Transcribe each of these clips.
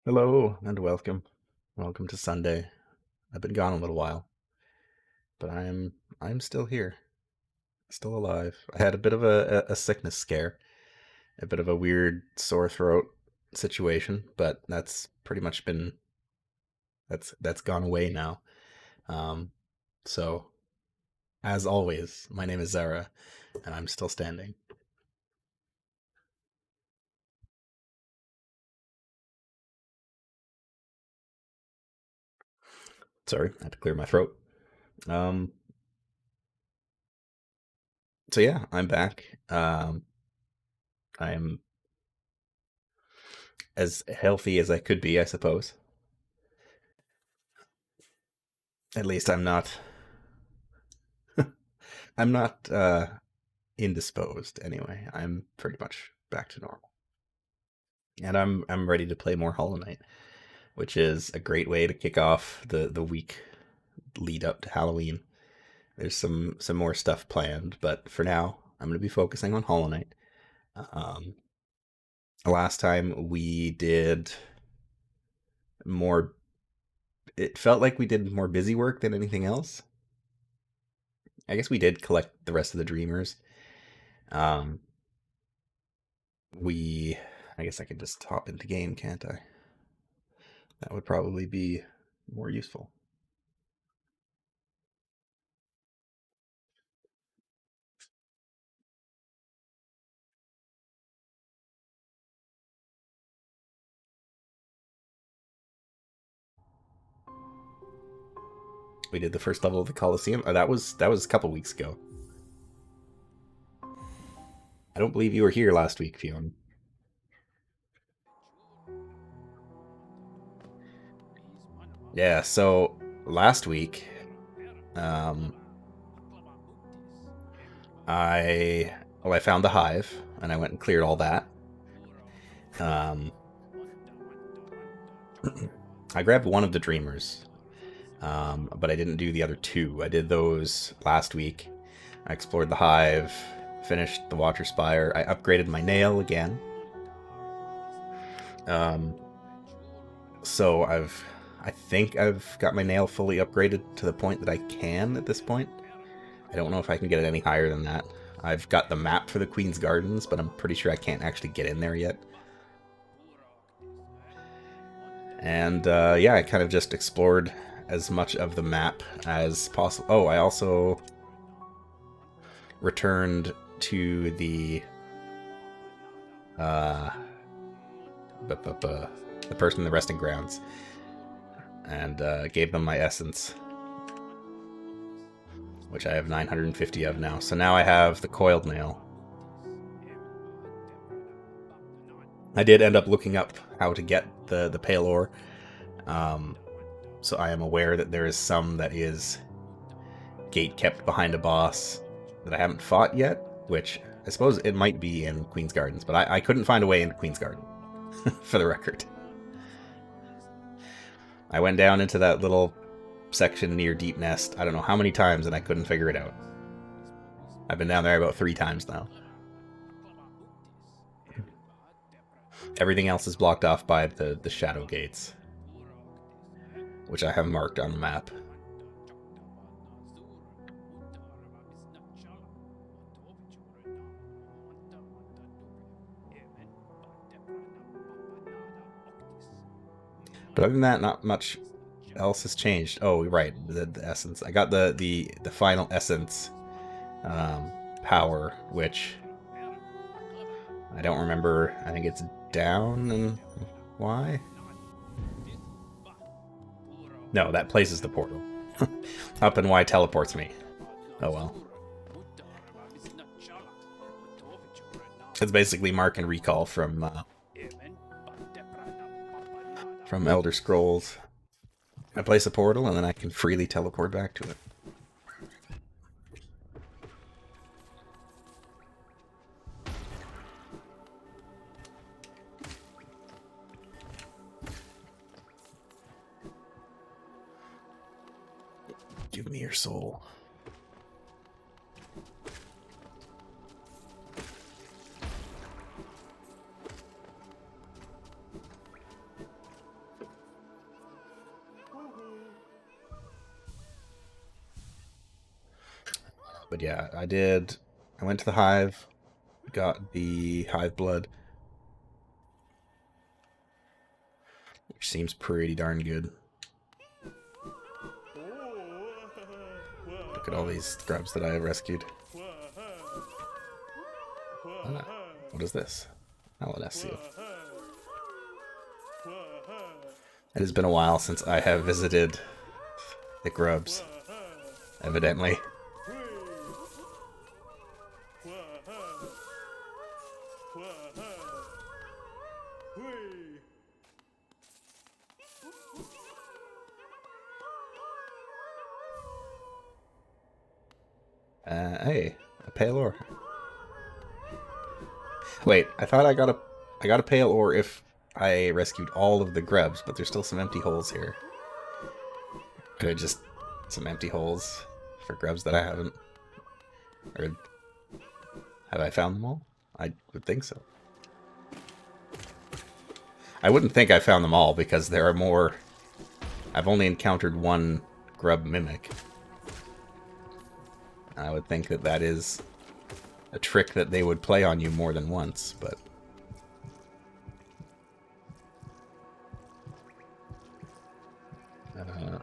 Hello and welcome. Welcome to Sunday. I've been gone a little while, but I'm still here, still alive. I had a bit of a sickness scare, a bit of a weird sore throat situation, but that's pretty much been that's gone away now. Um, so as always, my name is Zara, and I'm still standing. Sorry, I had to clear my throat. Um, so yeah, I'm back. I'm as healthy as I could be, I suppose. At least I'm not indisposed anyway. I'm pretty much back to normal. And I'm ready to play more Hollow Knight, which is a great way to kick off the week lead up to Halloween. There's some more stuff planned, but for now, I'm going to be focusing on Hollow Knight. Um, Last time we did more, it felt like we did more busy work than anything else. I guess we did collect the rest of the Dreamers. Um, we, I guess I could just hop into game, can't I? That would probably be more useful. We did the first level of the Coliseum. That was a couple weeks ago. I don't believe you were here last week, Fiona. Yeah, so last week, um, I found the hive and I went and cleared all that. Um, I grabbed one of the dreamers, but I didn't do the other two. I did those last week. I explored the hive, finished the Watcher Spire. I upgraded my nail again. Um, so I think I've got my nail fully upgraded to the point that I can at this point. I don't know if I can get it any higher than that. I've got the map for the Queen's Gardens, but I'm pretty sure I can't actually get in there yet. And yeah, I kind of just explored as much of the map as possible. Oh, I also returned to the uh, the person in the resting grounds and gave them my essence, which I have 950 of now. So now I have the coiled nail. I did end up looking up how to get the pale ore. Um, so I am aware that there is some that is gate kept behind a boss that I haven't fought yet, which I suppose it might be in Queen's Gardens, but I couldn't find a way into Queen's Garden, for the record. I went down into that little section near Deep Nest, I don't know how many times, and I couldn't figure it out. I've been down there about 3 times now. Everything else is blocked off by the shadow gates, which I have marked on the map. But other than that, not much else has changed. Oh, right, the essence. I got the final essence um, power, which I don't remember. I think it's down and why? No, that places the portal. Up and Y teleports me. Oh well. It's basically mark and recall from Elder Scrolls. I place a portal and then I can freely teleport back to it. Give me your soul. But yeah, I went to the hive, got the hive blood, which seems pretty darn good. Look at all these grubs that I have rescued. What is this? LNS seal. It has been a while since I have visited the grubs, evidently. Hey, a pale ore. Wait, I thought I got a pale ore if I rescued all of the grubs, but there's still some empty holes here. Could I just some empty holes for grubs that I haven't, or have I found them all? I would think so. I wouldn't think I found them all because there are more. I've only encountered one grub mimic. I would think that that is a trick that they would play on you more than once, but...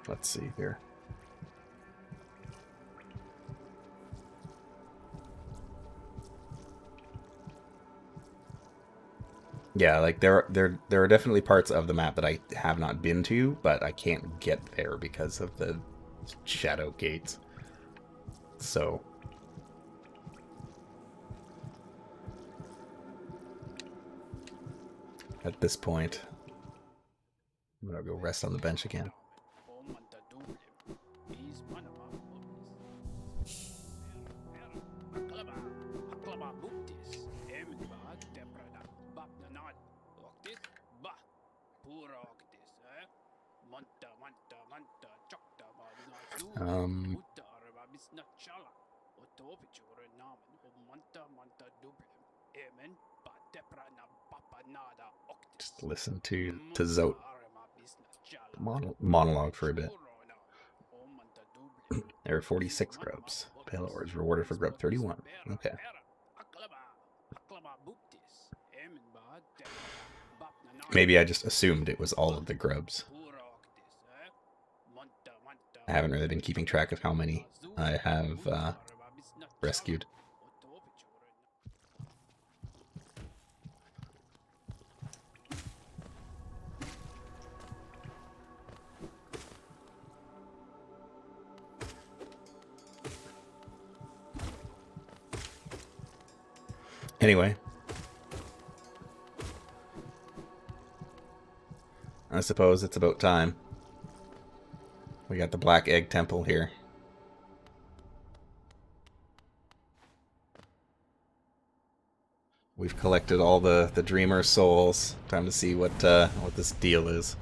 let's see here. Yeah, like there are definitely parts of the map that I have not been to, but I can't get there because of the shadow gates. So at this point, I'm gonna go rest on the bench again. Just listen to Zote monologue for a bit. There are 46 grubs. Pale ore is rewarded for grub 31. Okay. Maybe I just assumed it was all of the grubs. I haven't really been keeping track of how many I have rescued. Anyway, I suppose it's about time. We got the Black Egg Temple here. We've collected all the Dreamer souls. Time to see what this deal is.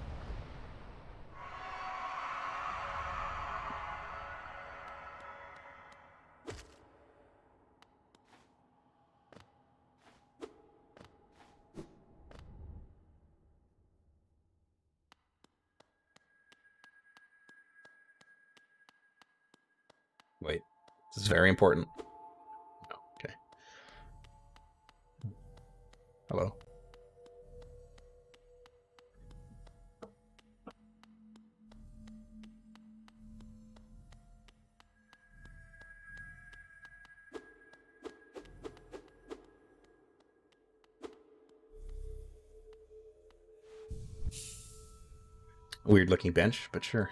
Wait, this is very important. Oh, okay. Hello. Weird looking bench, but sure.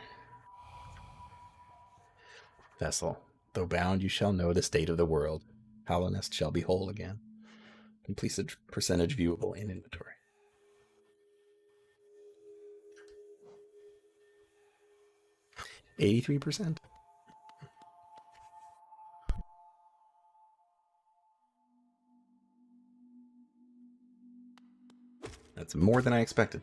Vessel. Though bound, you shall know the state of the world. Hallownest shall be whole again. Completed percentage viewable in inventory. 83%. That's more than I expected.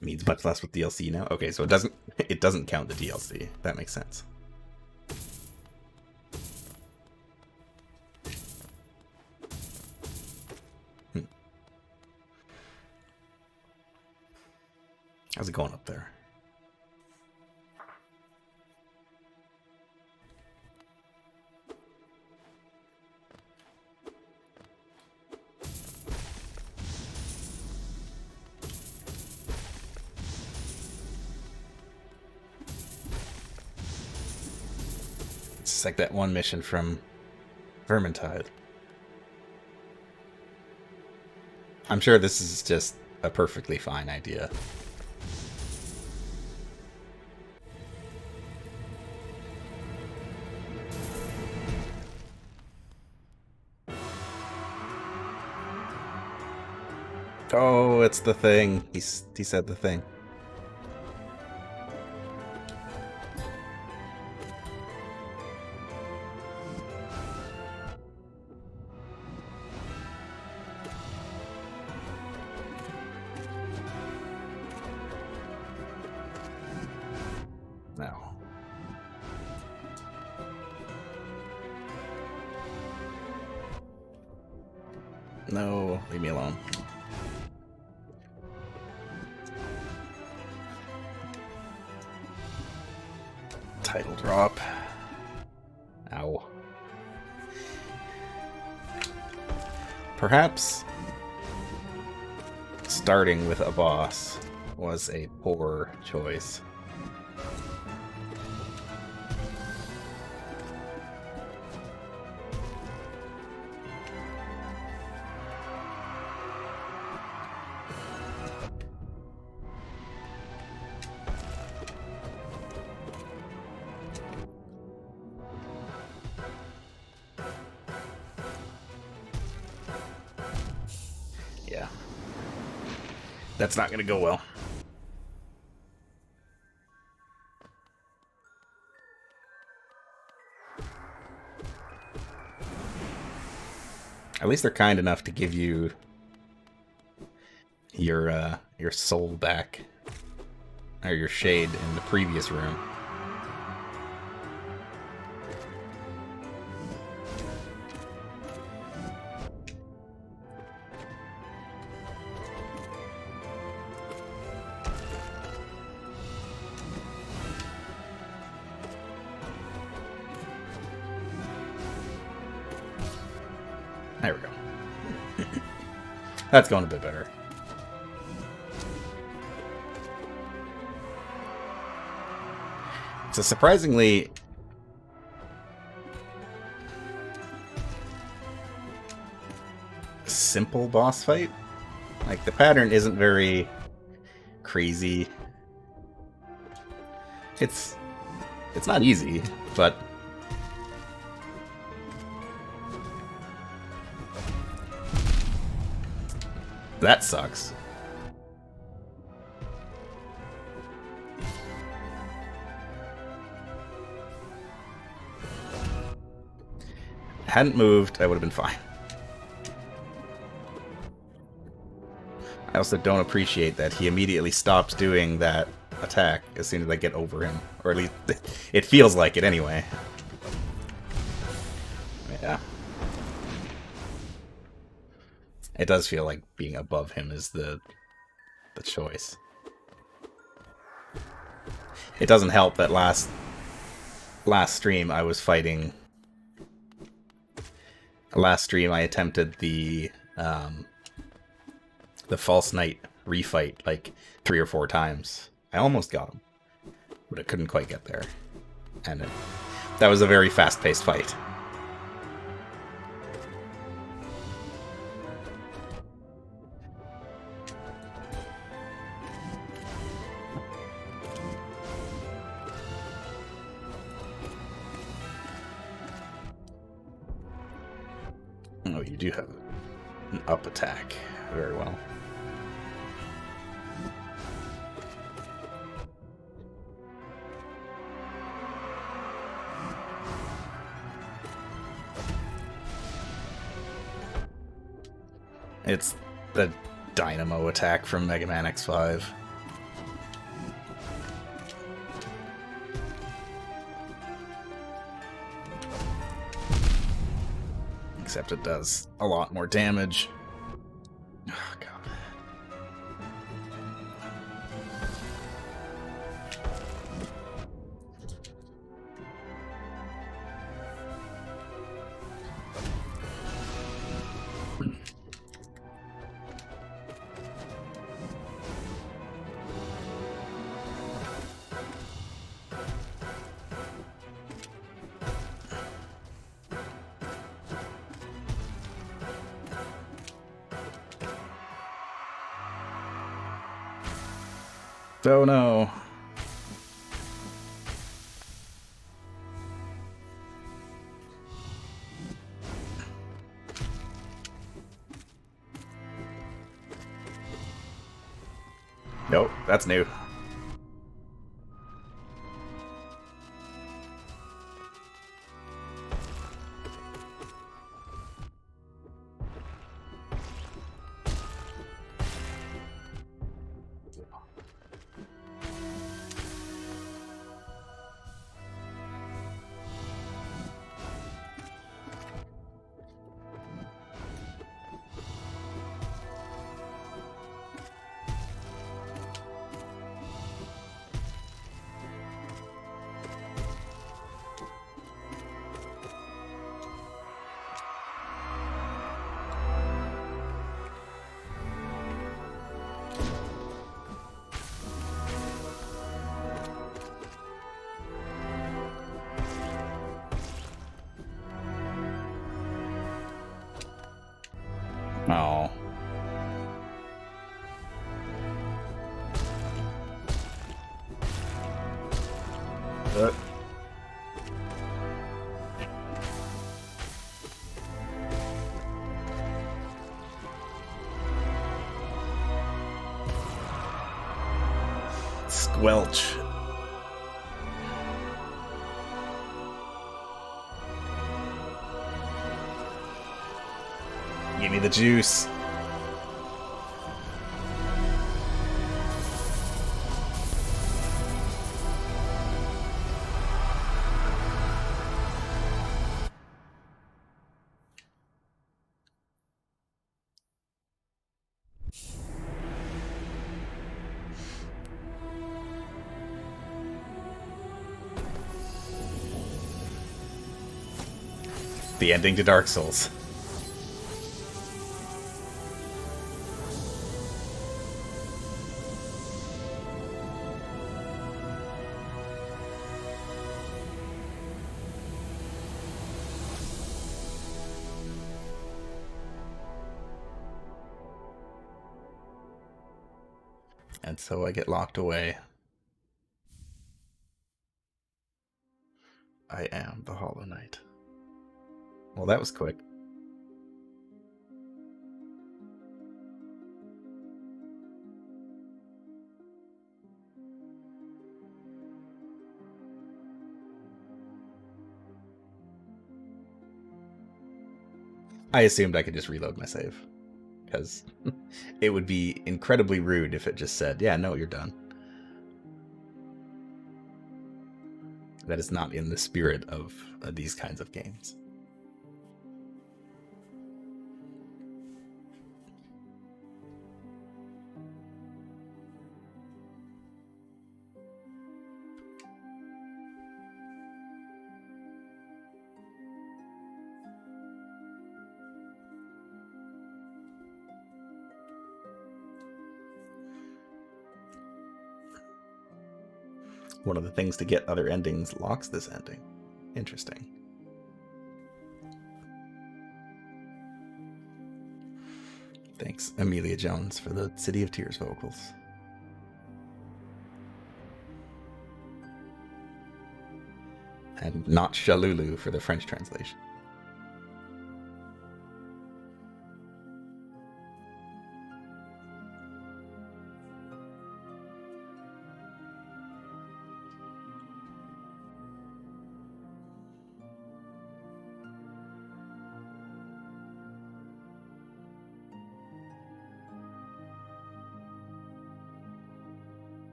Means much less with DLC now. Okay, so it doesn't count the DLC. That makes sense. How's it going up there? It's like that one mission from Vermintide. I'm sure this is just a perfectly fine idea. Oh, it's the thing. He said the thing. No. No, leave me alone. Title drop. Ow. Perhaps starting with a boss was a poor choice. Yeah. That's not going to go well. At least they're kind enough to give you your soul back, or your shade in the previous room. There we go. That's going a bit better. It's a surprisingly simple boss fight. Like, the pattern isn't very crazy. It's not easy, but that sucks. Hadn't moved, I would have been fine. I also don't appreciate that he immediately stops doing that attack as soon as I get over him. Or at least, it feels like it anyway. Yeah. It does feel like being above him is the choice. It doesn't help that last stream I was fighting. Last stream I attempted the False Knight refight like 3 or 4 times. I almost got him, but I couldn't quite get there. And that was a very fast-paced fight. Oh, you do have an up attack. Very well. It's the dynamo attack from Mega Man X5. Except it does a lot more damage. Oh, God. Oh no. Nope, that's new. Oh. Squelch. Give me the juice. The ending to Dark Souls. And so I get locked away. I am the Hollow Knight. Well, that was quick. I assumed I could just reload my save, because it would be incredibly rude if it just said, yeah, no, you're done. That is not in the spirit of these kinds of games. One of the things to get other endings locks this ending. Interesting. Thanks, Amelia Jones, for the City of Tears vocals. And not Shalulu for the French translation.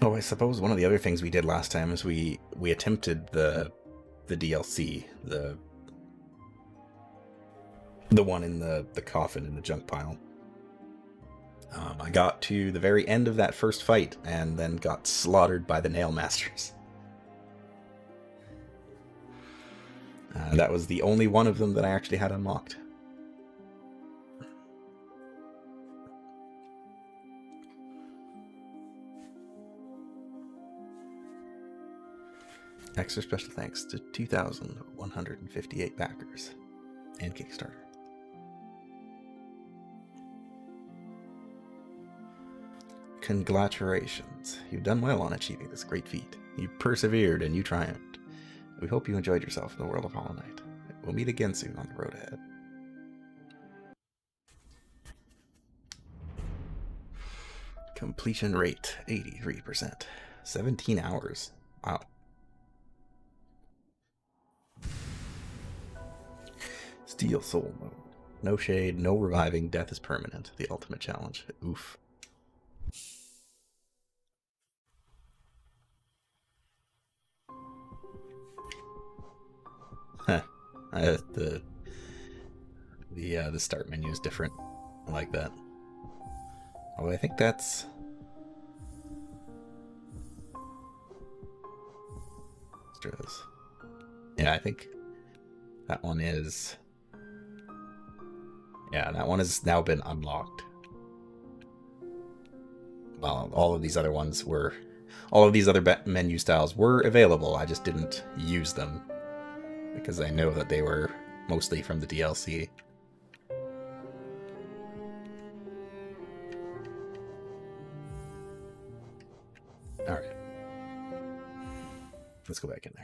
Oh, I suppose one of the other things we did last time is we attempted the DLC, the one in the coffin in the junk pile. I got to the very end of that first fight and then got slaughtered by the Nail Masters. That was the only one of them that I actually had unlocked. Extra special thanks to 2,158 backers and Kickstarter. Congratulations. You've done well on achieving this great feat. You persevered and you triumphed. We hope you enjoyed yourself in the world of Hollow Knight. We'll meet again soon on the road ahead. Completion rate, 83%. 17 hours. Wow. Steel Soul mode. No shade, no reviving, death is permanent. The ultimate challenge. Oof. Huh. The start menu is different. I like that. Oh, I think that's... Yeah, I think that one is... Yeah, that one has now been unlocked. Well, all of these other ones were... All of these other menu styles were available, I just didn't use them. Because I know that they were mostly from the DLC. Alright. Let's go back in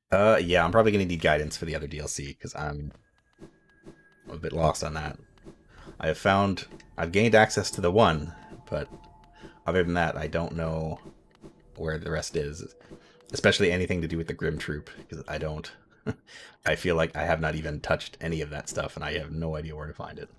there. Yeah, I'm probably going to need guidance for the other DLC, because I'm a bit lost on that. I've gained access to the one, but other than that, I don't know where the rest is. Especially anything to do with the Grim Troop, because I don't... I feel like I have not even touched any of that stuff, and I have no idea where to find it.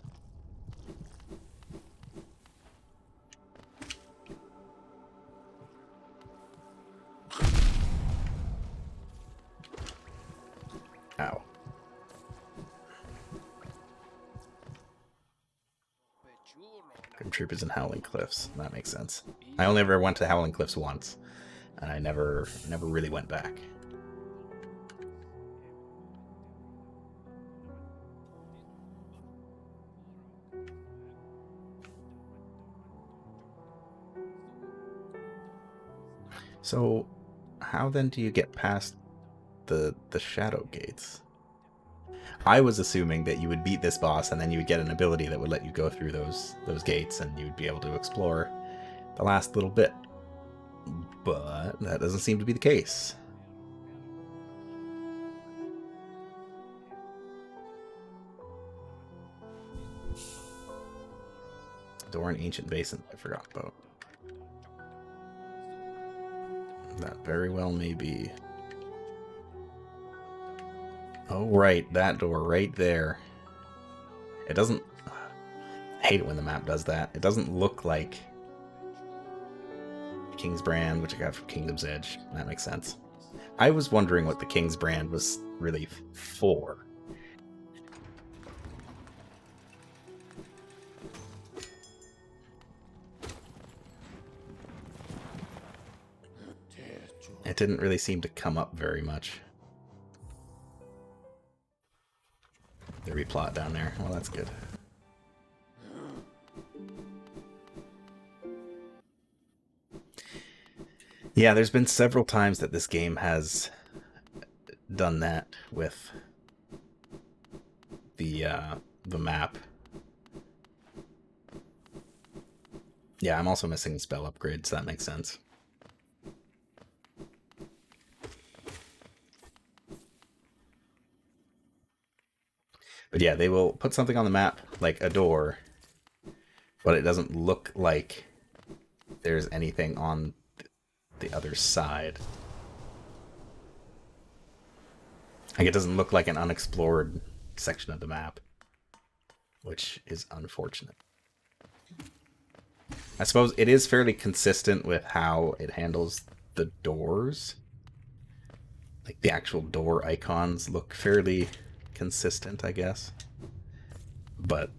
Ow. Grim Troop is in Howling Cliffs. That makes sense. I only ever went to Howling Cliffs once, and I never really went back. So, how then do you get past the Shadow Gates? I was assuming that you would beat this boss and then you would get an ability that would let you go through those gates and you would be able to explore the last little bit. But that doesn't seem to be the case. Door in Ancient Basin, I forgot about. That very well may be. Oh, right, that door right there. It doesn't... I hate it when the map does that. It doesn't look like King's Brand, which I got from Kingdom's Edge. That makes sense. I was wondering what the King's Brand was really for. It didn't really seem to come up very much. The replot down there. Well, that's good. Yeah, there's been several times that this game has done that with the map. Yeah, I'm also missing spell upgrades, so that makes sense. But yeah, they will put something on the map, like a door, but it doesn't look like there's anything on the other side. Like, it doesn't look like an unexplored section of the map, which is unfortunate. I suppose it is fairly consistent with how it handles the doors. Like, the actual door icons look fairly consistent, I guess. But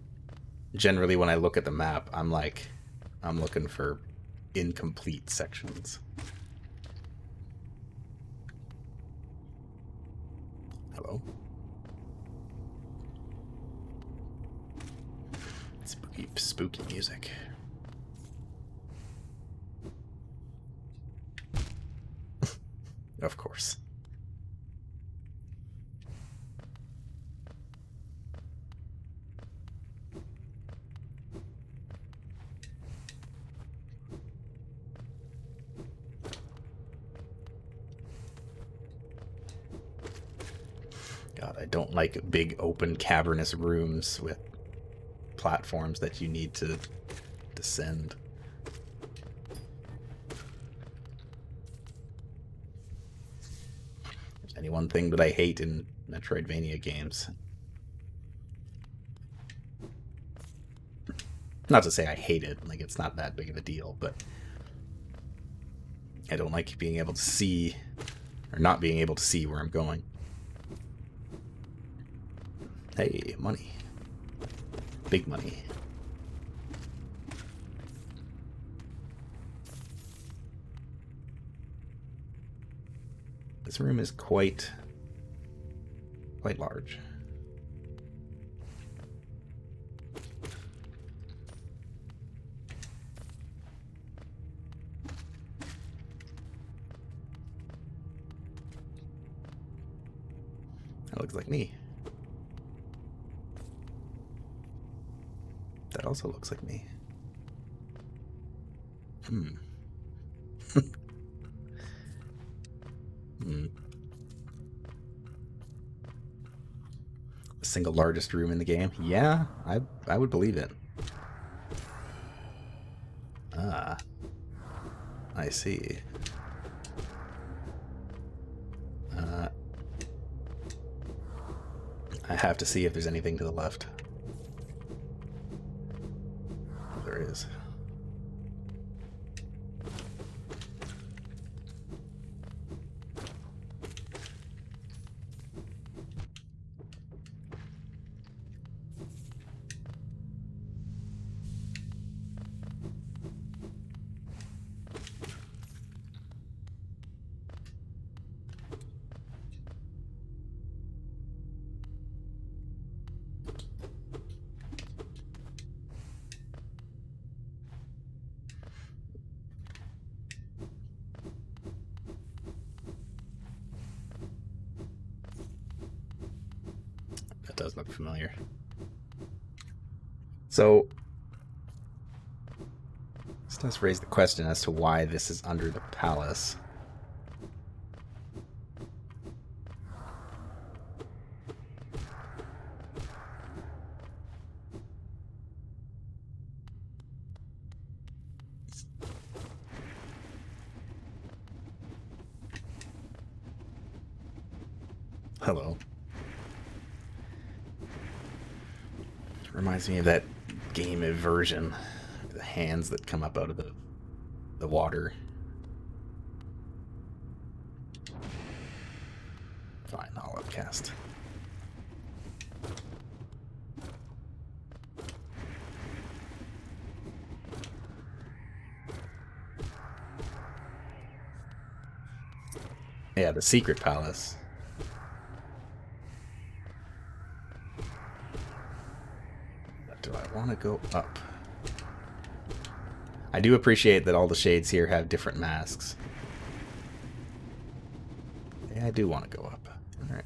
generally when I look at the map, I'm looking for incomplete sections. Hello? Spooky music. Of course. God, I don't like big open cavernous rooms with platforms that you need to descend. There's any one thing that I hate in Metroidvania games. Not to say I hate it, like it's not that big of a deal, but I don't like being able to see, or not being able to see where I'm going. Hey, money. Big money. This room is quite large. That looks like me. That also looks like me. Hmm. The single largest room in the game? Yeah, I would believe it. Ah. I see. I have to see if there's anything to the left. Oh, there is. That does look familiar. So, this does raise the question as to why this is under the palace. Hello. Reminds me of that game Aversion. The hands that come up out of the water. Fine, I'll upcast. Yeah, the secret palace. Do I want to go up? I do appreciate that all the shades here have different masks. Yeah, I do want to go up. Alright.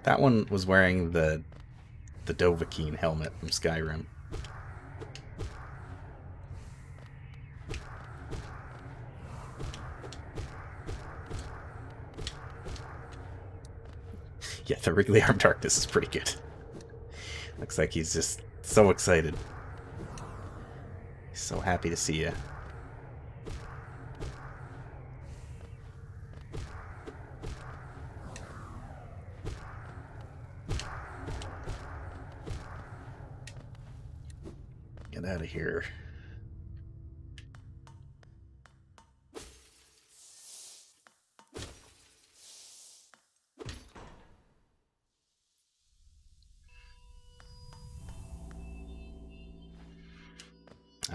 That one was wearing the Dovahkiin helmet from Skyrim. Yeah, the Wrigley Arm Darkness is pretty good. Looks like he's just so excited. He's so happy to see you. Get out of here.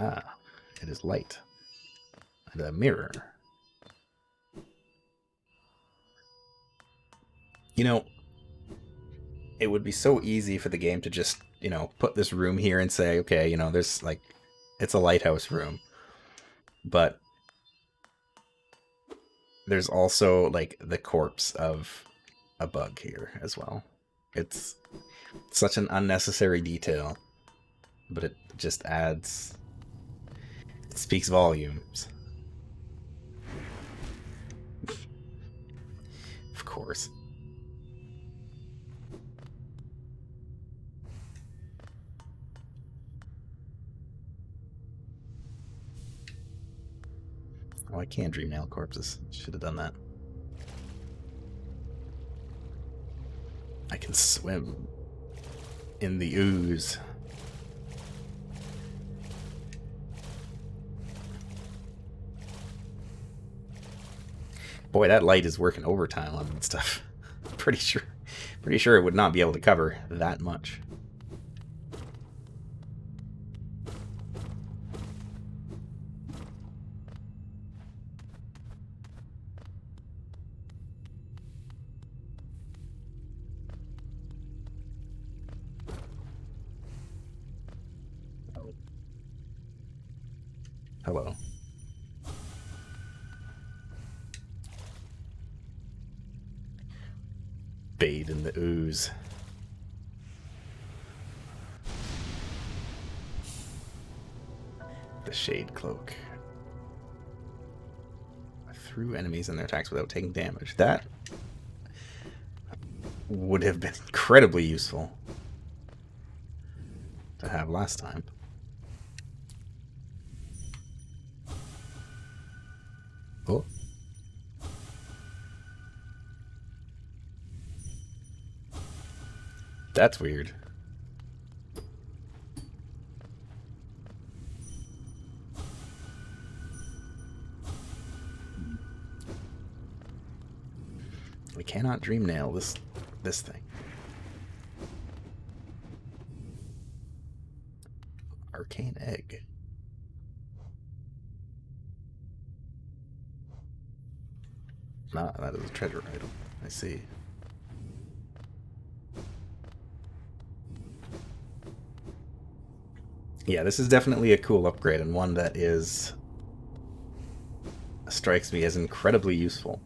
Ah, it is light. And a mirror. You know, it would be so easy for the game to just, put this room here and say, okay, there's like it's a lighthouse room, but there's also like the corpse of a bug here as well. It's such an unnecessary detail, but it just adds, it speaks volumes. Of course. Oh, I can't dream nail corpses. Should have done that. I can swim in the ooze. Boy, that light is working overtime on that stuff. Pretty sure it would not be able to cover that much. Oh. Hello. Bathe in the ooze. The shade cloak. Threw enemies and their attacks without taking damage. That would have been incredibly useful to have last time. Oh. That's weird. We cannot dream nail this thing. Arcane egg. Ah, that is a treasure item. I see. Yeah, this is definitely a cool upgrade, and one that is strikes me as incredibly useful.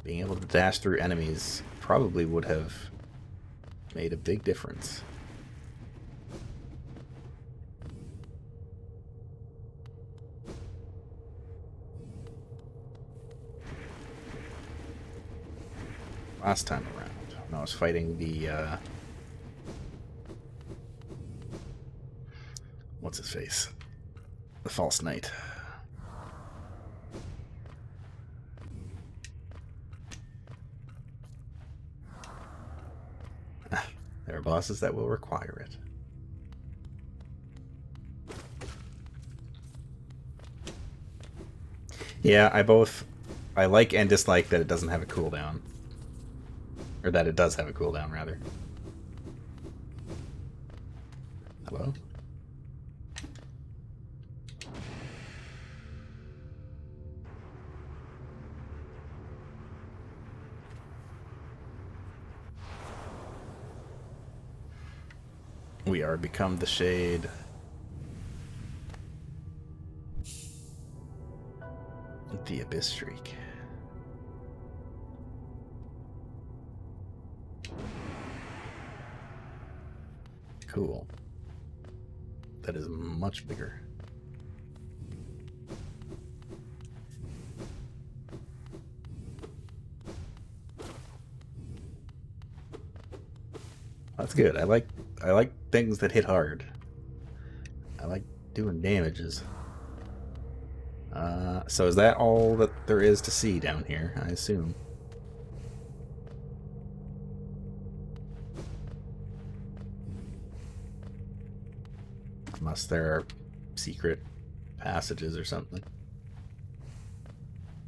Being able to dash through enemies probably would have made a big difference. Last time around, when I was fighting the what's his face? The False Knight. There are bosses that will require it. Yeah, I like and dislike that it doesn't have a cooldown. Or that it does have a cooldown, rather. Hello? We are become the shade. The Abyss Streak. Cool. That is much bigger. That's good. I like things that hit hard. I like doing damages. So is that all that there is to see down here, I assume? Unless there are secret passages or something.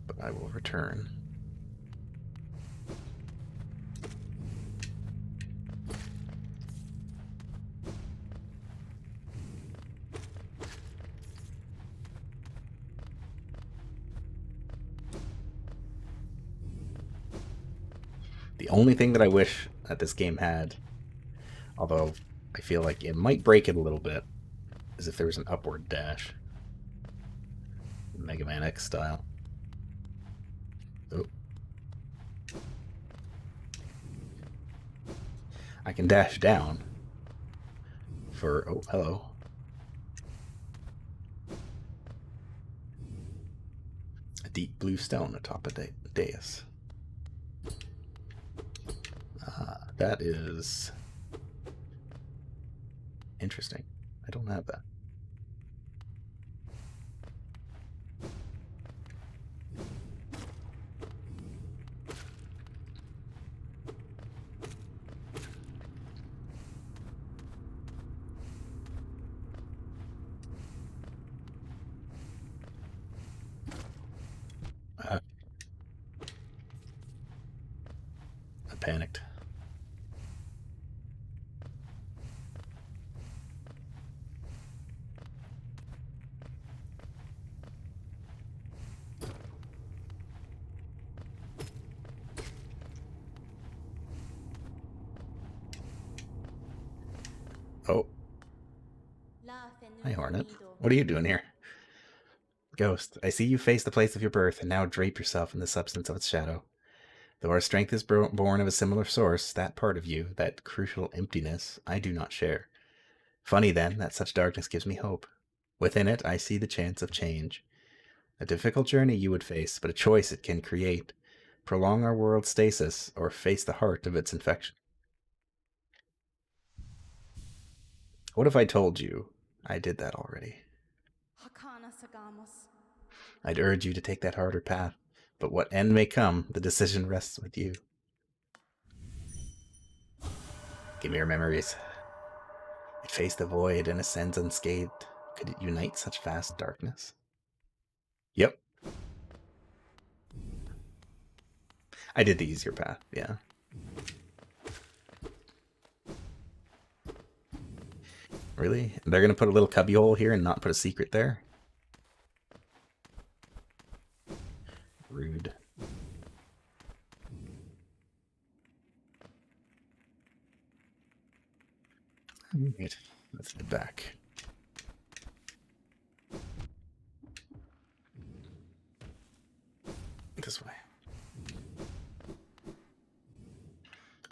But I will return. The only thing that I wish that this game had, although I feel like it might break it a little bit, is if there was an upward dash. Mega Man X style. Oh. I can dash down for... Oh, hello. A deep blue stone atop a dais. That is interesting. I don't have that. I panicked. Oh. Hi, Hornet. What are you doing here? Ghost, I see you face the place of your birth, and now drape yourself in the substance of its shadow. Though our strength is born of a similar source, that part of you, that crucial emptiness, I do not share. Funny, then, that such darkness gives me hope. Within it, I see the chance of change. A difficult journey you would face, but a choice it can create. Prolong our world's stasis, or face the heart of its infection. What if I told you I did that already? I'd urge you to take that harder path, but what end may come, the decision rests with you. Give me your memories. It faced the void and ascends unscathed. Could it unite such vast darkness? Yep. I did the easier path, yeah. Really? They're gonna put a little cubbyhole here and not put a secret there? Rude. Alright, let's head back. This way.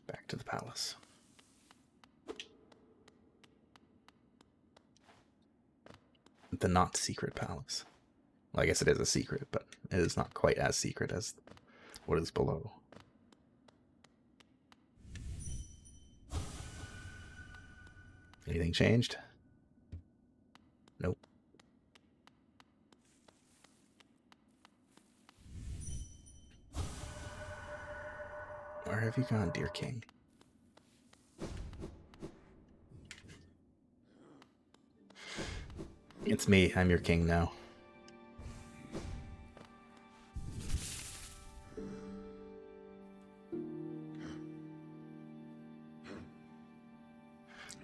Back to the palace. The not secret palace. Well, I guess it is a secret, but it is not quite as secret as what is below. Anything changed? Nope. Where have you gone, dear king? It's me. I'm your king now.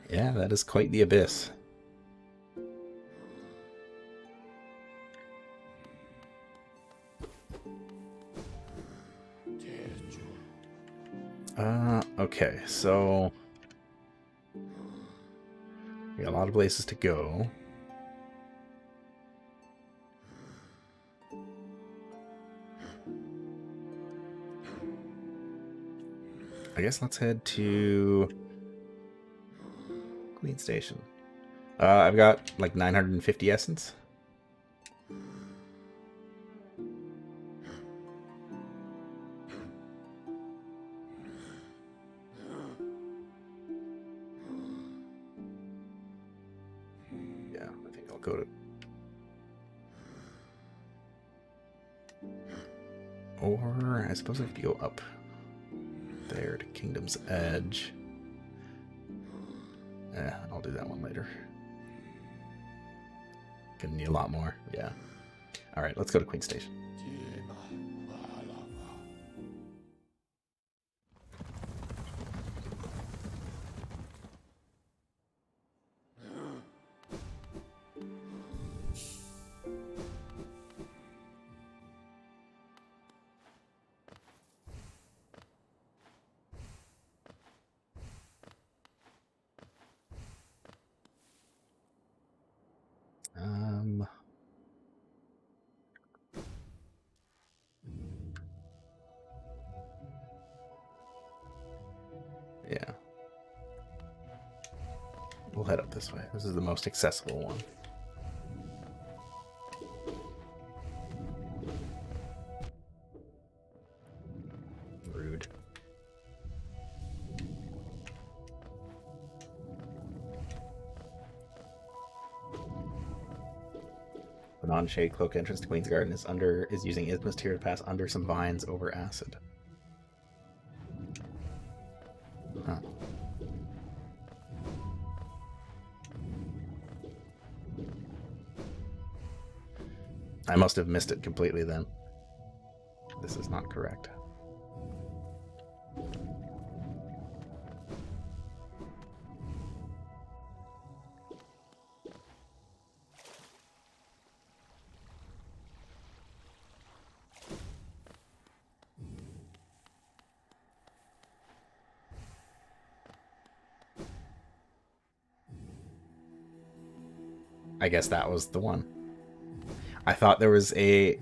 Yeah, that is quite the abyss. Okay, so we got a lot of places to go. I guess let's head to Queen Station. I've got like 950 essence. Yeah, I think I'll go to... Or I suppose I have to go up there to Kingdom's Edge. I'll do that one later. Gonna need a lot more. Yeah. Alright, let's go to Queen Station. head up this way. This is the most accessible one. Rude. The non-shade cloak entrance to Queen's Garden is using Isthmus Tier to pass under some vines over acid. Huh. I must have missed it completely then. This is not correct. I guess that was the one. I thought there was a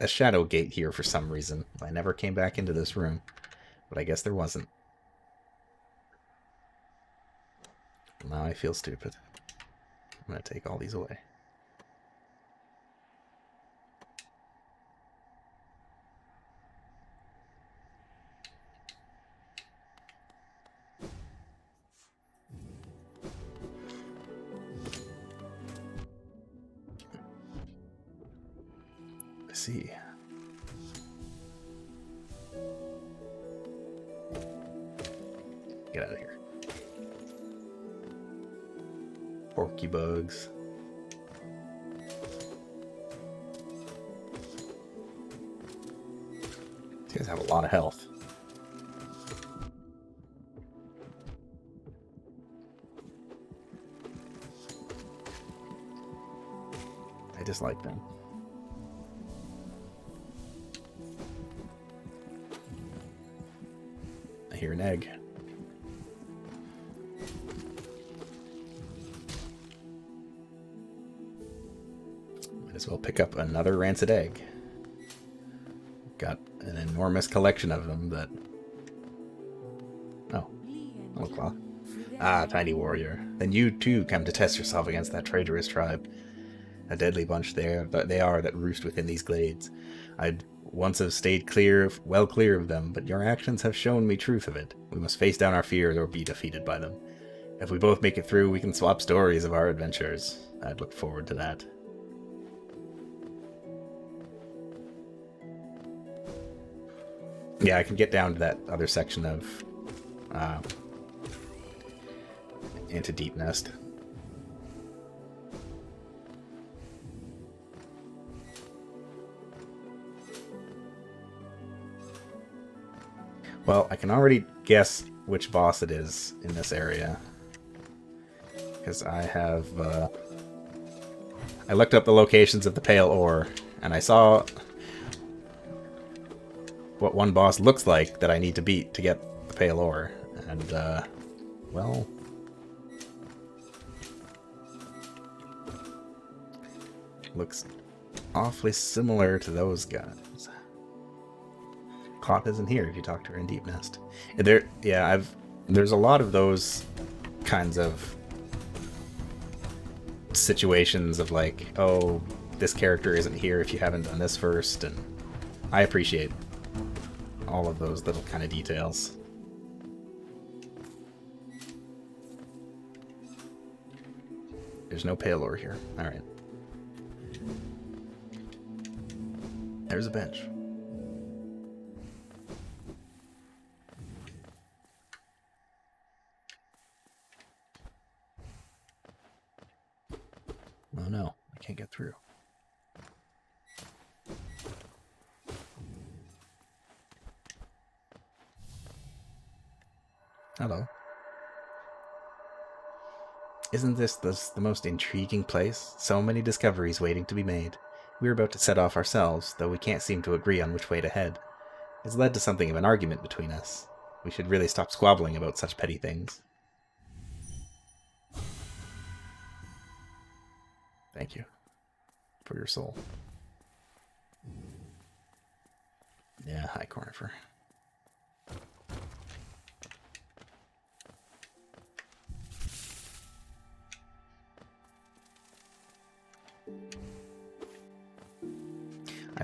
shadow gate here for some reason. I never came back into this room, but I guess there wasn't. Now I feel stupid. I'm gonna take all these away. Let's see. Get out of here. Porky bugs. These guys have a lot of health. I dislike them. I hear an egg. Might as well pick up another rancid egg. Got an enormous collection of them that... Oh. Hello, cloth. Ah, tiny warrior. Then you too come to test yourself against that traitorous tribe. A deadly bunch they are that roost within these glades. I'd once have stayed well clear of them, but your actions have shown me truth of it. We must face down our fears or be defeated by them. If we both make it through, we can swap stories of our adventures. I'd look forward to that. Yeah, I can get down to that other section of into Deep Nest. Well, I can already guess which boss it is in this area. Because I have... I looked up the locations of the Pale Ore, and I saw what one boss looks like that I need to beat to get the Pale Ore. And, well... looks awfully similar to those guys. Cloth isn't here if you talk to her in Deep Nest. There's a lot of those kinds of situations of like, oh, this character isn't here if you haven't done this first, and I appreciate all of those little kind of details. There's no Pale Ore here. Alright. There's a bench. Oh no, I can't get through. Hello. Isn't this the most intriguing place? So many discoveries waiting to be made. We're about to set off ourselves, though we can't seem to agree on which way to head. It's led to something of an argument between us. We should really stop squabbling about such petty things. Thank you for your soul. Yeah, hi, Cornifer.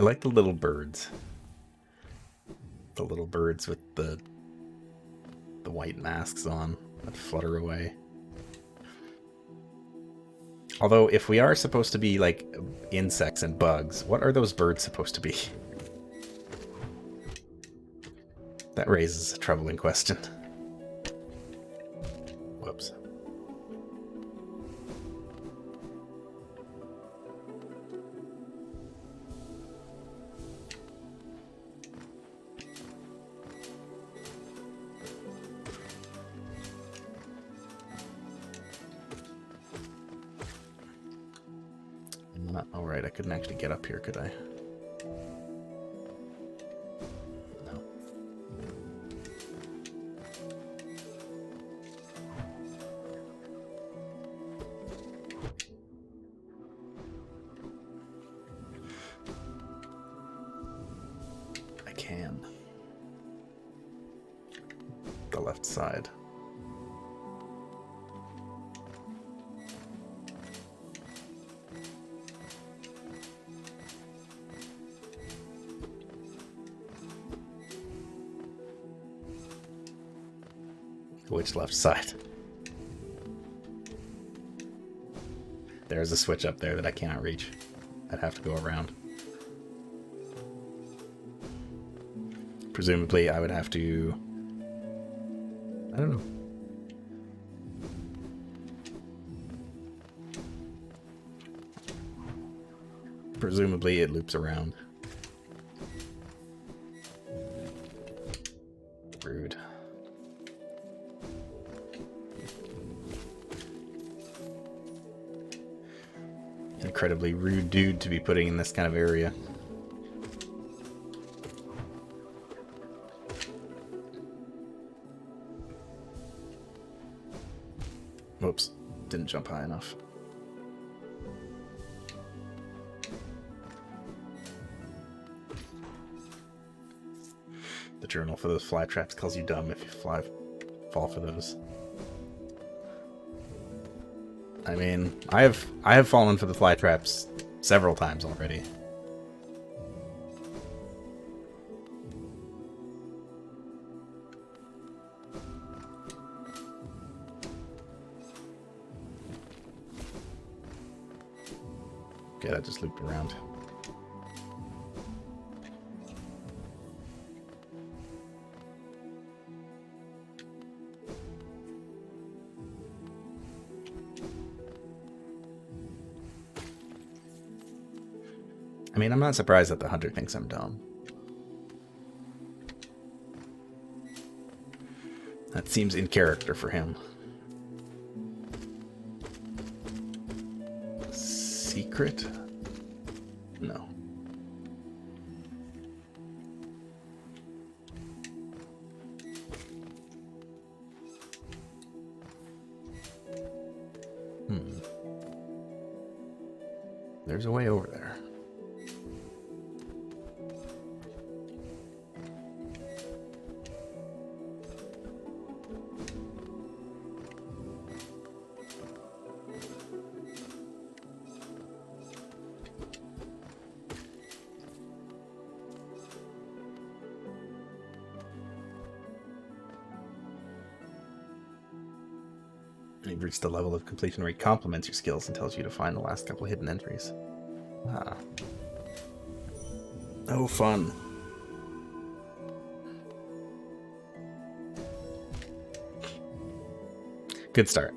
like the little birds. The little birds with the white masks on that flutter away. Although, if we are supposed to be, like, insects and bugs, what are those birds supposed to be? That raises a troubling question. Whoops. Oh, right, I couldn't actually get up here, could I? No. I can. The left side. Which left side? There's a switch up there that I cannot reach. I'd have to go around. Presumably, I would have to... I don't know. Presumably, it loops around. Rude. Incredibly rude dude to be putting in this kind of area. Whoops, didn't jump high enough. The journal for those fly traps calls you dumb if you fall for those. I mean, I have fallen for the fly traps several times already. Okay, that just looped around. I mean, I'm not surprised that the hunter thinks I'm dumb. That seems in character for him. Secret? No. There's a way over there. You've reached the level of completion where he compliments your skills and tells you to find the last couple hidden entries. Ah. Oh, fun. Good start.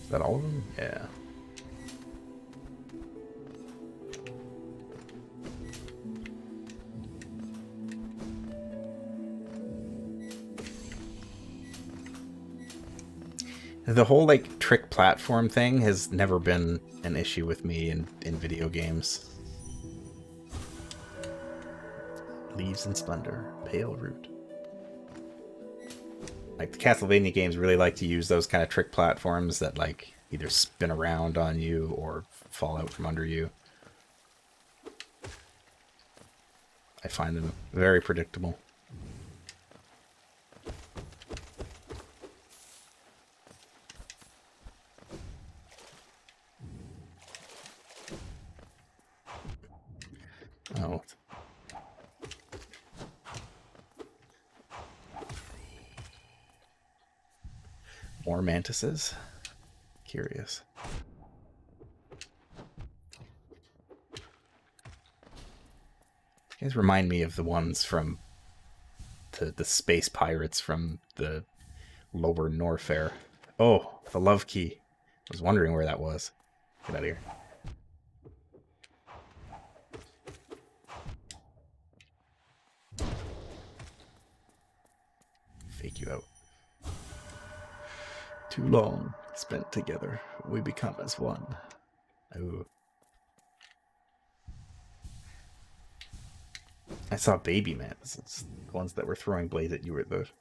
Is that all of them? Yeah. The whole, like, trick platform thing has never been an issue with me in video games. Leaves in Splendor, Pale Root. Like, the Castlevania games really like to use those kind of trick platforms that, like, either spin around on you or fall out from under you. I find them very predictable. Oh. More mantises? Curious. You guys remind me of the ones from the space pirates from the lower Norfair. Oh, the love key. I was wondering where that was. Get out of here. Fake you out. Too long spent together, we become as one. Ooh. I saw baby mans. It's the ones that were throwing blades at you were those.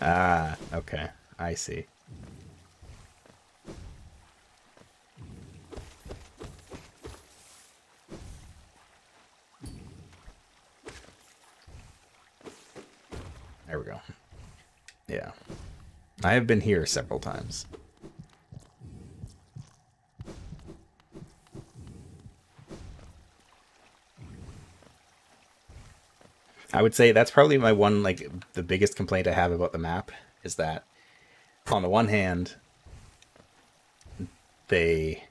Ah, okay. I see. There we go. Yeah. I have been here several times. I would say that's probably my one, like, the biggest complaint I have about the map is that, on the one hand, they,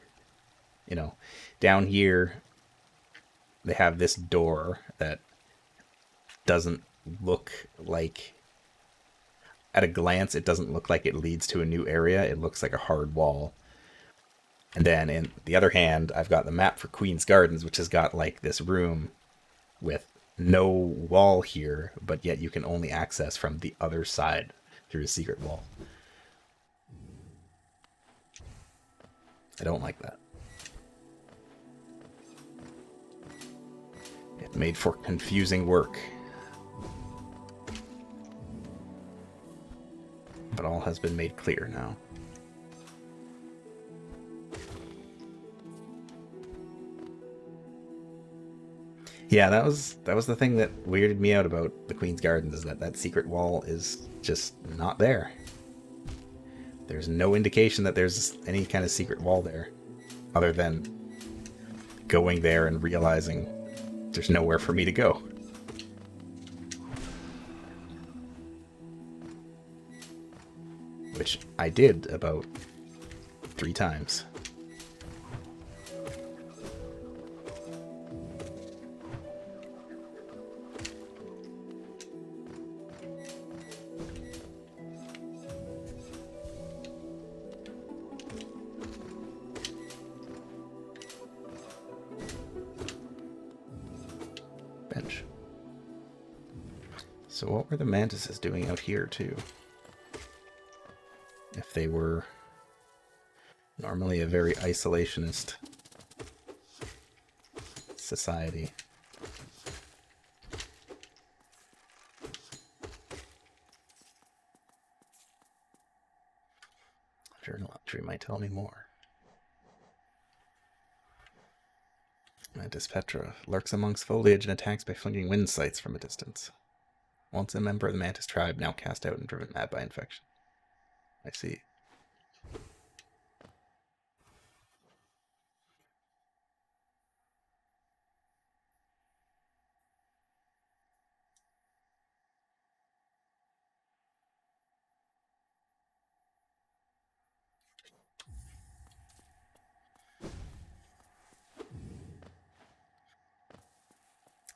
you know, down here, they have this door that doesn't look like, at a glance, it doesn't look like it leads to a new area. It looks like a hard wall. And then, in the other hand, I've got the map for Queen's Gardens, which has got, like, this room with no wall here, but yet you can only access from the other side through a secret wall. I don't like that. It made for confusing work. But all has been made clear now. Yeah, that was the thing that weirded me out about the Queen's Gardens, is that secret wall is just not there. There's no indication that there's any kind of secret wall there, other than going there and realizing there's nowhere for me to go. Which I did about 3 times. Bench. So what were the mantises doing out here too? If they were normally a very isolationist society. Journal entry might tell me more. Mantis Petra lurks amongst foliage and attacks by flinging wind sights from a distance. Once a member of the Mantis tribe, now cast out and driven mad by infection. I see.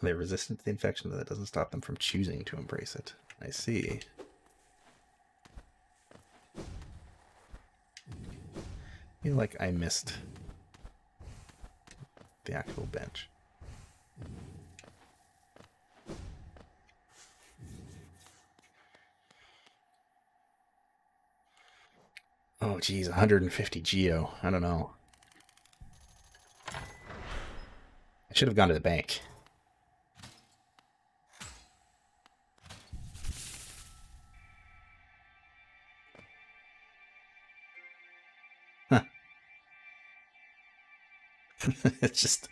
They're resistant to the infection, but that doesn't stop them from choosing to embrace it. I see. I feel like I missed the actual bench. Oh, geez, 150 geo. I don't know. I should have gone to the bank. It just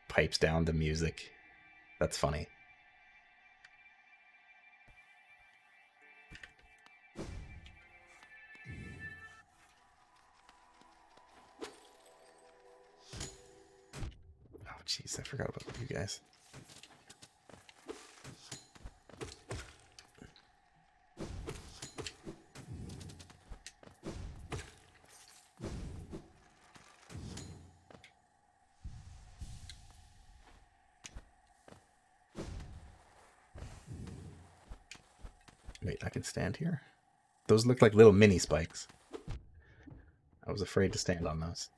pipes down the music. That's funny. Oh, jeez, I forgot about you guys. Wait, I can stand here? Those look like little mini spikes. I was afraid to stand on those.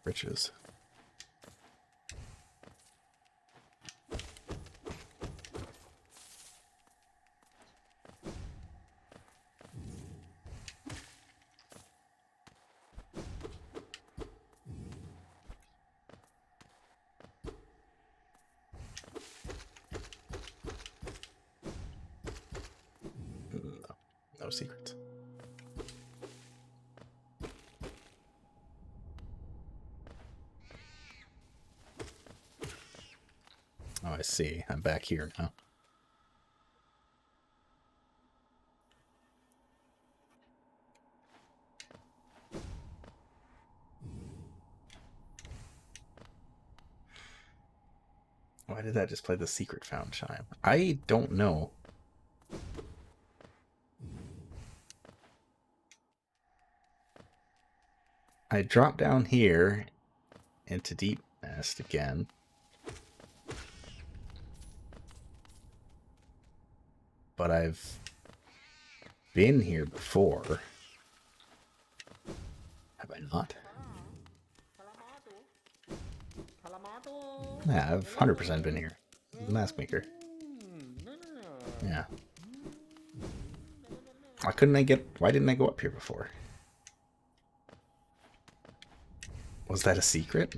Riches. No secrets. Oh, I see. I'm back here now. Why did that just play the secret found chime? I don't know. I dropped down here into Deep Nest again. But I've been here before. Have I not? Yeah, I've 100% been here. The mask maker. Yeah. Why didn't I go up here before? Was that a secret?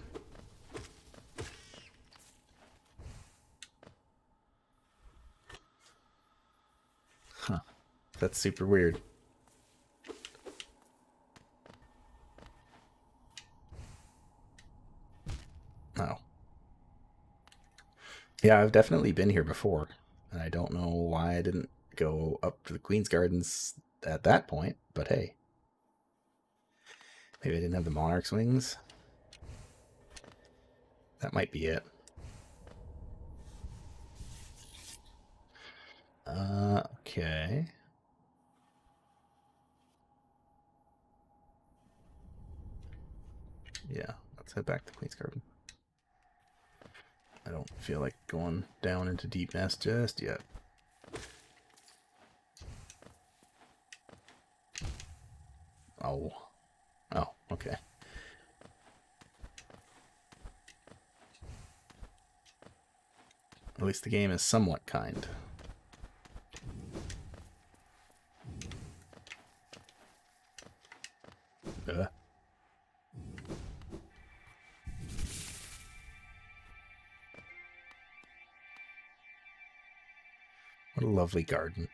Huh. That's super weird. Oh. Yeah, I've definitely been here before. And I don't know why I didn't go up to the Queen's Gardens at that point, but hey. Maybe I didn't have the Monarch's wings? That might be it. Okay. Yeah, let's head back to Queen's Garden. I don't feel like going down into Deep Nest just yet. Oh. Oh, okay. At least the game is somewhat kind. What a lovely garden.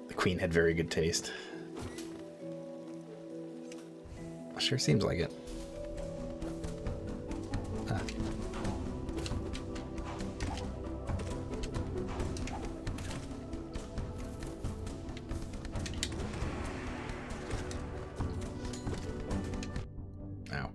The Queen had very good taste. Sure seems like it. Ah. Ow.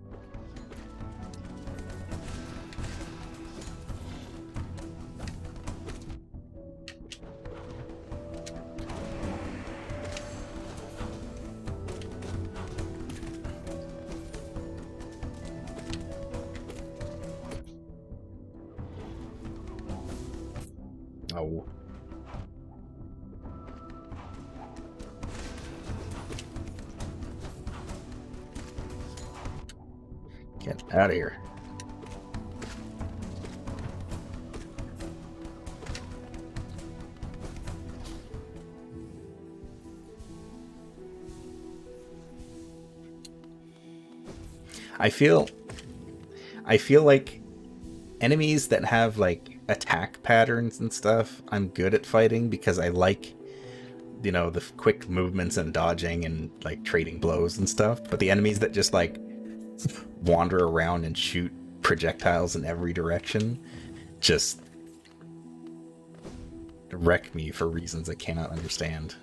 Oh. Get out of here. I feel like enemies that have like attack patterns and stuff, I'm good at fighting because I like, you know, the quick movements and dodging and like trading blows and stuff. But the enemies that just like wander around and shoot projectiles in every direction just wreck me for reasons I cannot understand.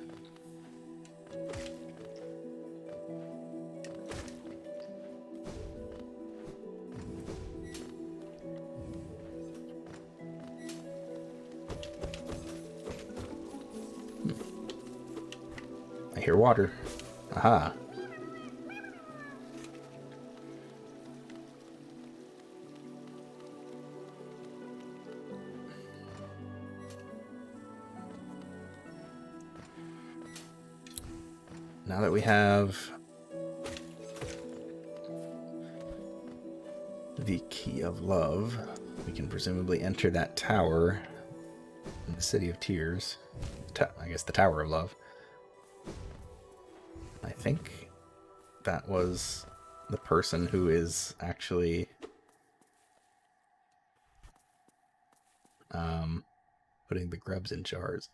I hear water. Aha. Now that we have the Key of Love, we can presumably enter that tower in the City of Tears. I guess the Tower of Love. I think that was the person who is actually putting the grubs in jars.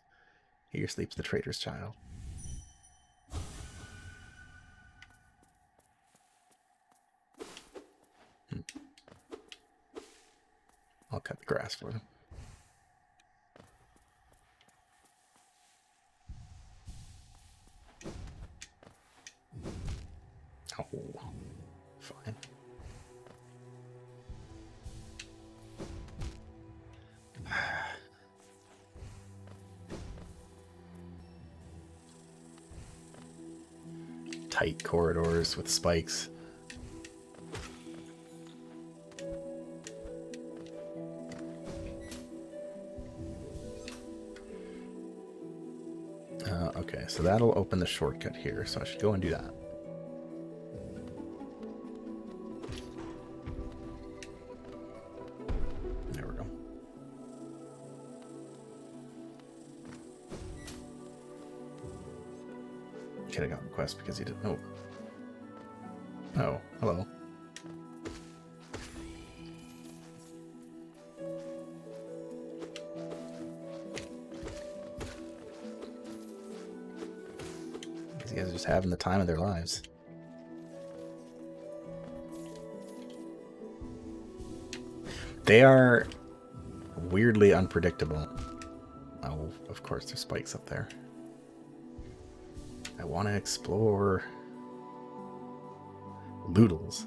Here sleeps the traitor's child. I'll cut the grass for them. Oh, fine. Tight corridors with spikes. Okay, so that'll open the shortcut here, so I should go and do that. There we go. Could have gotten the quest because he didn't know. Oh, hello. These guys are just having the time of their lives. They are weirdly unpredictable. Oh, of course, there's spikes up there. I want to explore Loodles,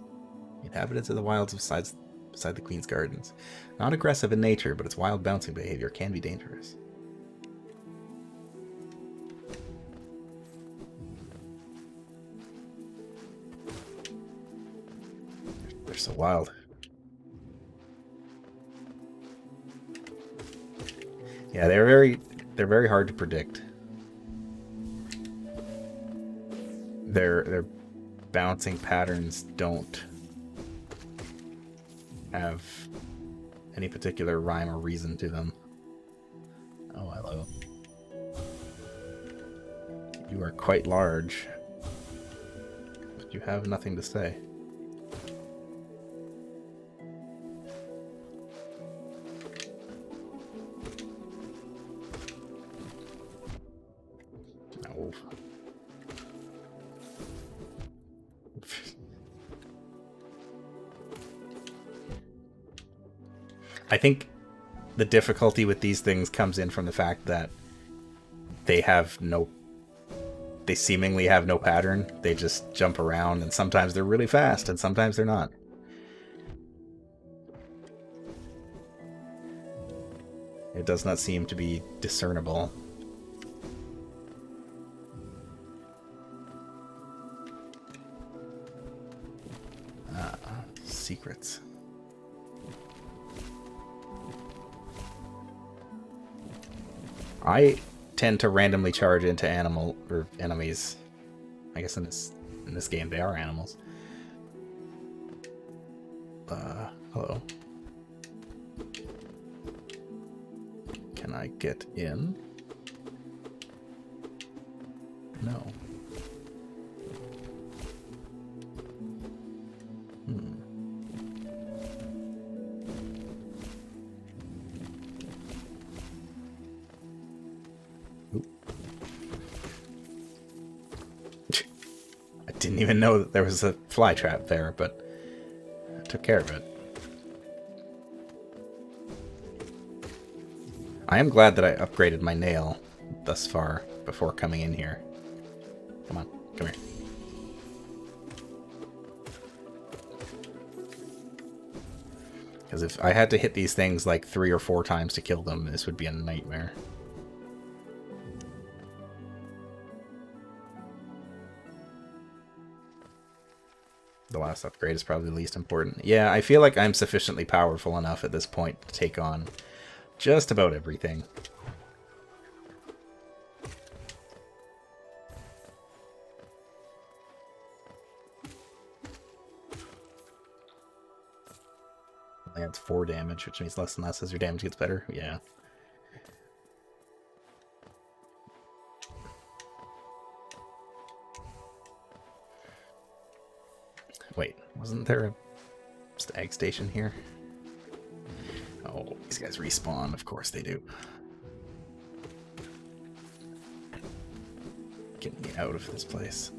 inhabitants of the wilds beside the Queen's Gardens. Not aggressive in nature, but its wild bouncing behavior can be dangerous. They're so wild. Yeah, they're very hard to predict. Their bouncing patterns don't have any particular rhyme or reason to them. Oh, hello. You are quite large, but you have nothing to say. No. I think the difficulty with these things comes in from the fact that they seemingly have no pattern. They just jump around, and sometimes they're really fast, and sometimes they're not. It does not seem to be discernible. Secrets. I tend to randomly charge into enemies. I guess in this game they are animals. Hello. Can I get in? No. Hmm. I didn't even know that there was a fly trap there, but I took care of it. I am glad that I upgraded my nail thus far before coming in here. Come on, come here. Because if I had to hit these things like 3 or 4 times to kill them, this would be a nightmare. The last upgrade is probably the least important. Yeah, I feel like I'm sufficiently powerful enough at this point to take on just about everything. That's 4 damage, which means less and less as your damage gets better. Yeah. Wait, wasn't there a stag station here? Oh, these guys respawn. Of course they do. Get me out of this place.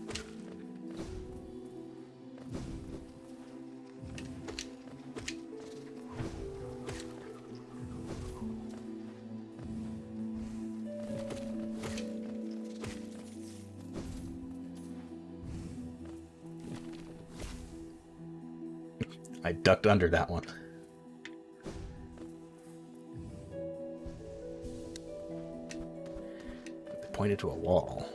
I ducked under that one. They pointed to a wall.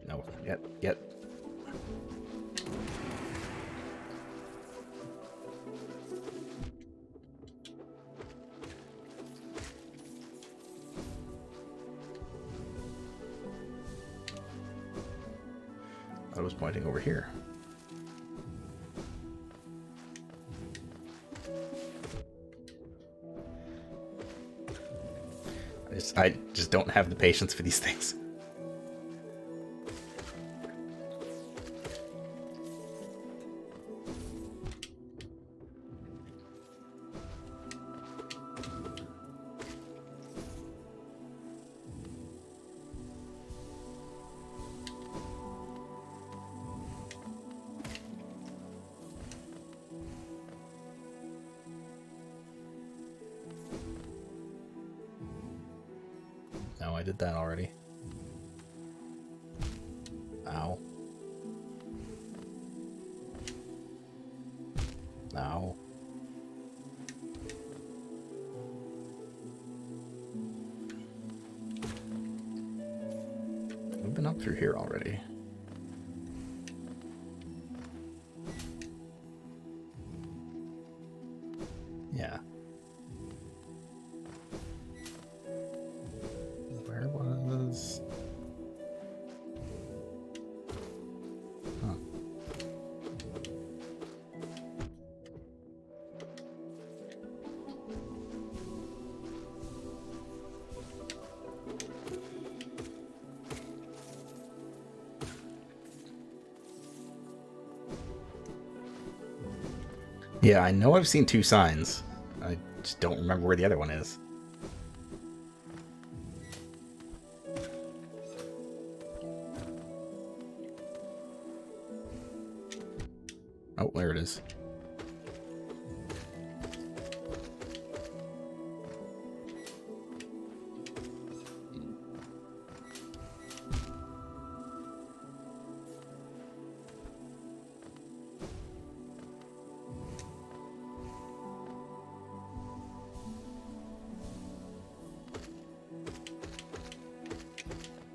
No, yet. I was pointing over here. I just don't have the patience for these things. No, I did that already. Ow. Ow. We've been up through here already. Yeah. Where was... Huh. Yeah, I know I've seen 2 signs. I just don't remember where the other one is. Oh, there it is.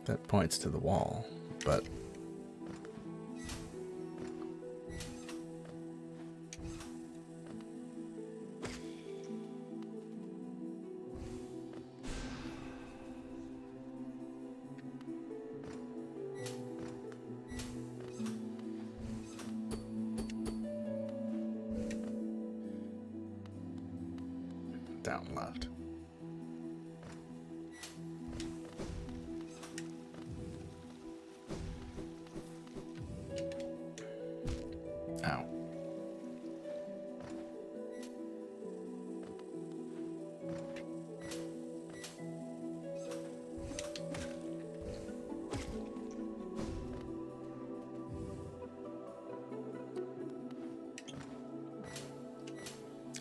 That points to the wall, but... down left. Ow.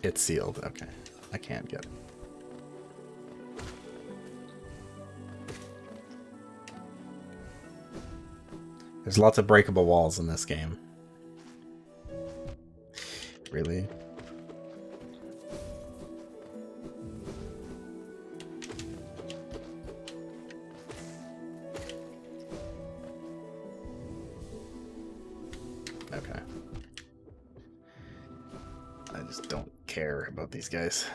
It's sealed. Okay. I can't get it. There's lots of breakable walls in this game. Really? Okay. I just don't care about these guys.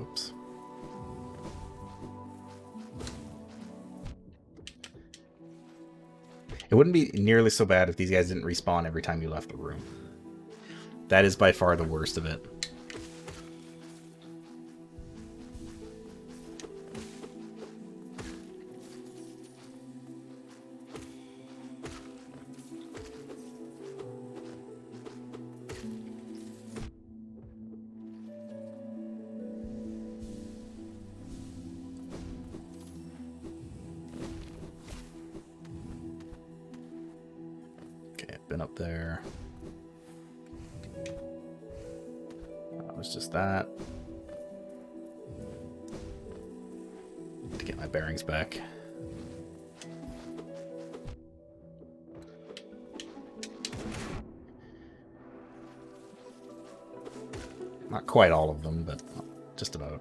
Oops. It wouldn't be nearly so bad if these guys didn't respawn every time you left the room. That is by far the worst of it. Been up there. That was just that. To get my bearings back. Not quite all of them, but just about.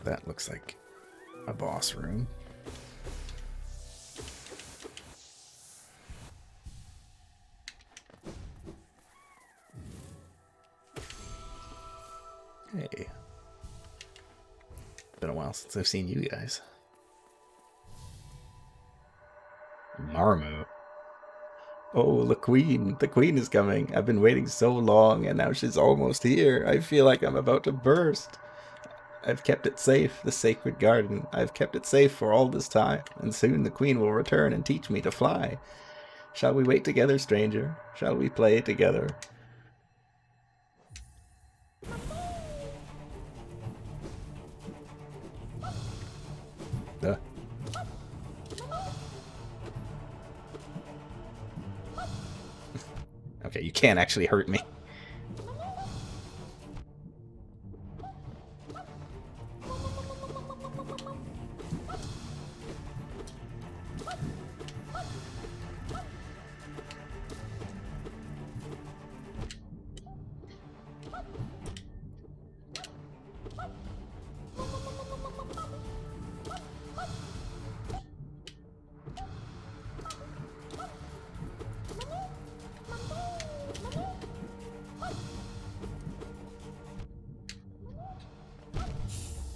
That looks like a boss room. Hey. Been a while since I've seen you guys. Marmu. Oh, the queen. The queen is coming. I've been waiting so long, and now she's almost here. I feel like I'm about to burst. I've kept it safe, the sacred garden. I've kept it safe for all this time, and soon the queen will return and teach me to fly. Shall we wait together, stranger? Shall we play together? Duh. Okay, you can't actually hurt me.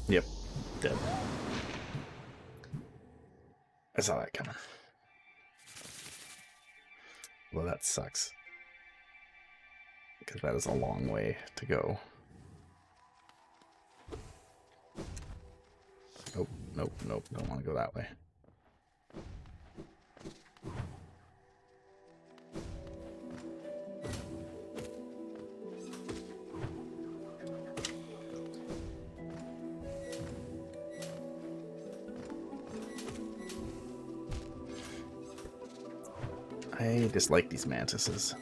Yep, dead. I saw that coming. Well, that sucks. Because that is a long way to go. Nope, nope, nope. Don't want to go that way. I dislike these mantises.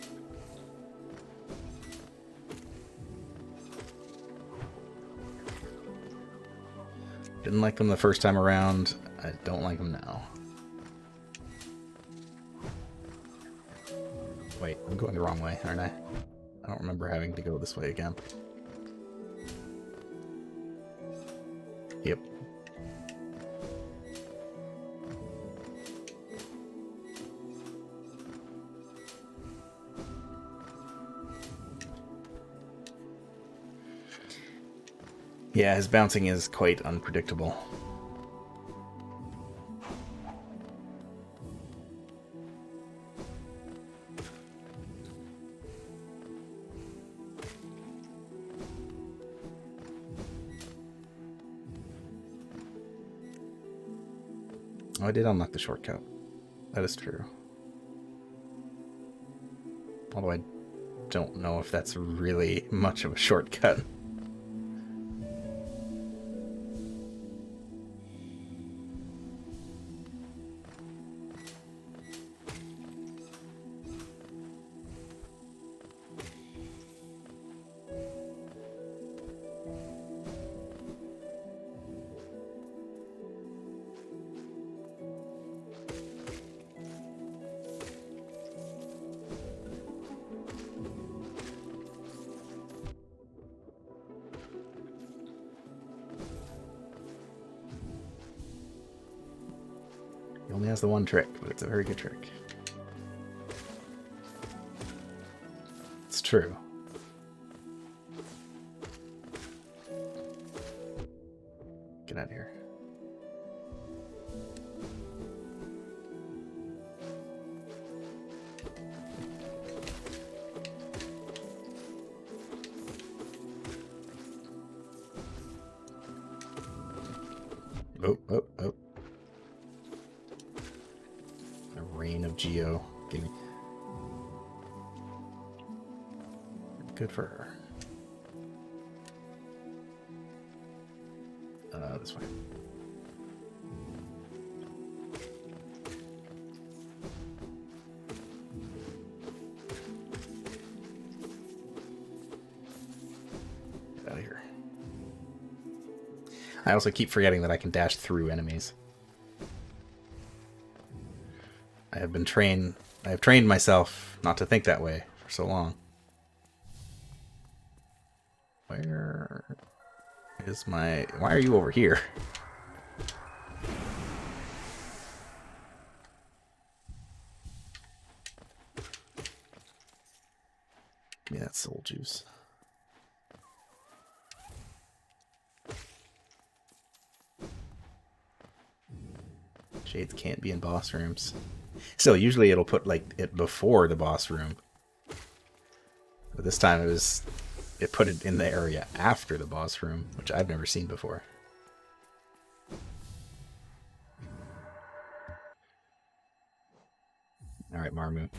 Didn't like them the first time around. I don't like them now. Wait, I'm going the wrong way, aren't I? I don't remember having to go this way again. Yep. Yeah, his bouncing is quite unpredictable. Oh, I did unlock the shortcut. That is true. Although I don't know if that's really much of a shortcut. He only has the one trick, but it's a very good trick. It's true. Get out of here. Oh, oh, oh. A rain of Geo. Give me. Good for her. This way. Get out of here. I also keep forgetting that I can dash through enemies. I have trained myself not to think that way for so long. Where is my... Why are you over here? Give me that soul juice. Shades can't be in boss rooms. Still, usually it'll put like it before the boss room. But this time it put it in the area after the boss room, which I've never seen before. All right, Marmu.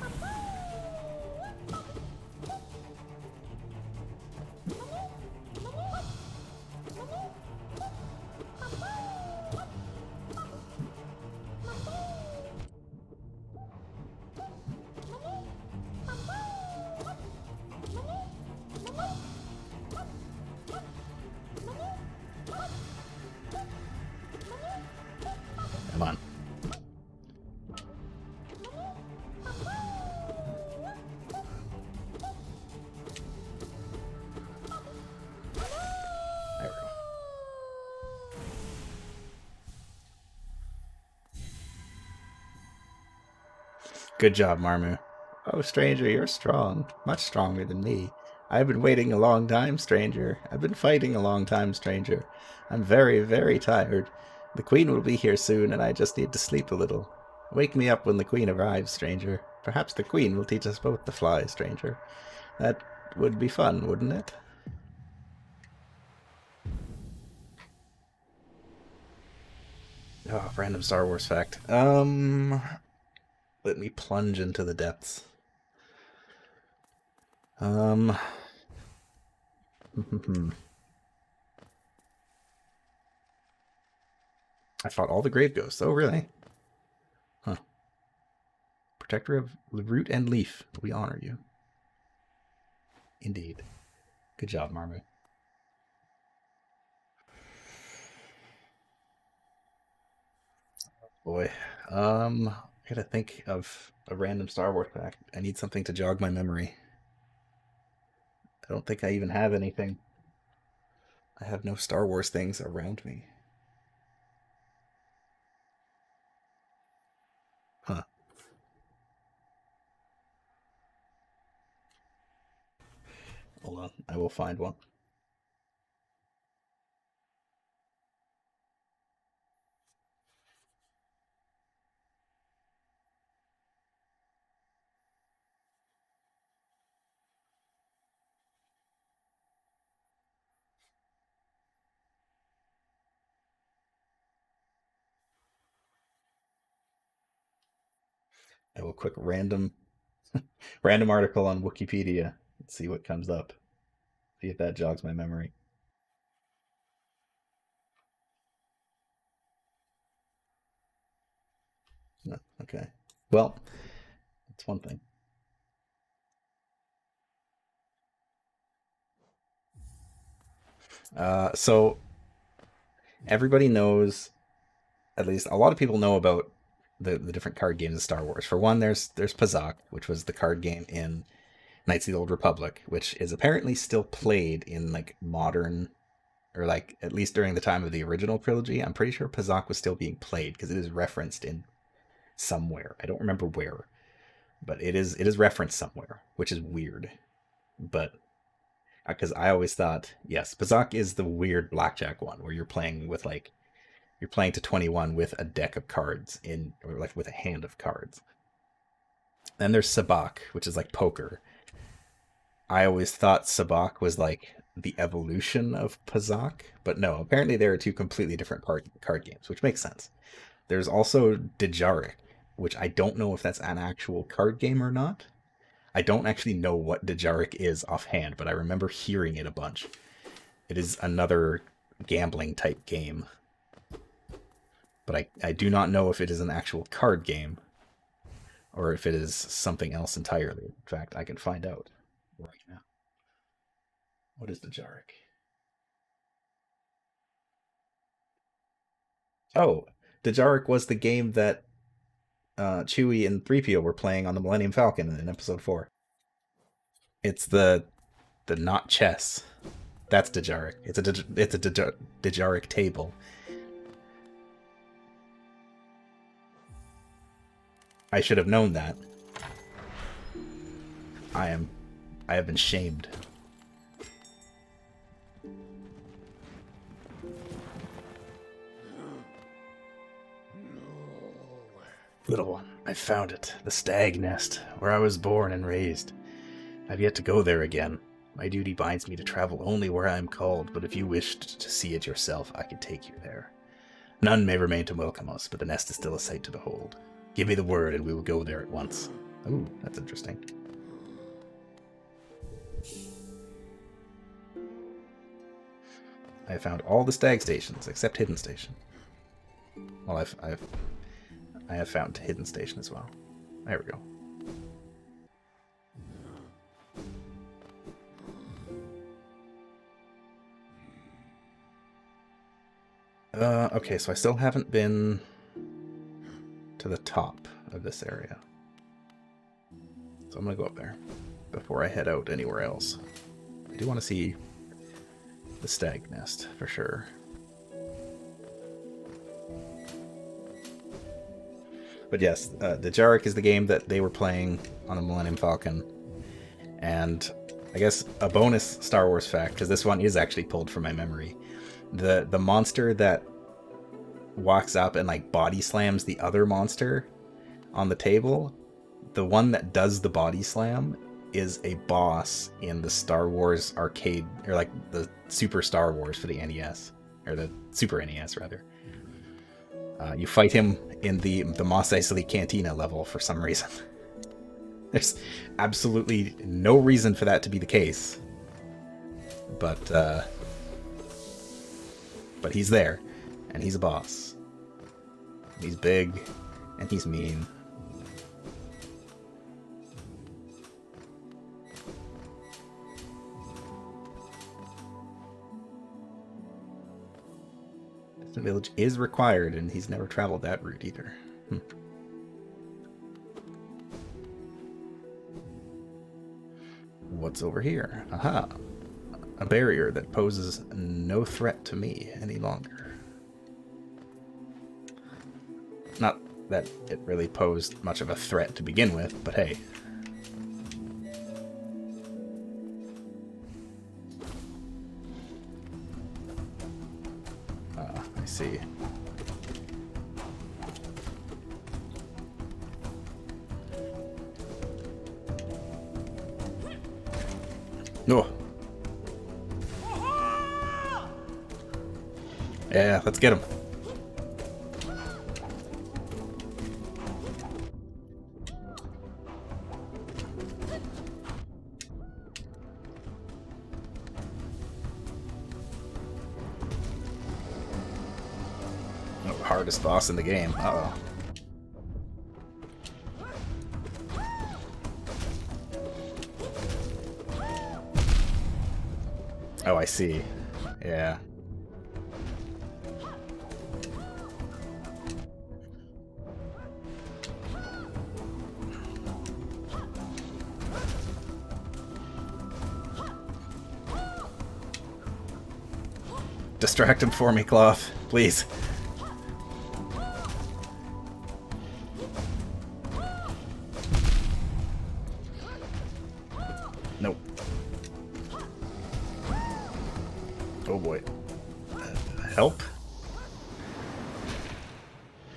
Come on. There we go. Good job, Marmu. Oh, stranger, you're strong. Much stronger than me. I've been waiting a long time, stranger. I've been fighting a long time, stranger. I'm very, very tired. The queen will be here soon, and I just need to sleep a little. Wake me up when the queen arrives, stranger. Perhaps the queen will teach us both to fly, stranger. That would be fun, wouldn't it? Oh, random Star Wars fact. Let me plunge into the depths. I fought all the grave ghosts. Oh, really? Huh. Protector of root and leaf. We honor you. Indeed. Good job, Marmu. Boy. I gotta think of a random Star Wars fact. I need something to jog my memory. I don't think I even have anything. I have no Star Wars things around me. Huh. Hold on. I will find one. I will quick random Random article on Wikipedia. Let's see what comes up. See if that jogs my memory. No, okay. Well, that's one thing. So everybody knows, at least a lot of people know about the different card games of Star Wars. For one, there's Pazak, which was the card game in Knights of the Old Republic, which is apparently still played in like modern, or like at least during the time of the original trilogy. I'm pretty sure Pazak was still being played because it is referenced in somewhere. I don't remember where, but it is referenced somewhere, which is weird. But because I always thought, yes, Pazak is the weird blackjack one where you're playing to 21 with a deck of cards in, or like with a hand of cards. Then there's Sabak, which is like poker. I always thought Sabak was like the evolution of Pazak, but no, apparently there are two completely different card games, which makes sense. There's also Dejarik, which I don't know if that's an actual card game or not. I don't actually know what Dejarik is offhand, but I remember hearing it a bunch. It is another gambling type game, but I do not know if it is an actual card game or if it is something else entirely. In fact, I can find out right now. What is Dejarik? Oh, Dejarik was the game that Chewie and 3PO were playing on the Millennium Falcon in Episode 4. It's the not chess. That's Dejarik. It's a Dejarik table. I should have known that. I am. I have been shamed. Little one, I found it. The stag nest, where I was born and raised. I've yet to go there again. My duty binds me to travel only where I am called, but if you wished to see it yourself, I could take you there. None may remain to welcome us, but the nest is still a sight to behold. Give me the word, and we will go there at once. Ooh, that's interesting. I have found all the stag stations except Hidden Station. Well, I have found Hidden Station as well. There we go. Okay, so I still haven't been to the top of this area. So I'm gonna go up there before I head out anywhere else. I do want to see the stag nest for sure. But yes, Dejarik is the game that they were playing on the Millennium Falcon. And I guess a bonus Star Wars fact, because this one is actually pulled from my memory. The monster that walks up and like body slams the other monster on the table, the one that does the body slam is a boss in the Star Wars arcade, or like the Super Star Wars for the NES, or the Super NES rather. You fight him in the Mos Eisley Cantina level for some reason. There's absolutely no reason for that to be the case, but he's there, and he's a boss. He's big, and he's mean. The village is required, and he's never traveled that route either. What's over here? Aha! A barrier that poses no threat to me any longer. Not that it really posed much of a threat to begin with, but hey. I see. No. Yeah, let's get him. hardest boss in the game. Uh-oh. Oh, I see. Yeah. Distract him for me, Cloth. Please. Nope. Oh boy. Help?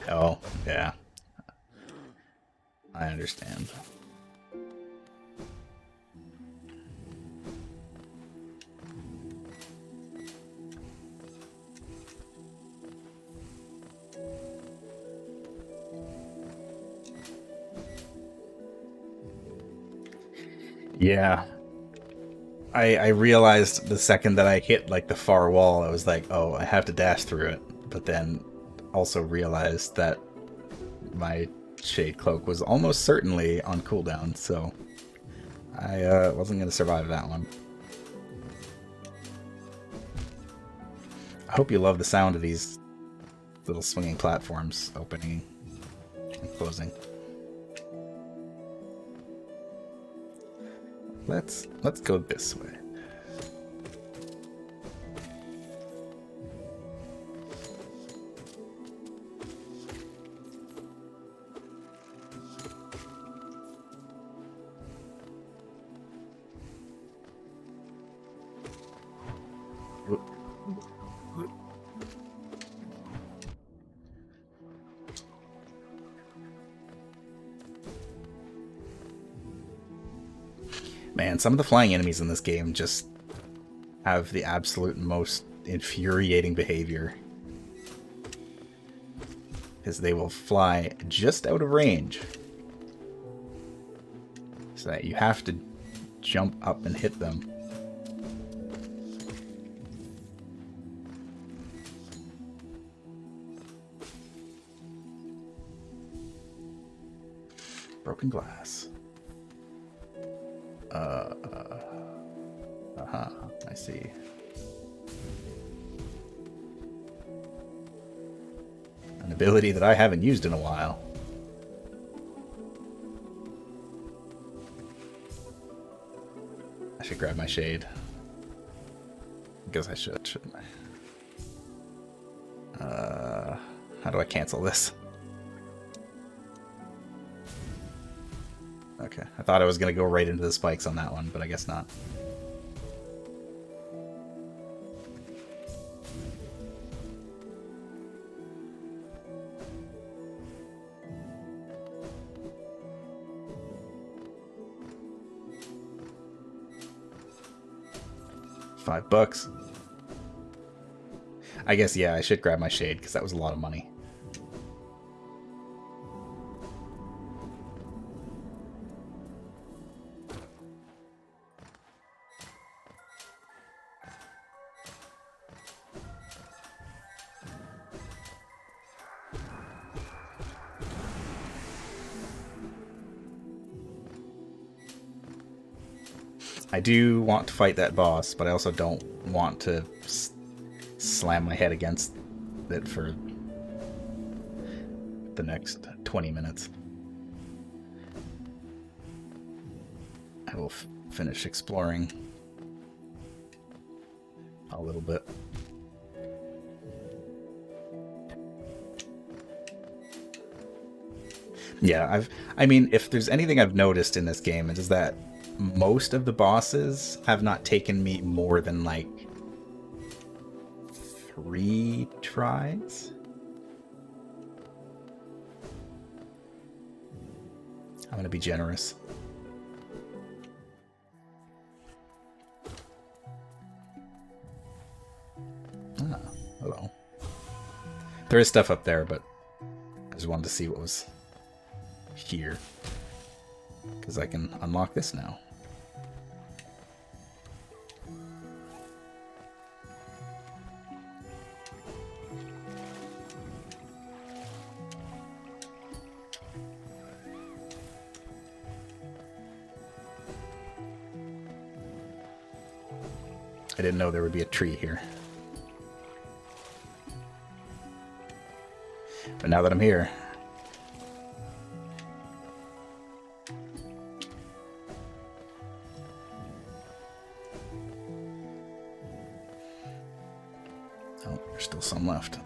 Oh, yeah. I understand. Yeah. I realized the second that I hit like the far wall, I was like, oh, I have to dash through it. But then also realized that my Shade Cloak was almost certainly on cooldown, so I wasn't going to survive that one. I hope you love the sound of these little swinging platforms opening and closing. Let's go this way. Man, some of the flying enemies in this game just have the absolute most infuriating behavior. Because they will fly just out of range. So that you have to jump up and hit them. Broken glass. I see. An ability that I haven't used in a while. I should grab my shade. I guess I should, shouldn't I? How do I cancel this? Okay, I thought I was going to go right into the spikes on that one, but I guess not. $5. I guess, yeah, I should grab my shade, because that was a lot of money. I do want to fight that boss, but I also don't want to slam my head against it for the next 20 minutes. I will finish exploring a little bit. Yeah, I mean, if there's anything I've noticed in this game, it is that most of the bosses have not taken me more than like 3 tries. I'm gonna be generous. Ah, hello. There is stuff up there, but I just wanted to see what was here. Because I can unlock this now. I didn't know there would be a tree here. But now that I'm here... Oh, there's still some left.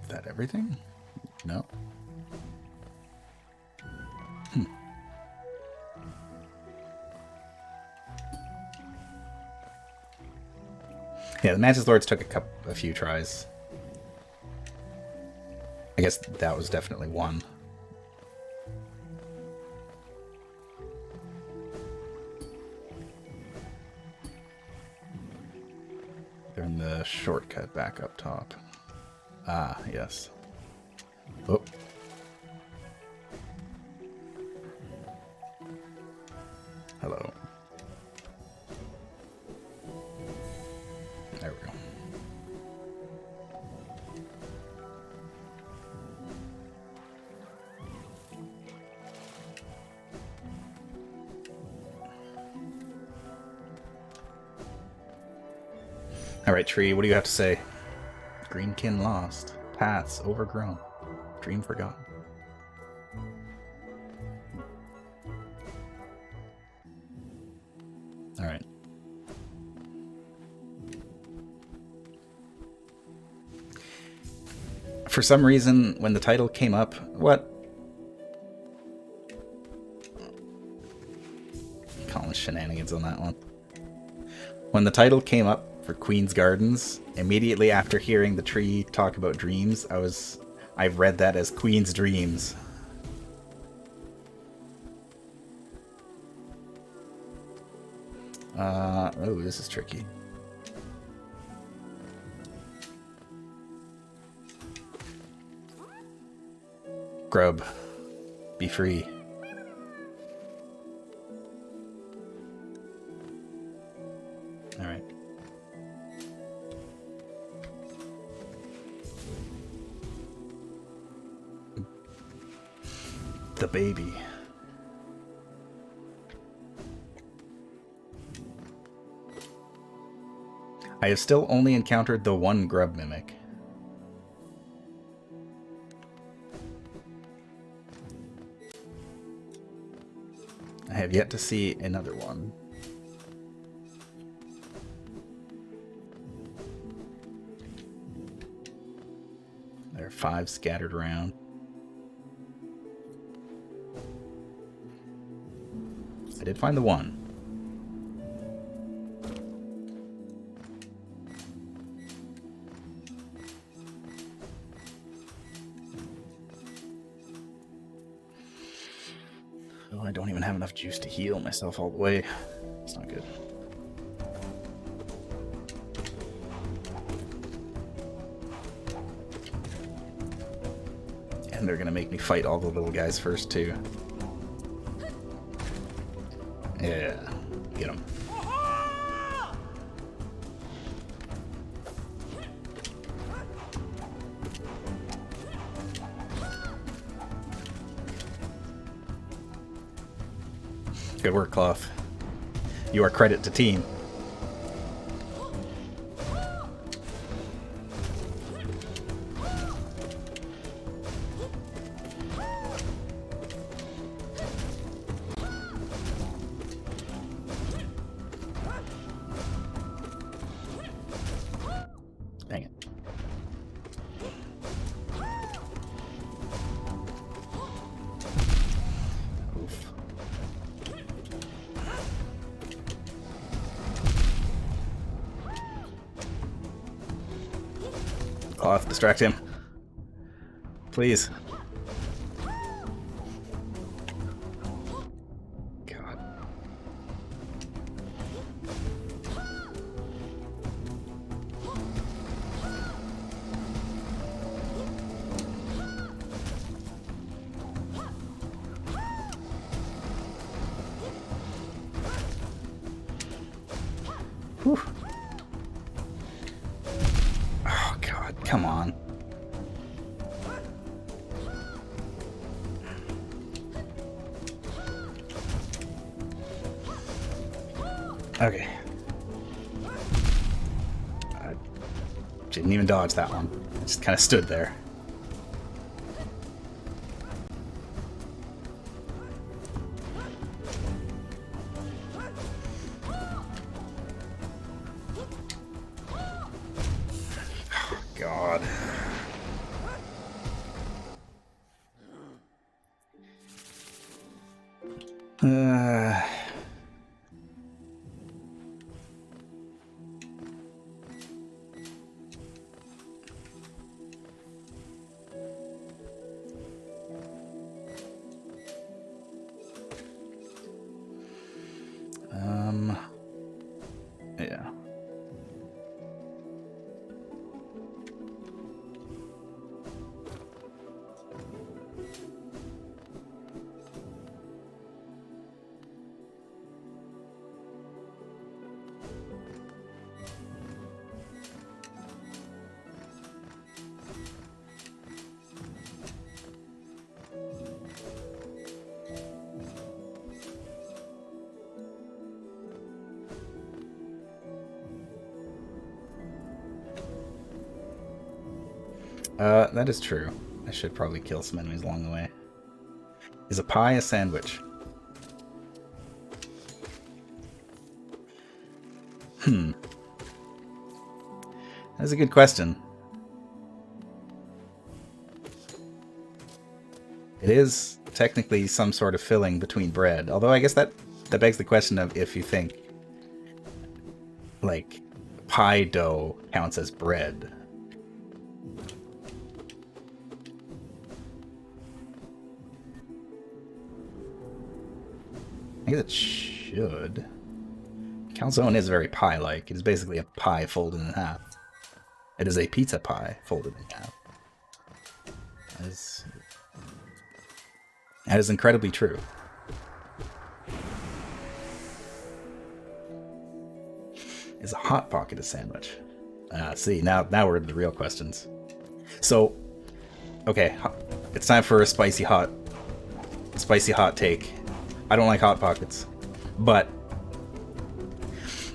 Is that everything? No. Yeah, the Mantis Lords took a few tries. I guess that was definitely one. They're in the shortcut back up top. Ah, yes. Oh. Hello. There we go. All right, tree, what do you have to say? Greenkin lost. Paths overgrown. Dream forgotten. All right. For some reason, when the title came up, what? Calling shenanigans on that one. When the title came up for Queen's Gardens, immediately after hearing the tree talk about dreams, I've read that as Queen's Dreams. Oh, this is tricky. Grub. Be free. Alright. The baby. I have still only encountered the one grub mimic. I have yet to see another one. There are 5 scattered around. I did find the one. Oh, I don't even have enough juice to heal myself all the way. It's not good. And they're gonna make me fight all the little guys first, too. Yeah, get him. Good work, Cloth. You are credit to team. Dang it. Oof. Cloth, distract him. Please. God. Whew. Oh, God. Come on. Okay. I didn't even dodge that one. I just kind of stood there. Oh, God. Yeah. That is true. I should probably kill some enemies along the way. Is a pie a sandwich? That's a good question. It is technically some sort of filling between bread, although I guess that begs the question of if you think, like, pie dough counts as bread. I guess it should. Calzone is very pie-like. It is basically a pie folded in half. It is a pizza pie folded in half. That is incredibly true. Is a Hot Pocket a sandwich? See, now we're to the real questions. So, okay, it's time for a spicy hot take. I don't like Hot Pockets, but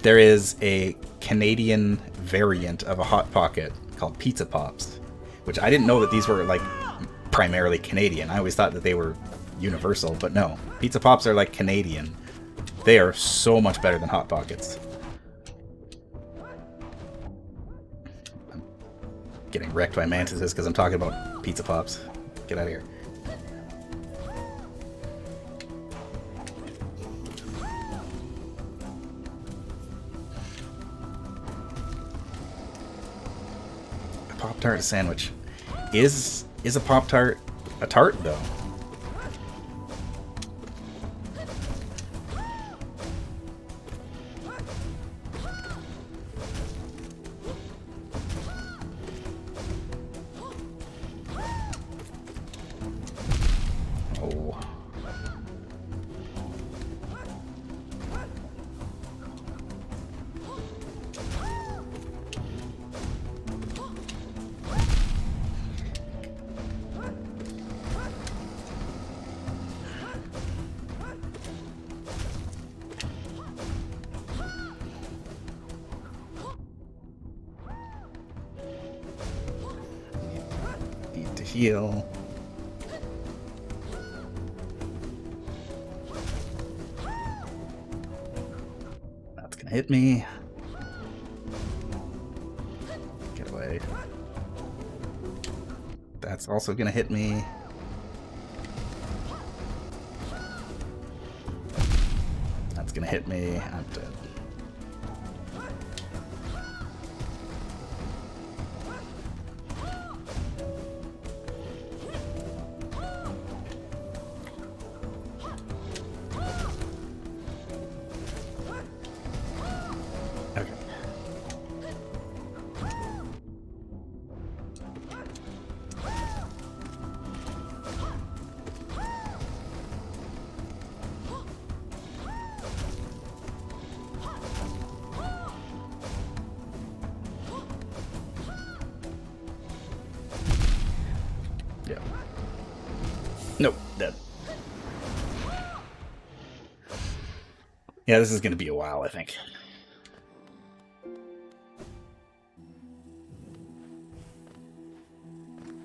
there is a Canadian variant of a Hot Pocket called Pizza Pops, which I didn't know that these were, like, primarily Canadian. I always thought that they were universal, but no. Pizza Pops are, like, Canadian. They are so much better than Hot Pockets. I'm getting wrecked by mantises because I'm talking about Pizza Pops. Get out of here. Pop-Tart a sandwich. Is a Pop-Tart a tart, though? Oh. Need to heal. That's gonna hit me. Get away. That's also gonna hit me. That's gonna hit me. I'm dead. Okay. Yeah. Nope, dead. Yeah, this is going to be a while, I think.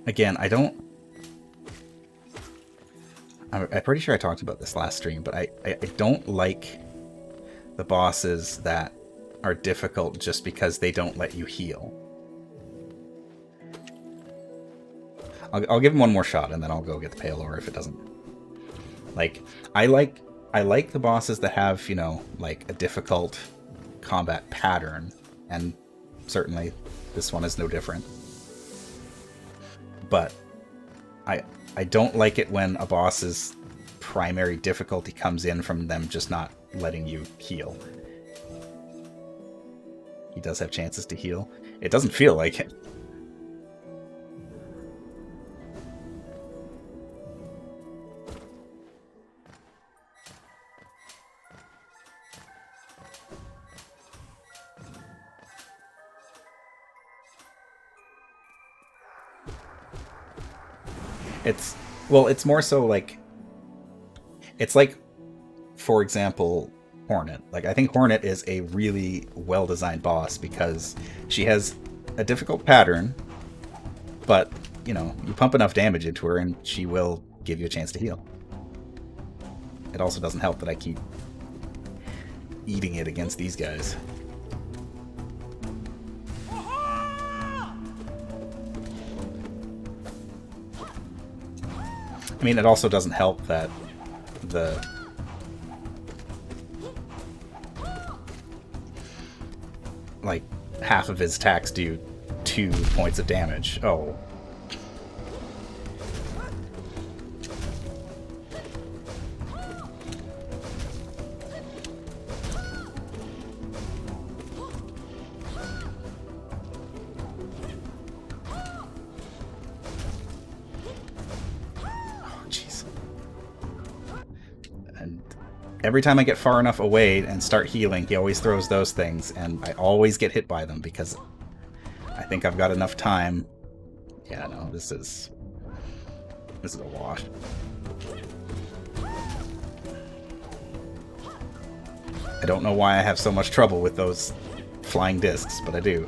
Again, I'm pretty sure I talked about this last stream, but I don't like the bosses that are difficult just because they don't let you heal. I'll give him one more shot, and then I'll go get the pale ore if it doesn't. Like, I like the bosses that have, you know, like a difficult combat pattern, and certainly this one is no different. But I don't like it when a boss's primary difficulty comes in from them just not letting you heal. He does have chances to heal. It doesn't feel like it. It's more so like, it's like, for example, Hornet. Like, I think Hornet is a really well-designed boss because she has a difficult pattern, but, you know, you pump enough damage into her and she will give you a chance to heal. It also doesn't help that I keep eating it against these guys. I mean, it also doesn't help that the... like, half of his attacks do 2 points of damage. Oh. Every time I get far enough away and start healing, he always throws those things, and I always get hit by them because I think I've got enough time. Yeah, no, this is a wash. I don't know why I have so much trouble with those flying discs, but I do.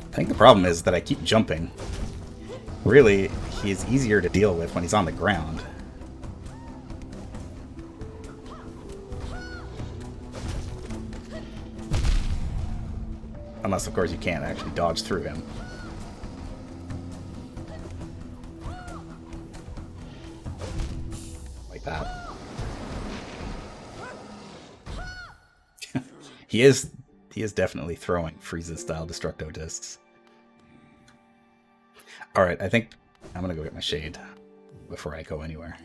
I think the problem is that I keep jumping. Really, he is easier to deal with when he's on the ground. Unless, of course, you can't actually dodge through him. Like that. He is definitely throwing Frieza-style Destructo Discs. Alright, I think I'm gonna go get my shade before I go anywhere.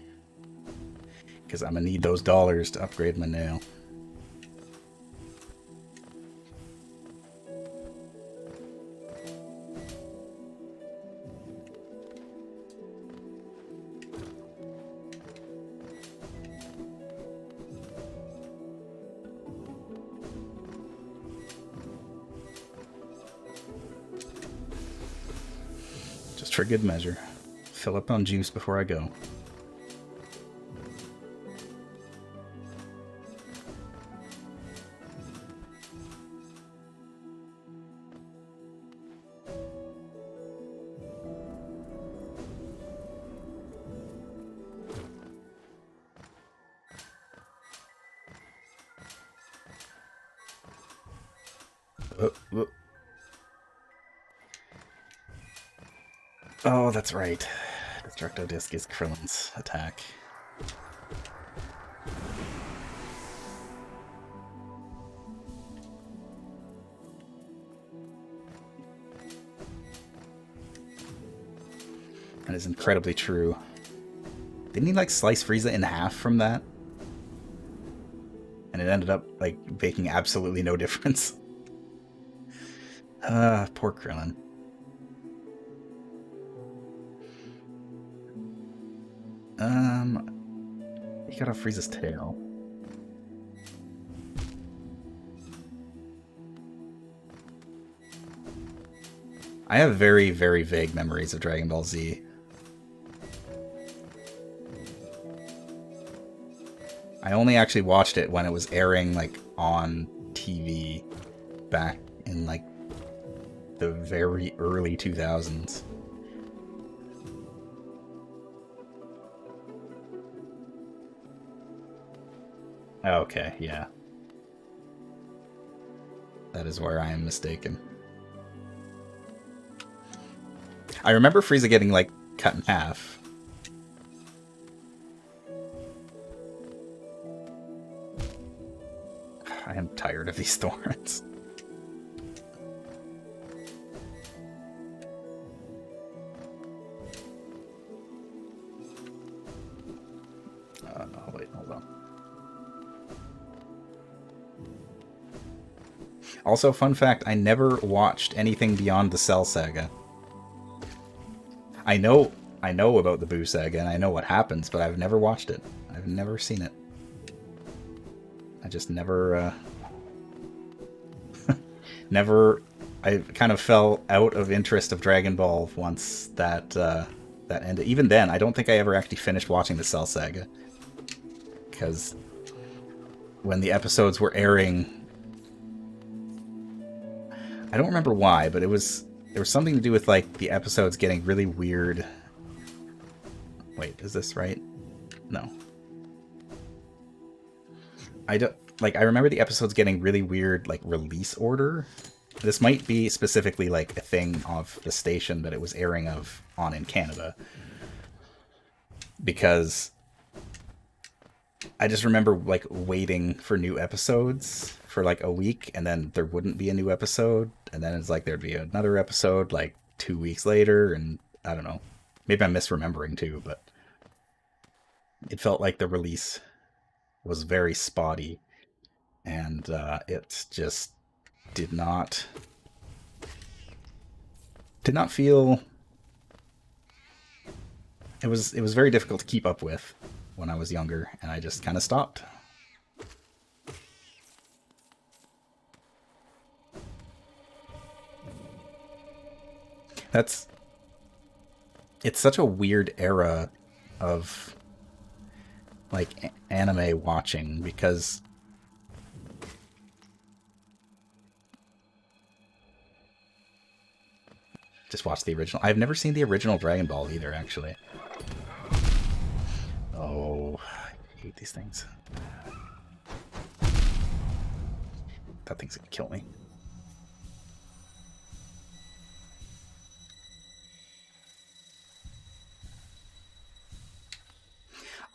Because I'm gonna need those dollars to upgrade my nail. For good measure. Fill up on juice before I go. Oh, that's right. Destructo Disc is Krillin's attack. That is incredibly true. Didn't he, like, slice Frieza in half from that? And it ended up, like, making absolutely no difference. Poor Krillin. He got off Frieza's tail. I have very, very vague memories of Dragon Ball Z. I only actually watched it when it was airing, like, on TV back in, like, the very early 2000s. Okay, yeah. That is where I am mistaken. I remember Frieza getting, like, cut in half. I am tired of these thorns. Oh, wait, hold on. Also, fun fact, I never watched anything beyond the Cell Saga. I know about the Buu Saga, and I know what happens, but I've never watched it. I've never seen it. I just never, I kind of fell out of interest of Dragon Ball once that ended. Even then, I don't think I ever actually finished watching the Cell Saga. Because when the episodes were airing, I don't remember why, but there was something to do with, like, the episodes getting really weird. Wait, is this right? No. I remember the episodes getting really weird, like, release order. This might be specifically, like, a thing of the station that it was airing on in Canada. Because I just remember, like, waiting for new episodes for, like, a week, and then there wouldn't be a new episode, and then it's like there'd be another episode, like, 2 weeks later, and I don't know. Maybe I'm misremembering, too, but it felt like the release was very spotty, and it just did not feel... It was very difficult to keep up with when I was younger, and I just kind of stopped. It's such a weird era of, like, anime watching, because just watch the original. I've never seen the original Dragon Ball either, actually. Oh, I hate these things. That thing's gonna kill me.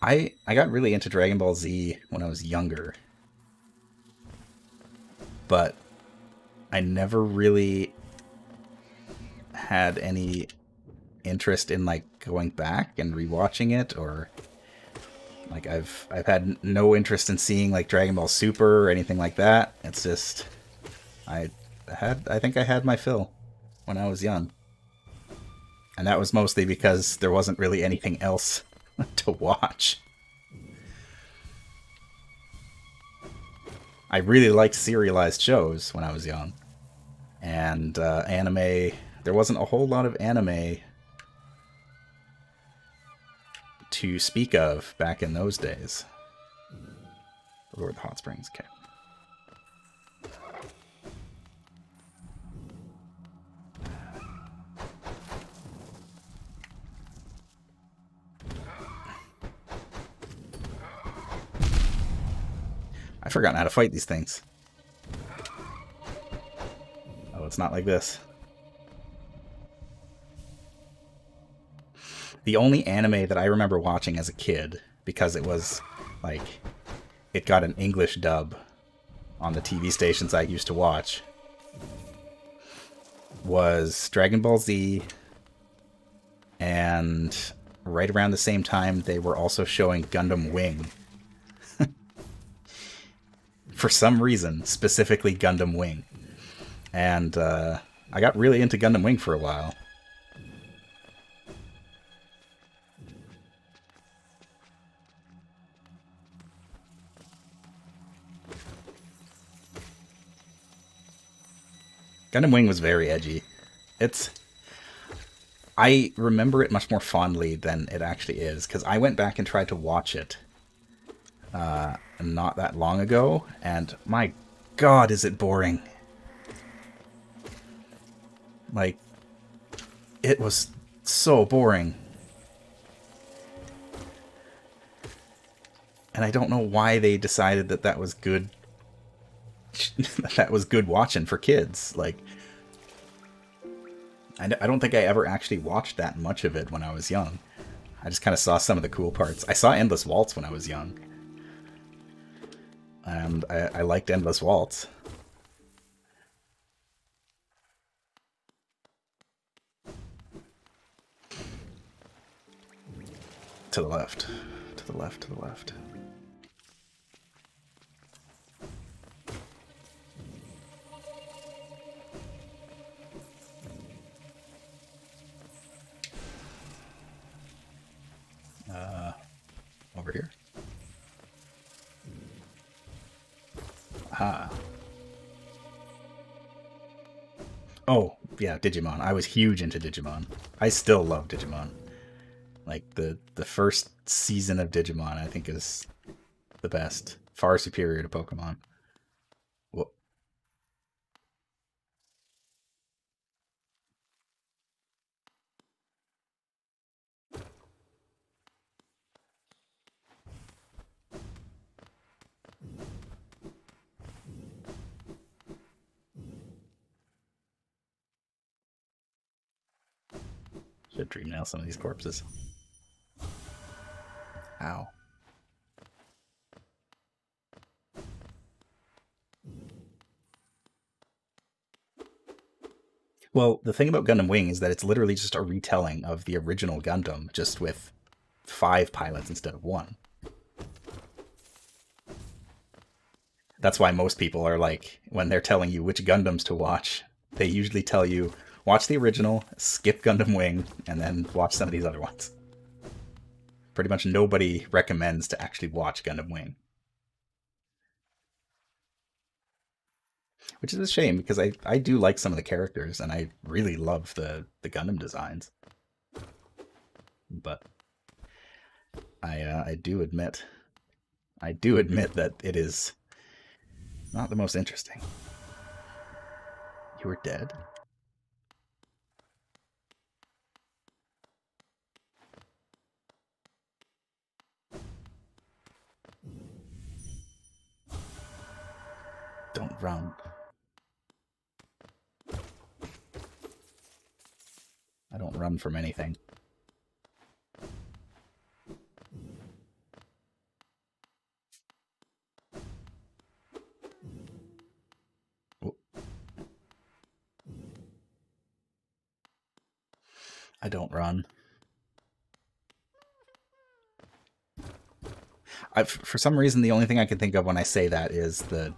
I got really into Dragon Ball Z when I was younger, but I never really had any interest in, like, going back and rewatching it, or, like, I've had no interest in seeing, like, Dragon Ball Super or anything like that. It's just I think I had my fill when I was young, and that was mostly because there wasn't really anything else to watch. I really liked serialized shows when I was young, and anime. There wasn't a whole lot of anime to speak of back in those days. Or the hot springs, okay. I've forgotten how to fight these things. Oh, it's not like this. The only anime that I remember watching as a kid, because it was, like, it got an English dub on the TV stations I used to watch, was Dragon Ball Z, and right around the same time they were also showing Gundam Wing. For some reason, specifically Gundam Wing. And I got really into Gundam Wing for a while. Gundam Wing was very edgy. It's... I remember it much more fondly than it actually is, because I went back and tried to watch it not that long ago, and my god, is it boring. Like, it was so boring. And I don't know why they decided that that was good. That was good watching for kids. Like, I don't think I ever actually watched that much of it when I was young. I just kind of saw some of the cool parts. I saw Endless Waltz when I was young. And I liked Endless Waltz. To the left. To the left, to the left. Over here. Ah. Oh, yeah, Digimon. I was huge into Digimon. I still love Digimon. Like, the first season of Digimon, I think, is the best. Far superior to Pokemon. Well, should dream nail some of these corpses. Ow. Well, the thing about Gundam Wing is that it's literally just a retelling of the original Gundam, just with 5 pilots instead of 1. That's why most people are like, when they're telling you which Gundams to watch, they usually tell you, watch the original, skip Gundam Wing, and then watch some of these other ones. Pretty much nobody recommends to actually watch Gundam Wing. Which is a shame, because I do like some of the characters, and I really love the Gundam designs. But I do admit that it is not the most interesting. You were dead? Don't run. I don't run from anything. Oh. I don't run. For some reason, the only thing I can think of when I say that is the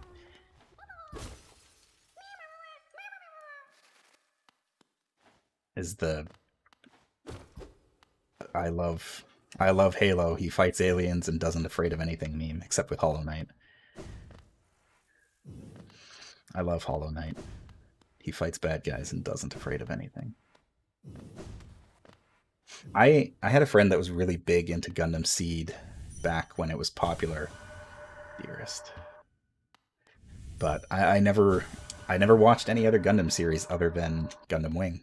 I love Halo. He fights aliens and doesn't afraid of anything meme, except with Hollow Knight. I love Hollow Knight. He fights bad guys and doesn't afraid of anything. I had a friend that was really big into Gundam Seed back when it was popular. Dearest. But I never watched any other Gundam series other than Gundam Wing.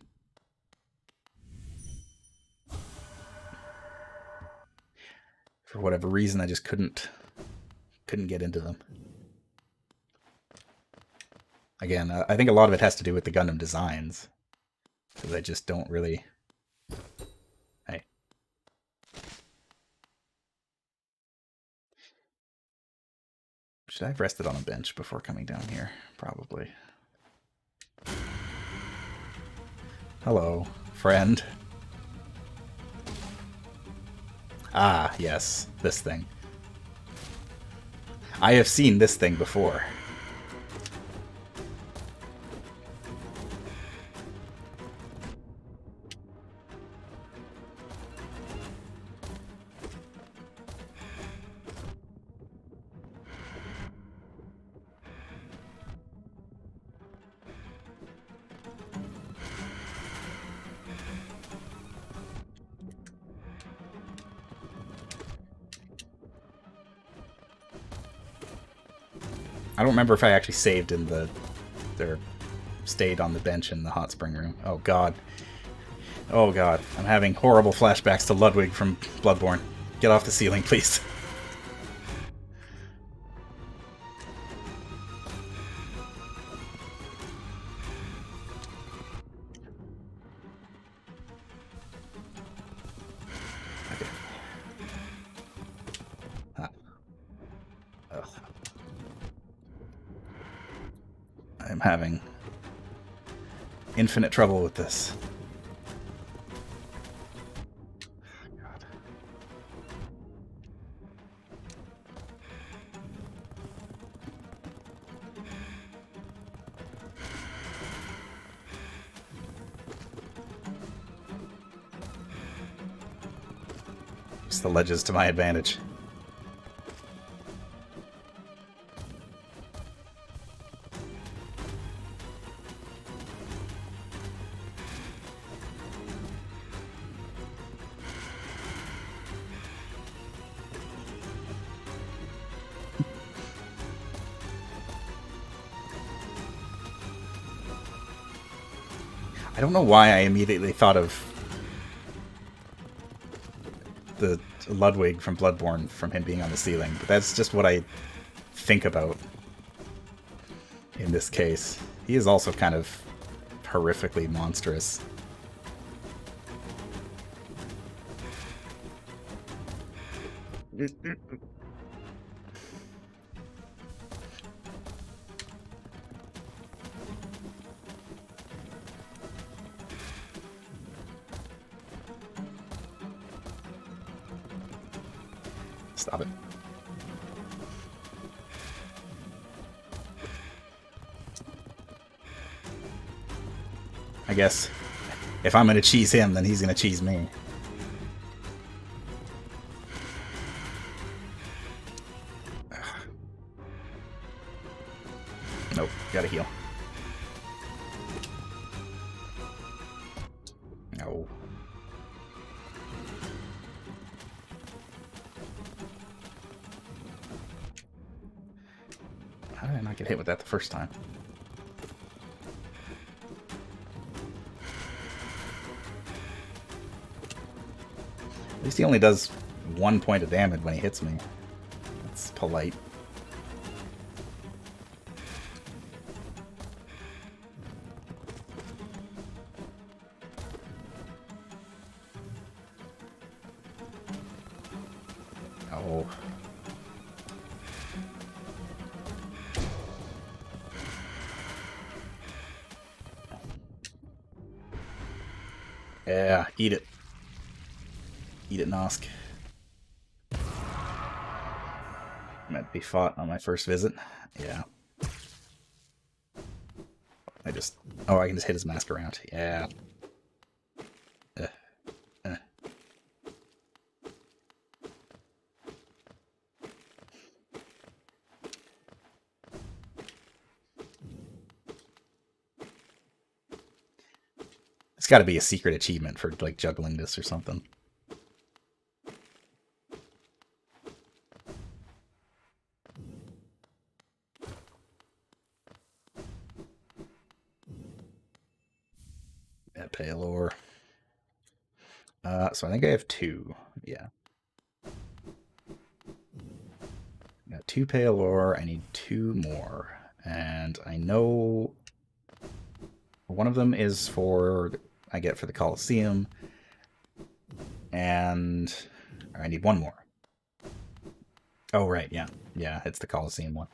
For whatever reason, I just couldn't get into them. Again, I think a lot of it has to do with the Gundam designs, because I just don't really... Hey. Should I have rested on a bench before coming down here? Probably. Hello, friend. Ah, yes, this thing. I have seen this thing before. I don't remember if I actually saved in the... or stayed on the bench in the hot spring room. Oh god. Oh god. I'm having horrible flashbacks to Ludwig from Bloodborne. Get off the ceiling, please. Okay. Ah. Ugh. I'm having infinite trouble with this. God. Use the ledges to my advantage. I don't know why I immediately thought of the Ludwig from Bloodborne from him being on the ceiling, but that's just what I think about in this case. He is also kind of horrifically monstrous. Stop it. I guess if I'm going to cheese him, then he's going to cheese me. Nope, gotta heal. No. How did I not get hit with that the first time? At least he only does 1 point of damage when he hits me. That's polite. Oh. Yeah, eat it. Eat it, Nosk. Meant to be fought on my first visit. Yeah. I just... Oh, I can just hit his mask around. Yeah. It's got to be a secret achievement for, like, juggling this or something. At Paylor. So I think I have 2. Yeah. Got 2 Paylor. I need 2 more. And I know one of them is for... I get for the Coliseum. And I need 1 more. Oh, right, yeah. Yeah, it's the Coliseum one.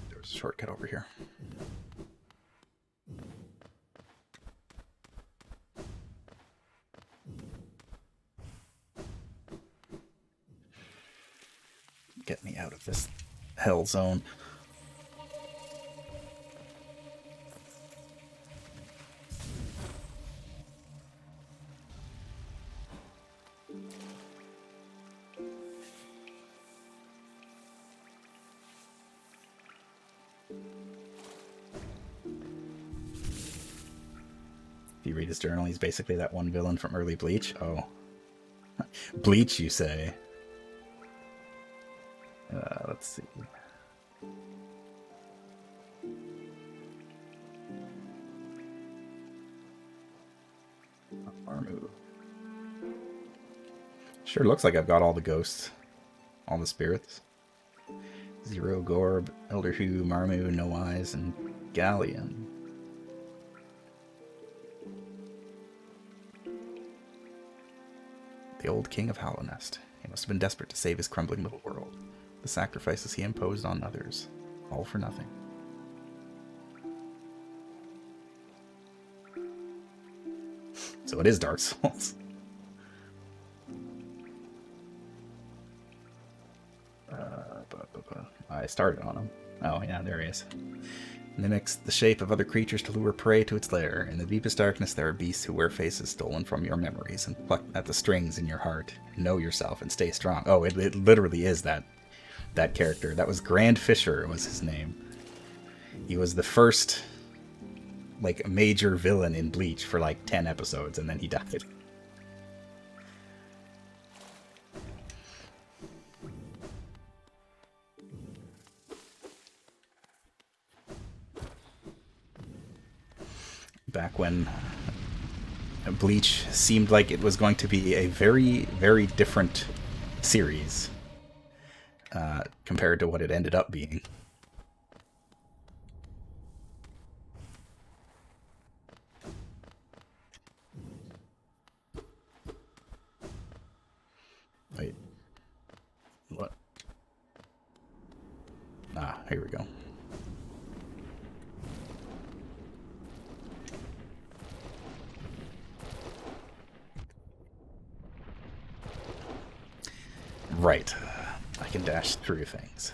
There's a shortcut over here. Get me out of this hell zone. you read his journal, he's basically that one villain from early Bleach. Oh. Bleach, you say? Let's see. Marmu. Sure looks like I've got all the ghosts. All the spirits. Zero, Gorb, Elder Hu, Marmu, No Eyes, and Galleon. The old king of Hallownest. He must have been desperate to save his crumbling little world. The sacrifices he imposed on others. All for nothing. So it is Dark Souls. I started on him. Oh yeah, there he is. Mimics the shape of other creatures to lure prey to its lair. In the deepest darkness there are beasts who wear faces stolen from your memories and pluck at the strings in your heart. Know yourself and stay strong. Oh, it literally is that character. That was Grand Fisher was his name. He was the first like major villain in Bleach for like 10 episodes and then he died. Back when Bleach seemed like it was going to be a very, very different series compared to what it ended up being. Wait. What? Ah, here we go. Right. I can dash through things.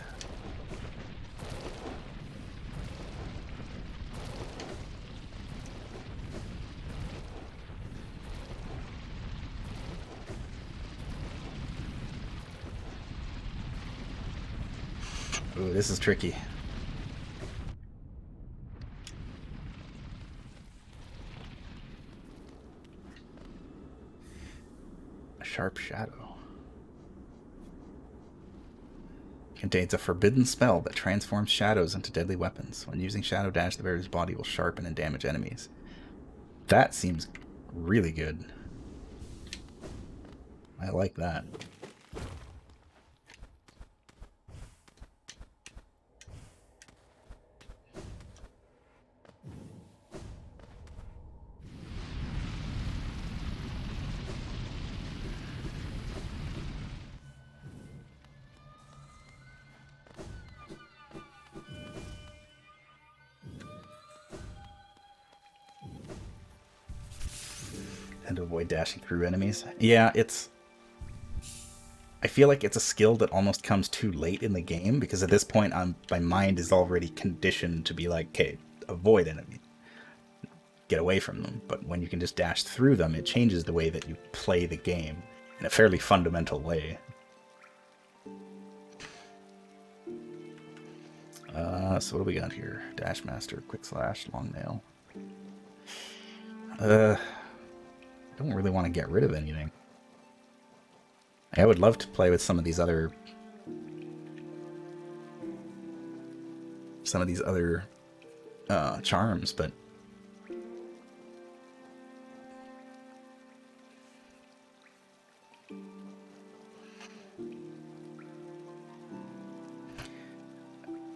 Ooh, this is tricky. A sharp shadow. Contains a forbidden spell that transforms shadows into deadly weapons. When using Shadow Dash, the bearer's body will sharpen and damage enemies. That seems really good. I like that. And to avoid dashing through enemies. Yeah, it's... I feel like it's a skill that almost comes too late in the game, because at this point my mind is already conditioned to be like, okay, avoid enemies. Get away from them. But when you can just dash through them, it changes the way that you play the game in a fairly fundamental way. So what do we got here? Dash Master, Quick Slash, Long Nail. I don't really want to get rid of anything. I would love to play with some of these other charms, but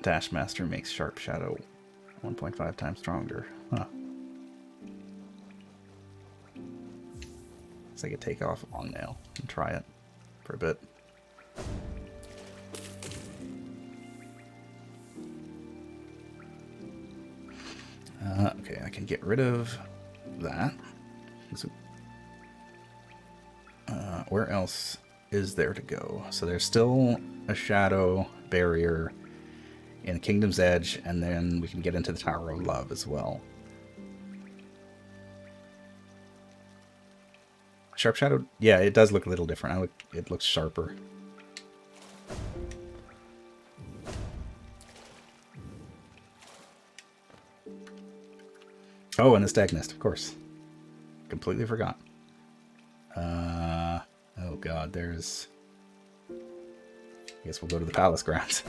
Dash Master makes Sharp Shadow 1.5 times stronger. Huh. So I could take off a Long Nail and try it for a bit. Okay, I can get rid of that. Where else is there to go? So there's still a shadow barrier in Kingdom's Edge, and then we can get into the Tower of Love as well. Sharp Shadow, yeah, it does look a little different. It looks sharper. Oh, and the Stagnist, of course. Completely forgot. Oh god, there's... I guess we'll go to the palace grounds.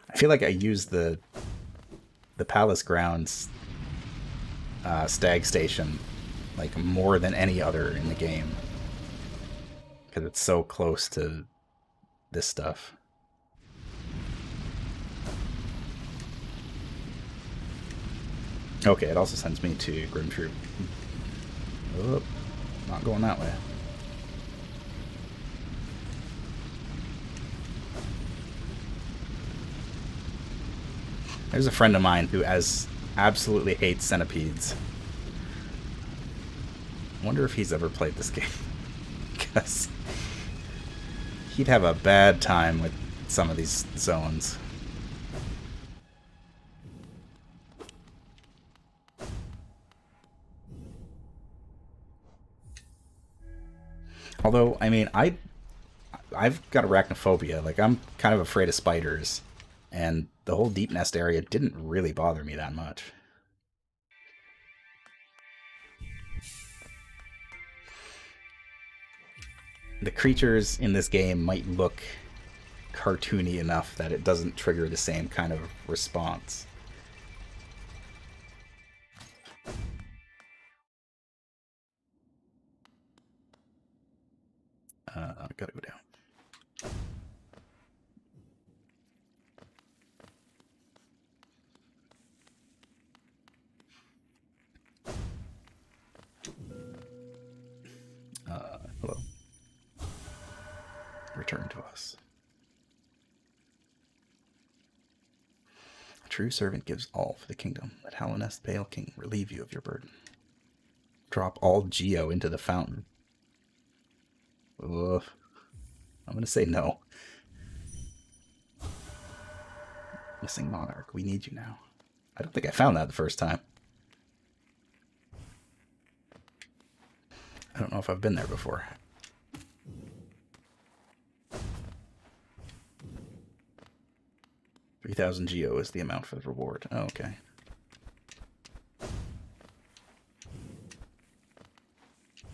I feel like I used the palace grounds stag station like more than any other in the game. Because it's so close to this stuff. Okay, it also sends me to Grim Troop. Oh, not going that way. There's a friend of mine who absolutely hates centipedes. I wonder if he's ever played this game. Because he'd have a bad time with some of these zones. Although, I mean, I've got arachnophobia. Like, I'm kind of afraid of spiders. And the whole deep nest area didn't really bother me that much. The creatures in this game might look cartoony enough that it doesn't trigger the same kind of response. I've got to go down. Hello. Return to us. A true servant gives all for the kingdom. Let Hallownest Pale King relieve you of your burden. Drop all Geo into the fountain. Ugh. I'm going to say no. Missing monarch. We need you now. I don't think I found that the first time. I don't know if I've been there before. $3,000 Geo is the amount for the reward. Oh, okay.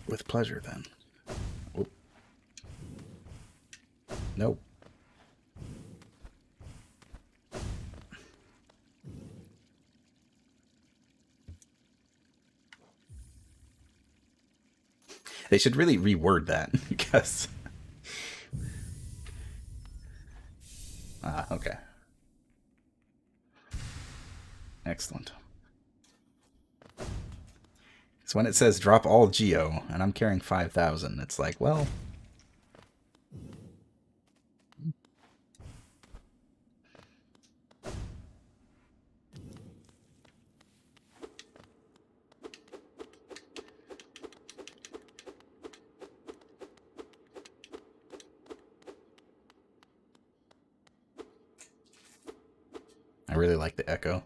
With pleasure, then. Oh. Nope. They should really reword that, because... okay. Excellent. So when it says drop all Geo, and I'm carrying 5,000, it's like, well... I really like the echo.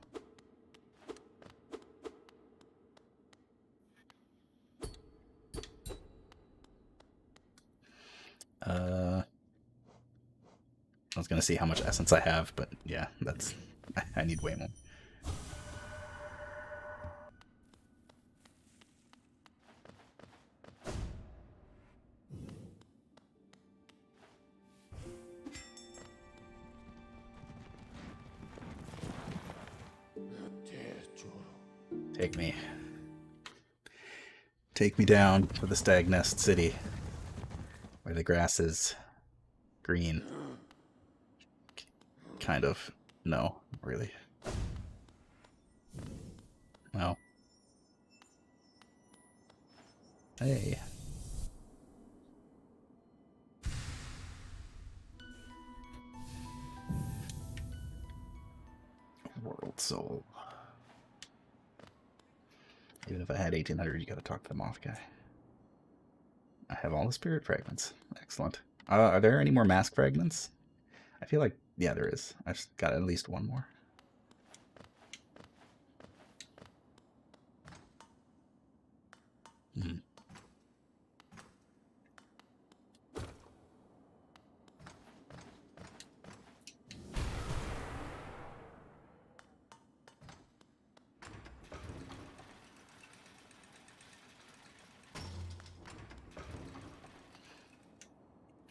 I was gonna see how much essence I have, but yeah, that's... I need way more. Take me. Take me down to the Stag Nest City, where the grass is green. Kind of. No, really. Well. Hey. World Soul. Even if I had 1,800, you gotta talk to the moth guy. I have all the spirit fragments. Excellent. Are there any more mask fragments? I feel like, yeah, there is. I've just got at least one more. Hmm.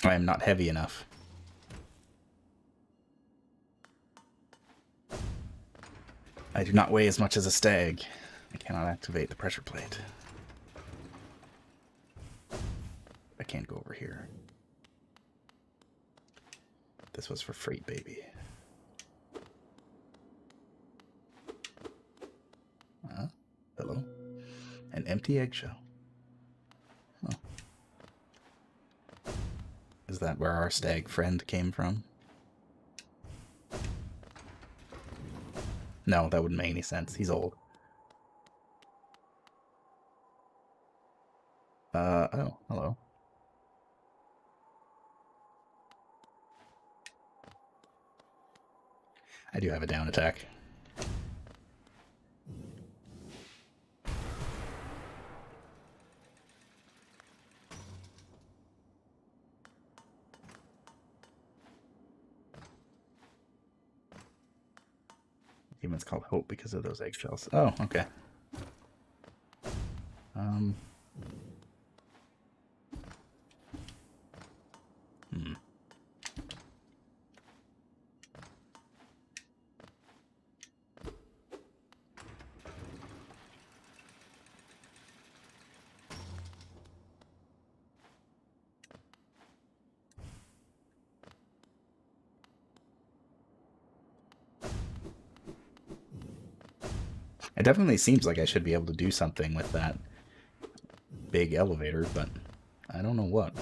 I am not heavy enough. I do not weigh as much as a stag. I cannot activate the pressure plate. I can't go over here. This was for freight, baby. Hello? An empty eggshell. Oh. Is that where our stag friend came from? No, that wouldn't make any sense. He's old. Oh, hello. I do have a down attack. It's called Hope because of those eggshells. Oh, okay. It definitely seems like I should be able to do something with that big elevator, but I don't know what.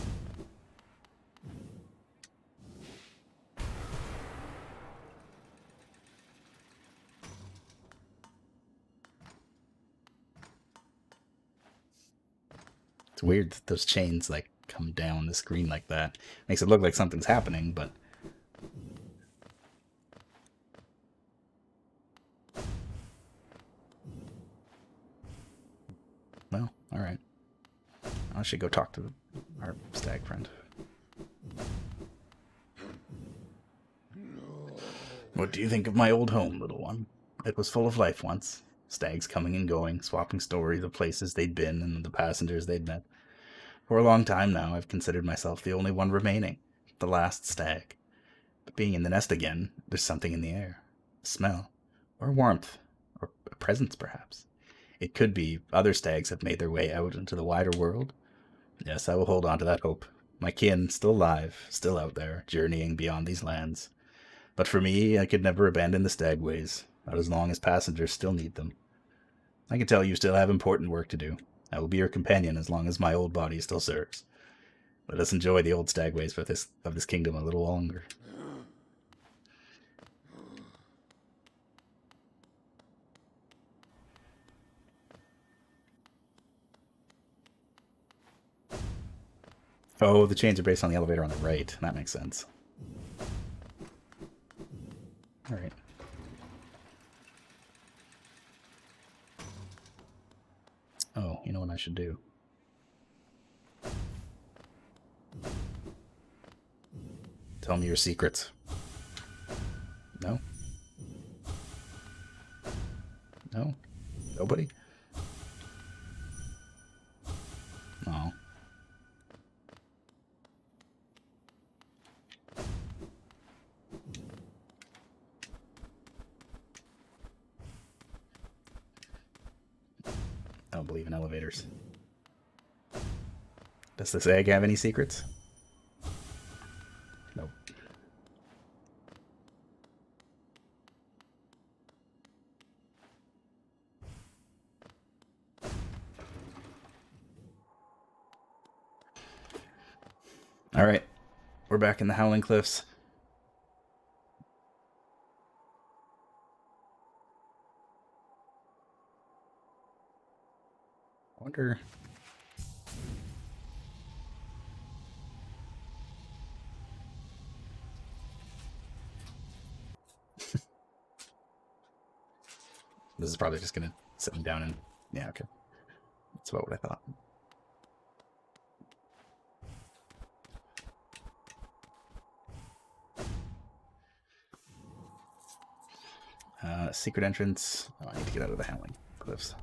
It's weird that those chains like come down the screen like that. Makes it look like something's happening, but well, all right. I should go talk to our stag friend. What do you think of my old home, little one? It was full of life once. Stags coming and going, swapping stories of places they'd been and the passengers they'd met. For a long time now, I've considered myself the only one remaining, the last stag. But being in the nest again, there's something in the air. A smell, or warmth, or a presence perhaps. It could be other stags have made their way out into the wider world. Yes, I will hold on to that hope. My kin, still alive, still out there, journeying beyond these lands. But for me, I could never abandon the stagways, not as long as passengers still need them. I can tell you still have important work to do. I will be your companion as long as my old body still serves. Let us enjoy the old stagways of this kingdom a little longer. Oh, the chains are based on the elevator on the right. That makes sense. All right. Oh, you know what I should do? Tell me your secrets. No? No? Nobody? Oh. I don't believe in elevators. Does this egg have any secrets? Nope. All right. We're back in the Howling Cliffs. I wonder... This is probably just gonna sit me down and... Yeah, okay. That's about what I thought. Secret entrance. Oh, I need to get out of the Howling Cliffs.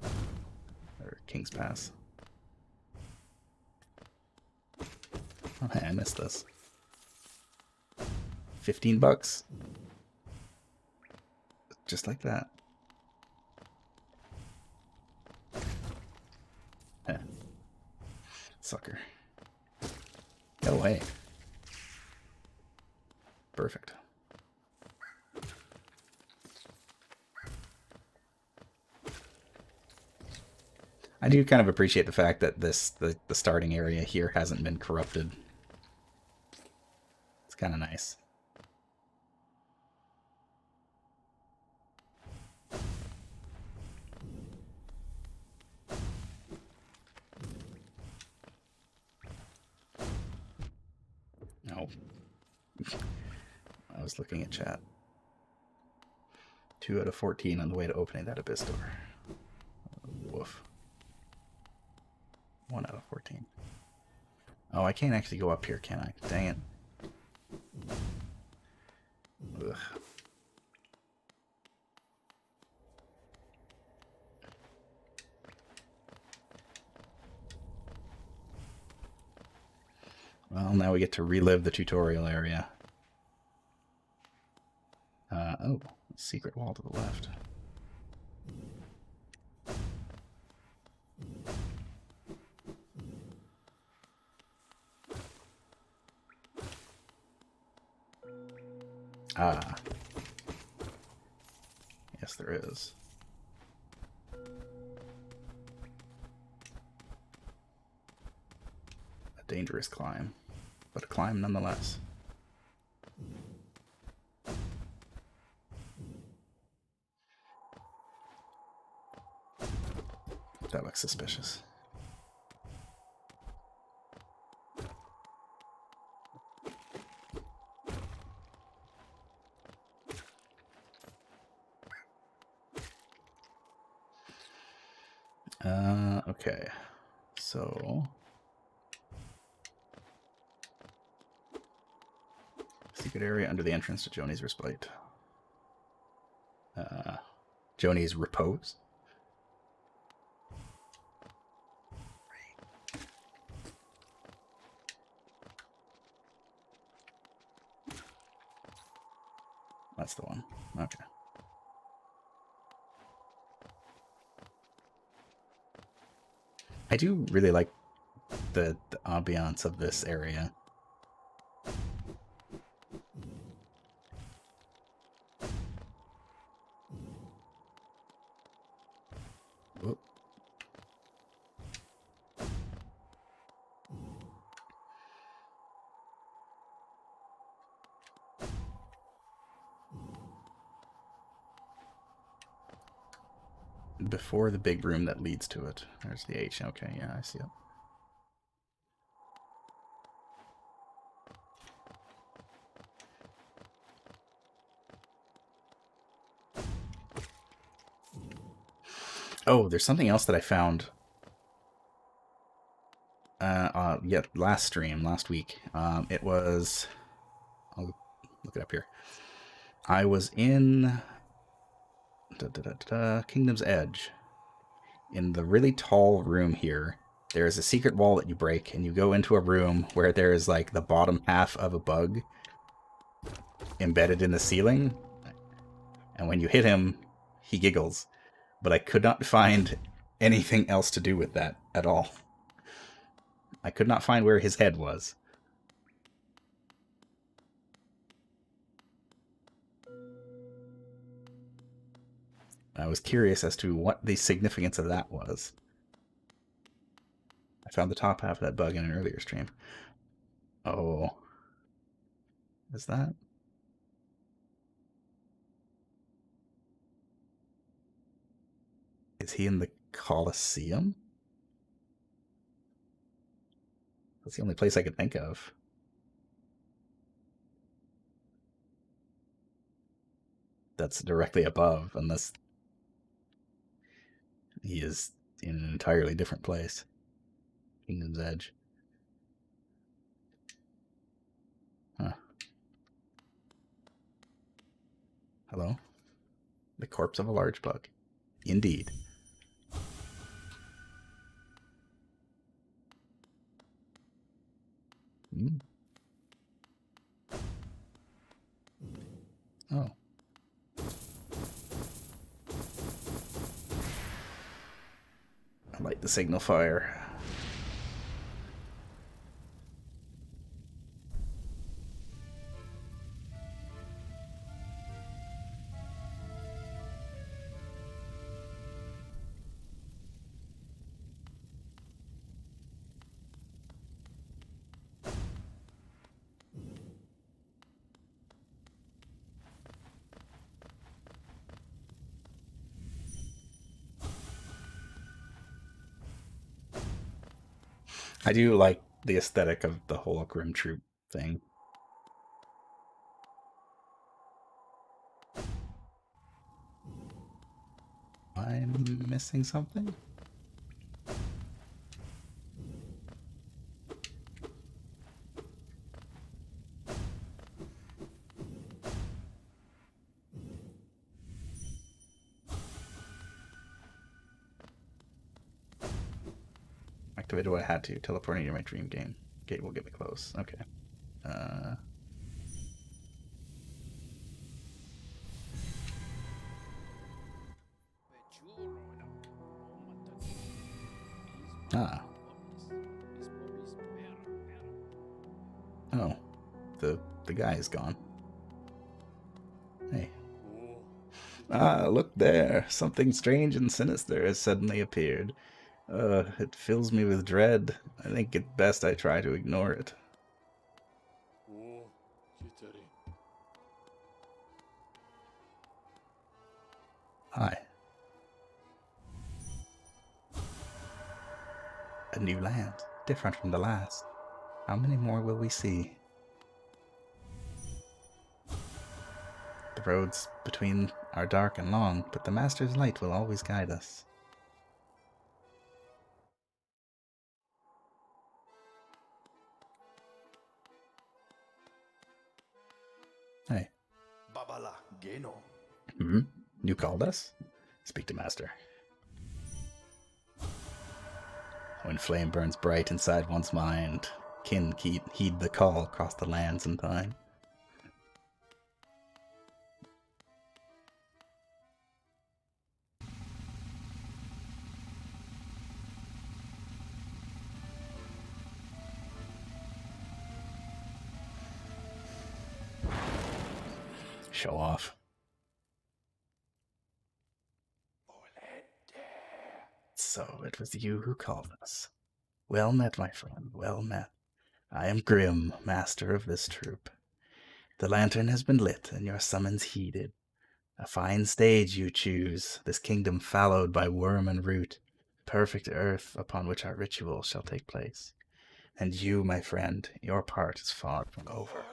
Or King's Pass. Oh, hey, I missed this. $15. Just like that. Eh. Sucker. Get away. Perfect. I do kind of appreciate the fact that the starting area here hasn't been corrupted. It's kind of nice. No. I was looking at chat. 2 out of 14 on the way to opening that abyss door. Woof. 1 out of 14. Oh, I can't actually go up here, can I? Dang it. Ugh. Well, now we get to relive the tutorial area. Oh, secret wall to the left. Ah. Yes, there is. A dangerous climb, but a climb nonetheless. That looks suspicious. Okay. So... secret area under the entrance to Joni's respite. Joni's repose. That's the one. Okay. I do really like the ambiance of this area. Whoop. Before the big room that leads to it. There's the H. Okay, yeah, I see it. Oh, there's something else that I found. Yeah, last week. It was. I'll look it up here. I was in Kingdom's Edge. In the really tall room here, there is a secret wall that you break, and you go into a room where there is like the bottom half of a bug embedded in the ceiling. And when you hit him, he giggles. But I could not find anything else to do with that at all. I could not find where his head was. I was curious as to what the significance of that was. I found the top half of that bug in an earlier stream. Oh. Is that? Is he in the Colosseum? That's the only place I could think of. That's directly above, unless he is in an entirely different place. Kingdom's Edge. Huh. Hello? The corpse of a large bug. Indeed. Oh. I light the signal fire. I do like the aesthetic of the whole Grim Troop thing. I'm missing something? Activated what I had to. Teleporting to my dream game. Gate will get me close. Okay. Ah. Oh. The guy is gone. Hey. Ah, look there. Something strange and sinister has suddenly appeared. It fills me with dread. I think it best I try to ignore it. Hi. A new land, different from the last. How many more will we see? The roads between are dark and long, but the Master's light will always guide us. Hey. Hmm? You called us? Speak to Master. When flame burns bright inside one's mind, kin heed the call across the lands and time. Show off. So it was you who called us. Well met, my friend, well met. I am Grim, master of this troop. The lantern has been lit, and your summons heeded. A fine stage you choose, this kingdom fallowed by worm and root, perfect earth upon which our ritual shall take place. And you, my friend, your part is far from over.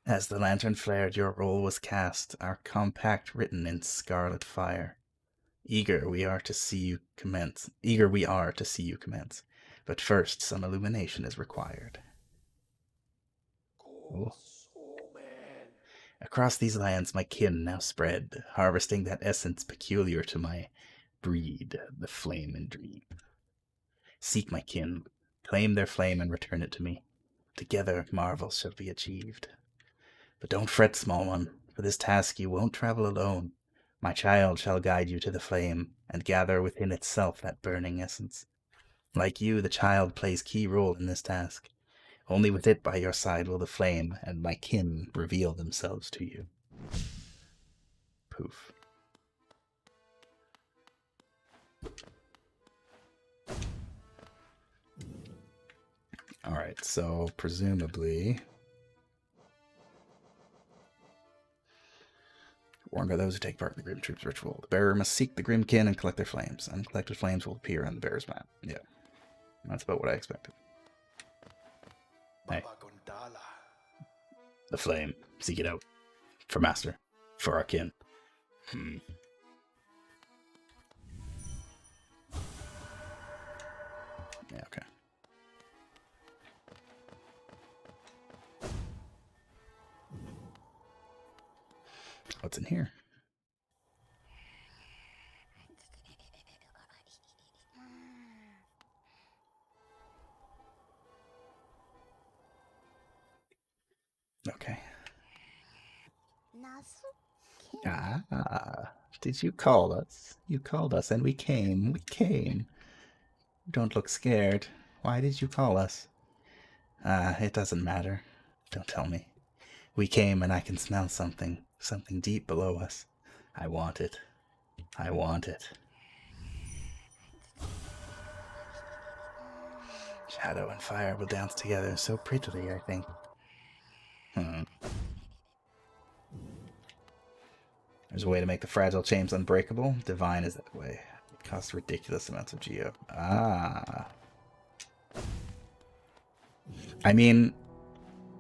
As the lantern flared, your role was cast, our compact written in scarlet fire. Eager we are to see you commence. But first, some illumination is required. Oh. Across these lands my kin now spread, harvesting that essence peculiar to my breed, the flame and dream. Seek my kin, claim their flame and return it to me. Together marvels shall be achieved. But don't fret, small one, for this task you won't travel alone. My child shall guide you to the flame, and gather within itself that burning essence. Like you, the child plays key role in this task. Only with it by your side will the flame and my kin reveal themselves to you. Poof. Alright, so presumably... Warned are those who take part in the Grim Troop's ritual. The bearer must seek the Grim Kin and collect their flames. Uncollected flames will appear on the bearer's map. Yeah. That's about what I expected. Hey. The flame. Seek it out. For Master. For our kin. Yeah, okay. What's in here? Okay. Ah, did you call us? You called us and we came. We came. Don't look scared. Why did you call us? It doesn't matter. Don't tell me. We came and I can smell something. Something deep below us. I want it. I want it. Shadow and fire will dance together so prettily, I think. There's a way to make the fragile chains unbreakable. Divine is that way. It costs ridiculous amounts of geo. Ah. I mean,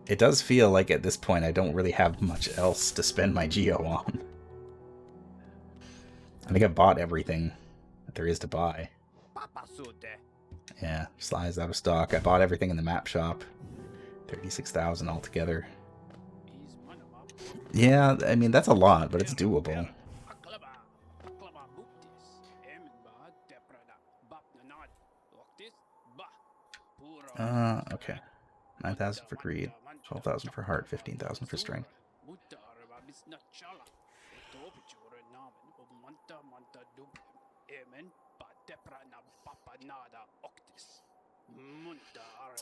it does feel like at this point I don't really have much else to spend my geo on. I think I bought everything that there is to buy. Yeah, Sly's out of stock. I bought everything in the map shop. 36,000 altogether. Yeah, I mean, that's a lot, but it's doable. Okay. 9,000 for greed, 12,000 for heart, 15,000 for strength.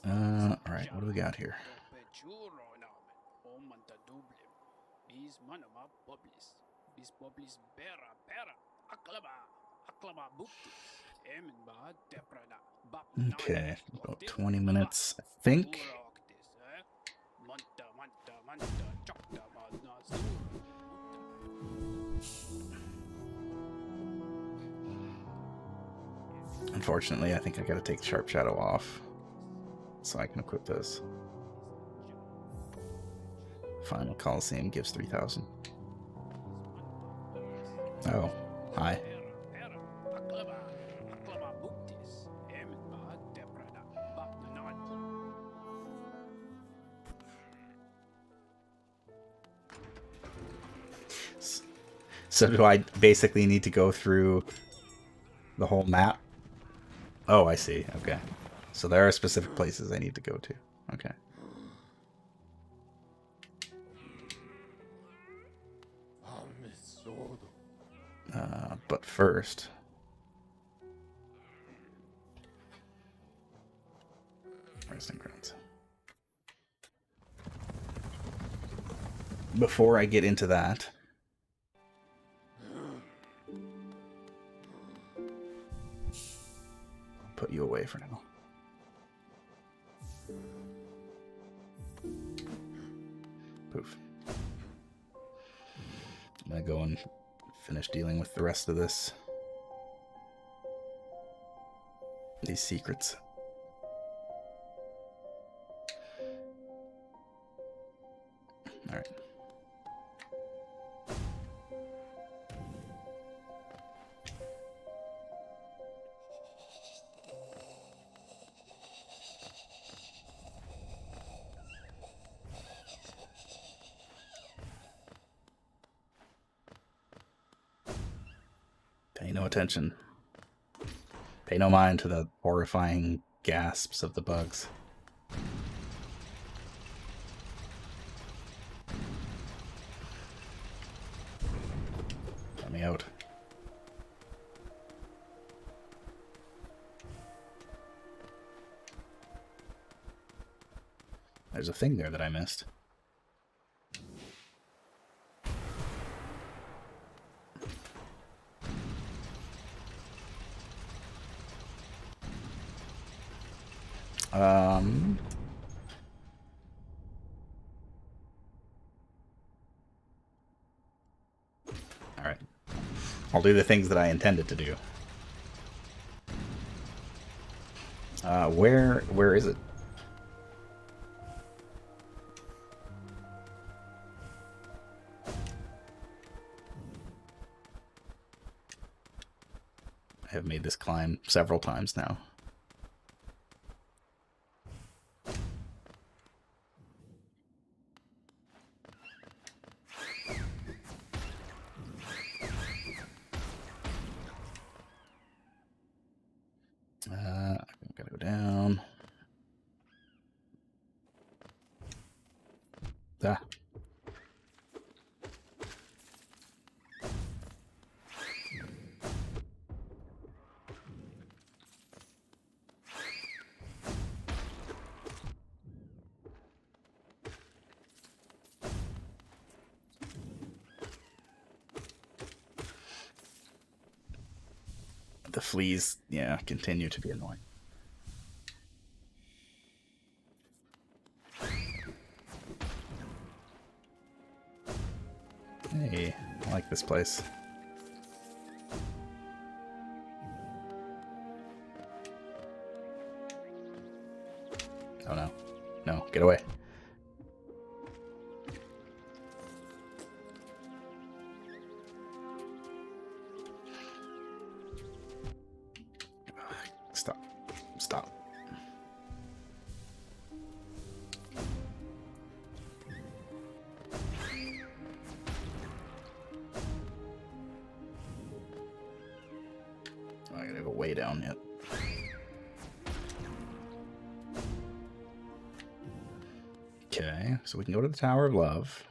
Alright, what do we got here? Okay, about 20 minutes, I think. Unfortunately, I think I gotta take Sharp Shadow off so I can equip this. Final Coliseum gives 3,000. Oh, hi. So do I basically need to go through the whole map? Oh, I see. Okay. So there are specific places I need to go to. Okay. But first... Resting grounds. Before I get into that... I'll put you away for now. Poof. I'm gonna go and finish dealing with the rest of this. These secrets. Alright. Pay no attention. Pay no mind to the horrifying gasps of the bugs. Let me out. There's a thing there that I missed. Alright. I'll do the things that I intended to do. Where is it? I have made this climb several times now. I'm gonna go down. Ah. The fleas, yeah, continue to be annoying. Hey, I like this place. Oh no. No, get away. Stop. Stop. I gotta go way down yet. Okay, so we can go to the Tower of Love.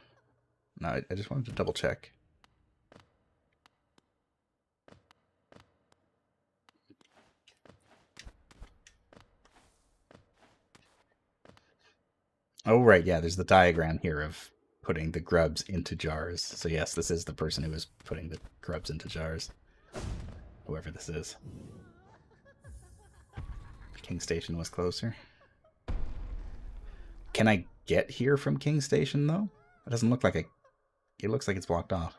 No, I just wanted to double check. Oh, right, yeah, there's the diagram here of putting the grubs into jars. So yes, this is the person who was putting the grubs into jars. Whoever this is. King Station was closer. Can I get here from King Station, though? It doesn't look like it looks like it's blocked off.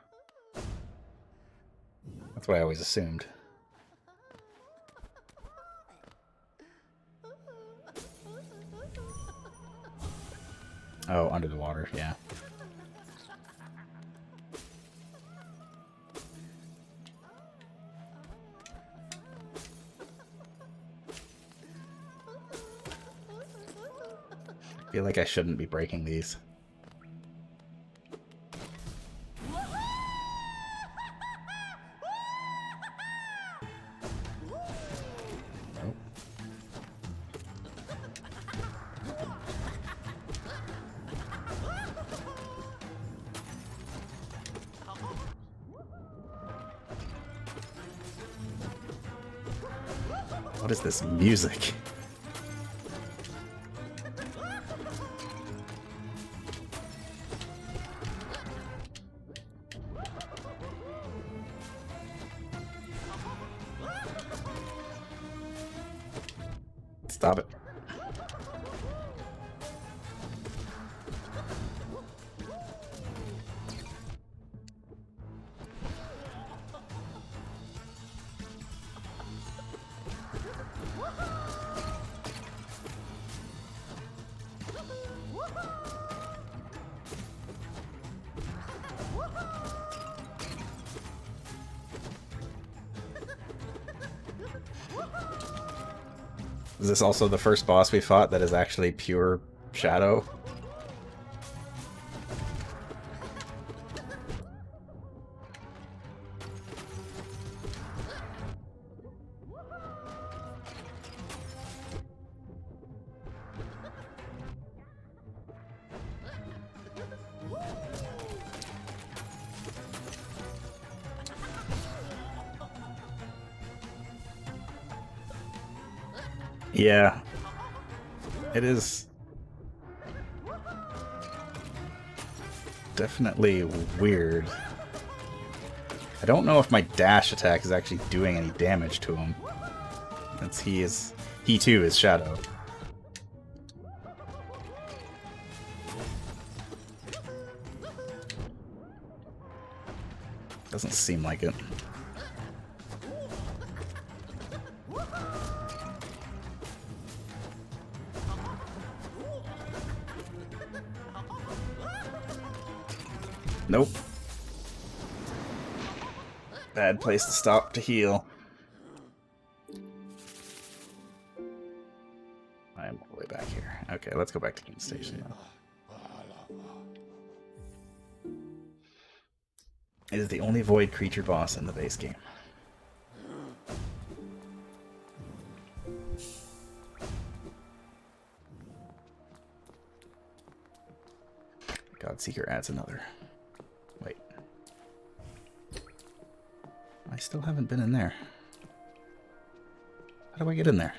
That's what I always assumed. Oh, under the water, yeah. I feel like I shouldn't be breaking these. What is this music? Stop it. Is this also the first boss we fought that is actually pure shadow? Yeah. It is definitely weird. I don't know if my dash attack is actually doing any damage to him. Since he too is shadow. Doesn't seem like it. Nope. Bad place to stop to heal. I'm all the way back here. Okay, let's go back to King Station now. It is the only void creature boss in the base game. Godseeker adds another. Wait. I still haven't been in there. How do I get in there?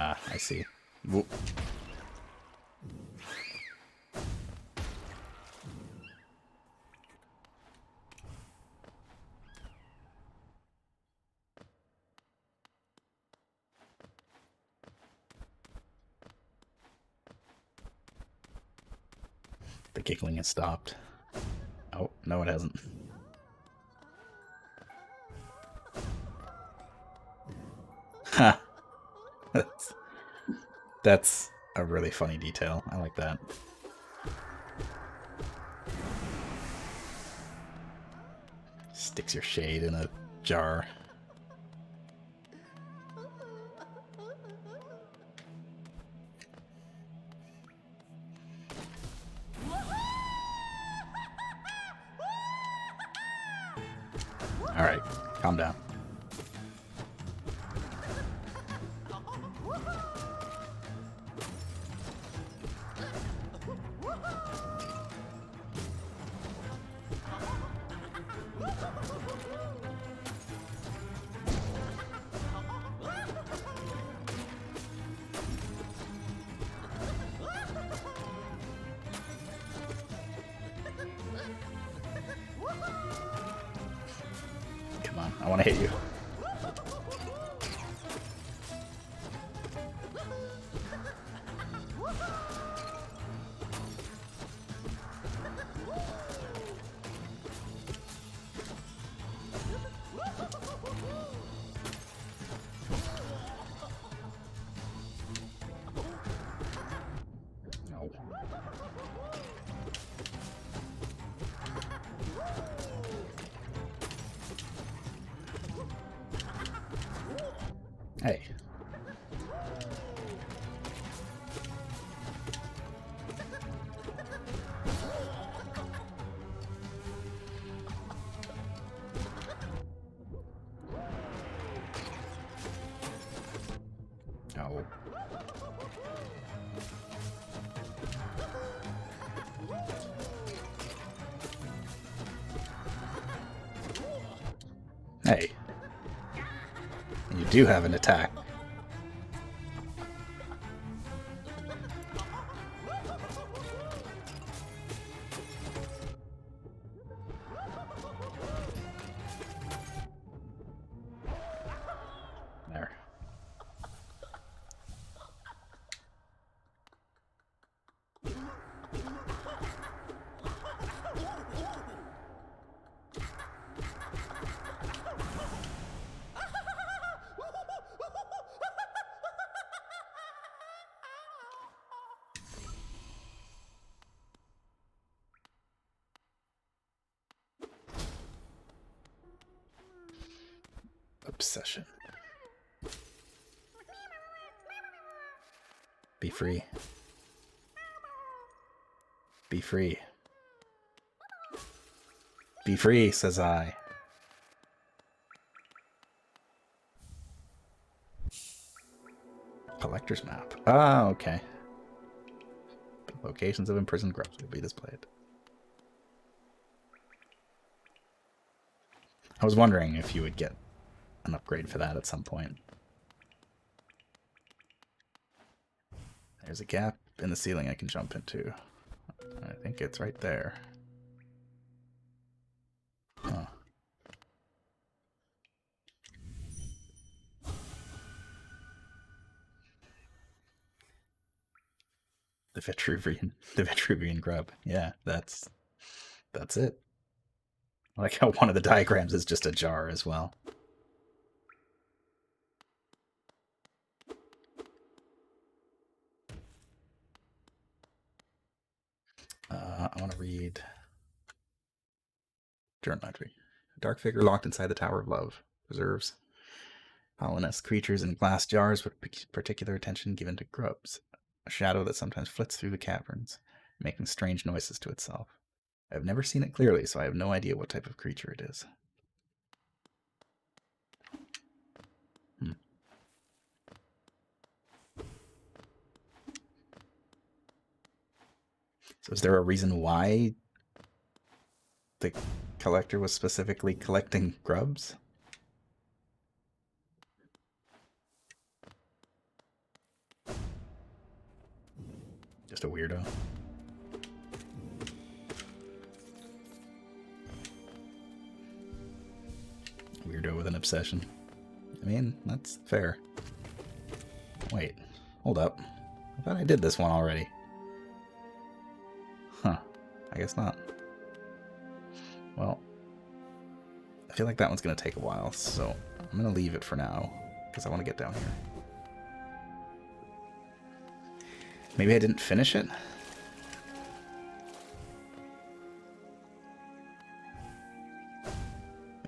Ah, I see. Whoop. The giggling has stopped. Oh, no, it hasn't. Ha! That's a really funny detail. I like that. Sticks your shade in a jar. Alright, calm down. Come on, I want to hit you. No. Hey. Oh. Hey. You do have an attack. There. Obsession. Be free. Be free. Be free, says I. Collector's map. Ah, okay. The locations of imprisoned grubs will be displayed. I was wondering if you would get an upgrade for that at some point. There's a gap in the ceiling I can jump into. I think it's right there. Huh. The Vitruvian grub. Yeah, that's it. I like how one of the diagrams is just a jar as well. I want to read journal entry. A dark figure locked inside the Tower of Love preserves colonist creatures in glass jars with particular attention given to grubs. A shadow that sometimes flits through the caverns, making strange noises to itself. I have never seen it clearly, so I have no idea what type of creature it is. So is there a reason why the collector was specifically collecting grubs? just a weirdo. Weirdo with an obsession. I mean, that's fair. Wait, hold up. I thought I did this one already. Huh. I guess not. Well, I feel like that one's going to take a while, so I'm going to leave it for now, because I want to get down here. Maybe I didn't finish it?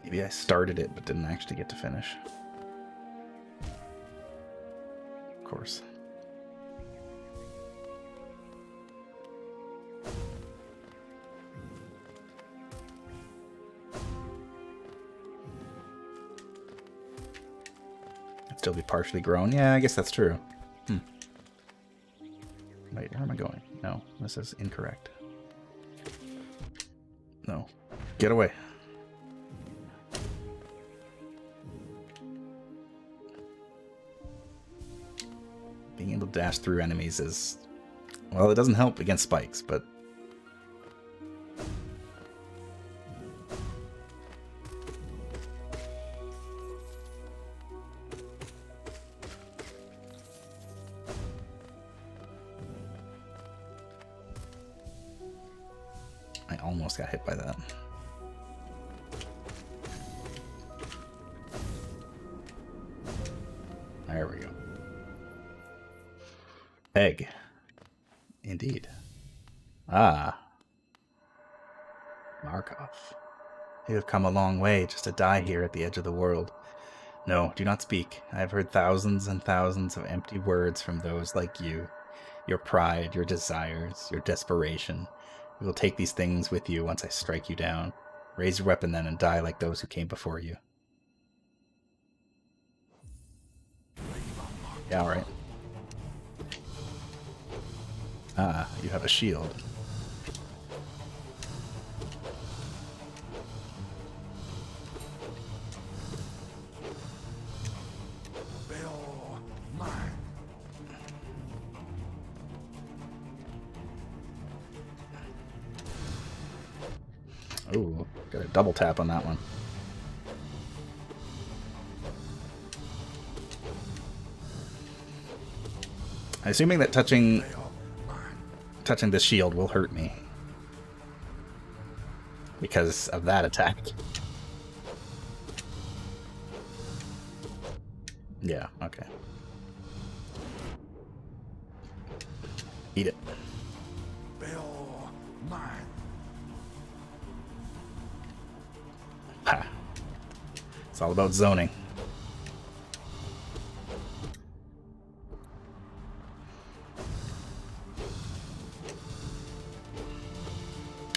Maybe I started it, but didn't actually get to finish. Of course. Still be partially grown. Yeah, I guess that's true. Wait, where am I going? No, this is incorrect. No. Get away. Being able to dash through enemies is... well, it doesn't help against spikes, but... I almost got hit by that. There we go. Egg. Indeed. Ah. Markov. You have come a long way just to die here at the edge of the world. No, do not speak. I have heard thousands and thousands of empty words from those like you. Your pride, your desires, your desperation. You will take these things with you once I strike you down. Raise your weapon then and die like those who came before you. Yeah, alright. Ah, you have a shield. Ooh, got a double tap on that one. I'm assuming that touching this shield will hurt me because of that attack. Yeah, okay. Eat it. Ha. It's all about zoning.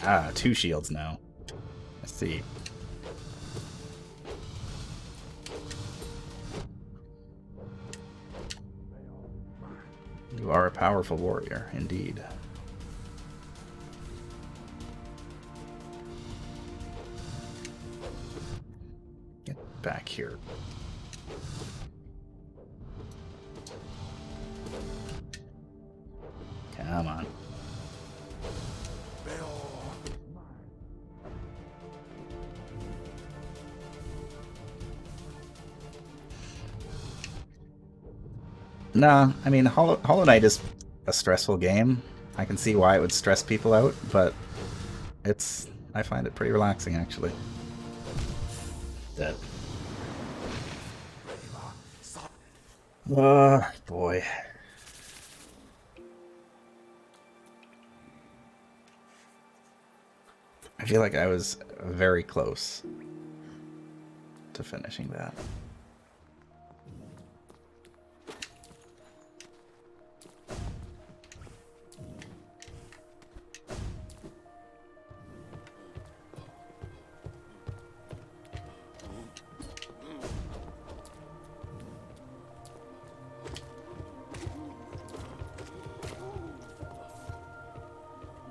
Ah, 2 shields now. Let's see. You are a powerful warrior, indeed. Get back here. Come on. Nah, I mean, Hollow Knight is a stressful game. I can see why it would stress people out, but I find it pretty relaxing, actually. Dead. Oh, boy. I feel like I was very close to finishing that.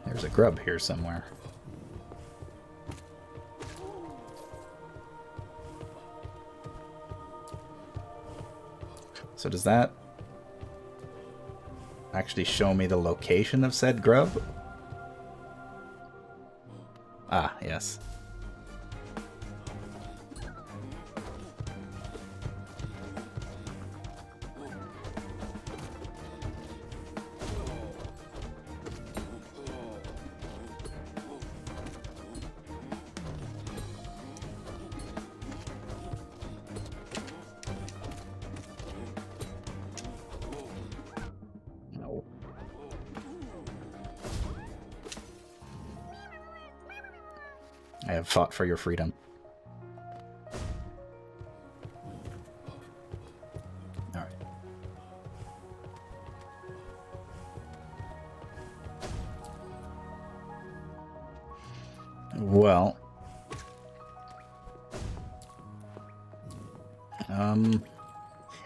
There's a grub here somewhere. So does that... actually show me the location of said grub? Ah, yes. No. I have fought for your freedom. Alright. Well.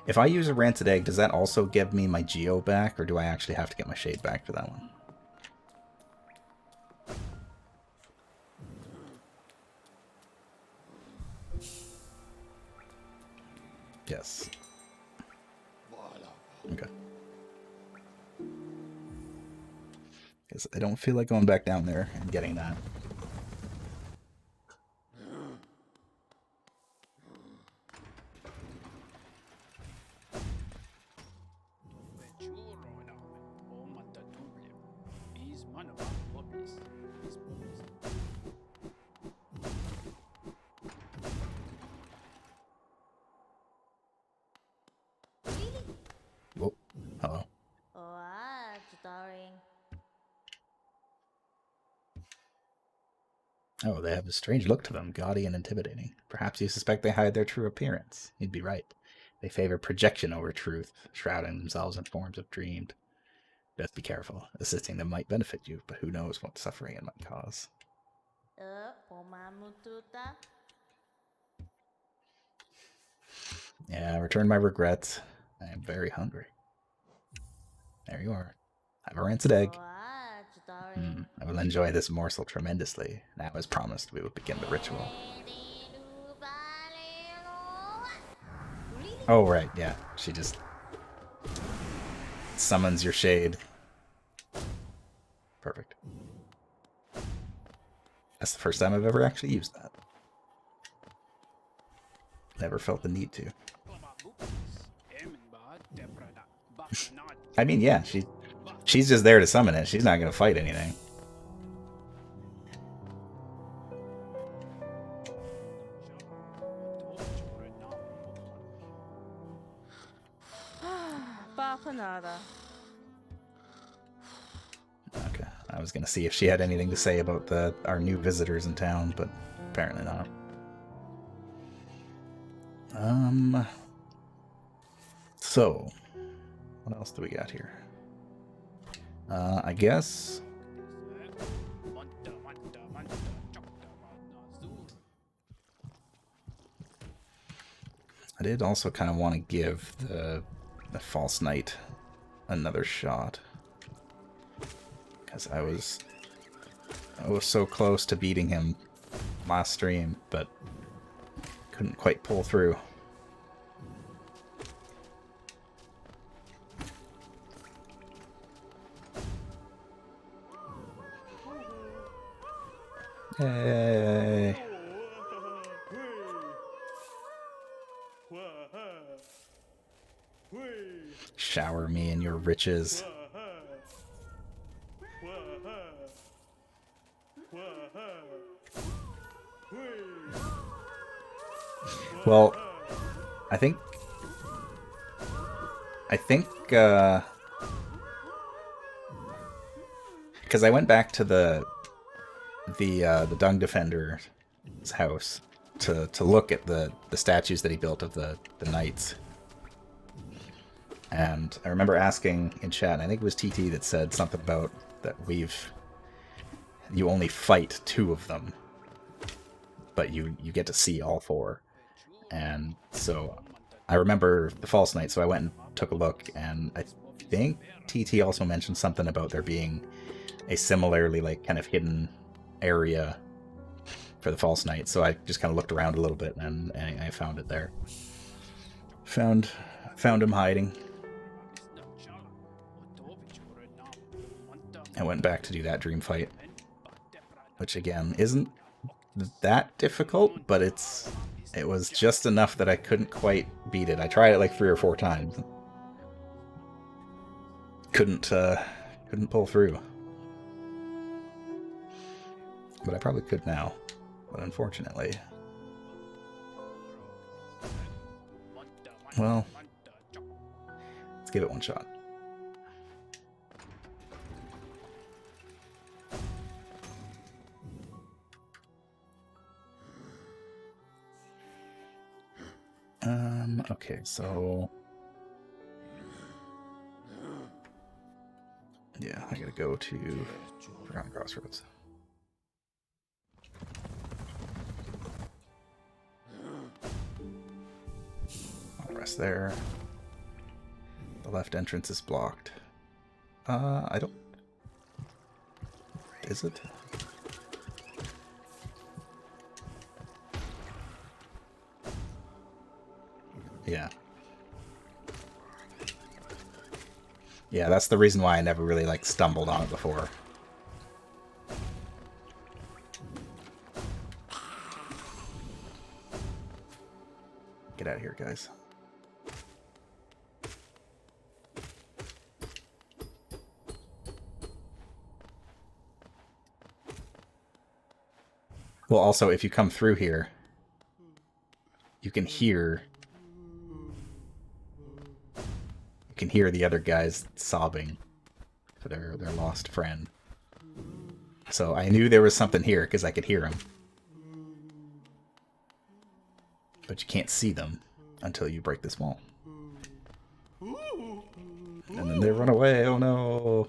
If I use a rancid egg, does that also give me my Geo back, or do I actually have to get my Shade back for that one? Yes. Okay. Because I don't feel like going back down there and getting that. Oh, hello. Oh, they have a strange look to them, gaudy and intimidating. Perhaps you suspect they hide their true appearance. You'd be right. They favor projection over truth, shrouding themselves in forms of dreamed. Best be careful. Assisting them might benefit you, but who knows what suffering it might cause. Yeah, return my regrets. I am very hungry. There you are. Have a rancid egg. I will enjoy this morsel tremendously. Now, as promised, we will begin the ritual. Oh, right, yeah. She just summons your shade. Perfect. That's the first time I've ever actually used that. Never felt the need to. I mean, yeah, she's just there to summon it. She's not going to fight anything. Okay, I was going to see if she had anything to say about our new visitors in town, but apparently not. So, what else do we got here? I guess... I did also kind of want to give the False Knight another shot. Because I was so close to beating him last stream, but couldn't quite pull through. Hey. Shower me in your riches. Well, I think because I went back to the Dung Defender's house to look at the statues that he built of the knights. And I remember asking in chat, and I think it was TT that said something about that you only fight 2 of them, but you get to see all 4. And so I remember the False Knight, so I went and took a look, and I think TT also mentioned something about there being a similarly like kind of hidden area for the False Knight. So I just kind of looked around a little bit, and I found it there. Found him hiding. I went back to do that dream fight, which again isn't that difficult, but it was just enough that I couldn't quite beat it. I tried it like 3 or 4 times. Couldn't pull through. But I probably could now. But unfortunately. Well, let's give it one shot. Okay, so yeah, I gotta go to Forgotten Crossroads. I'll rest there. The left entrance is blocked. I don't... Is it? Yeah. Yeah, that's the reason why I never really, like, stumbled on it before. Get out of here, guys. Well, also, if you come through here, you can hear the other guys sobbing for their lost friend. So I knew there was something here because I could hear them. But you can't see them until you break this wall. And then they run away, oh no!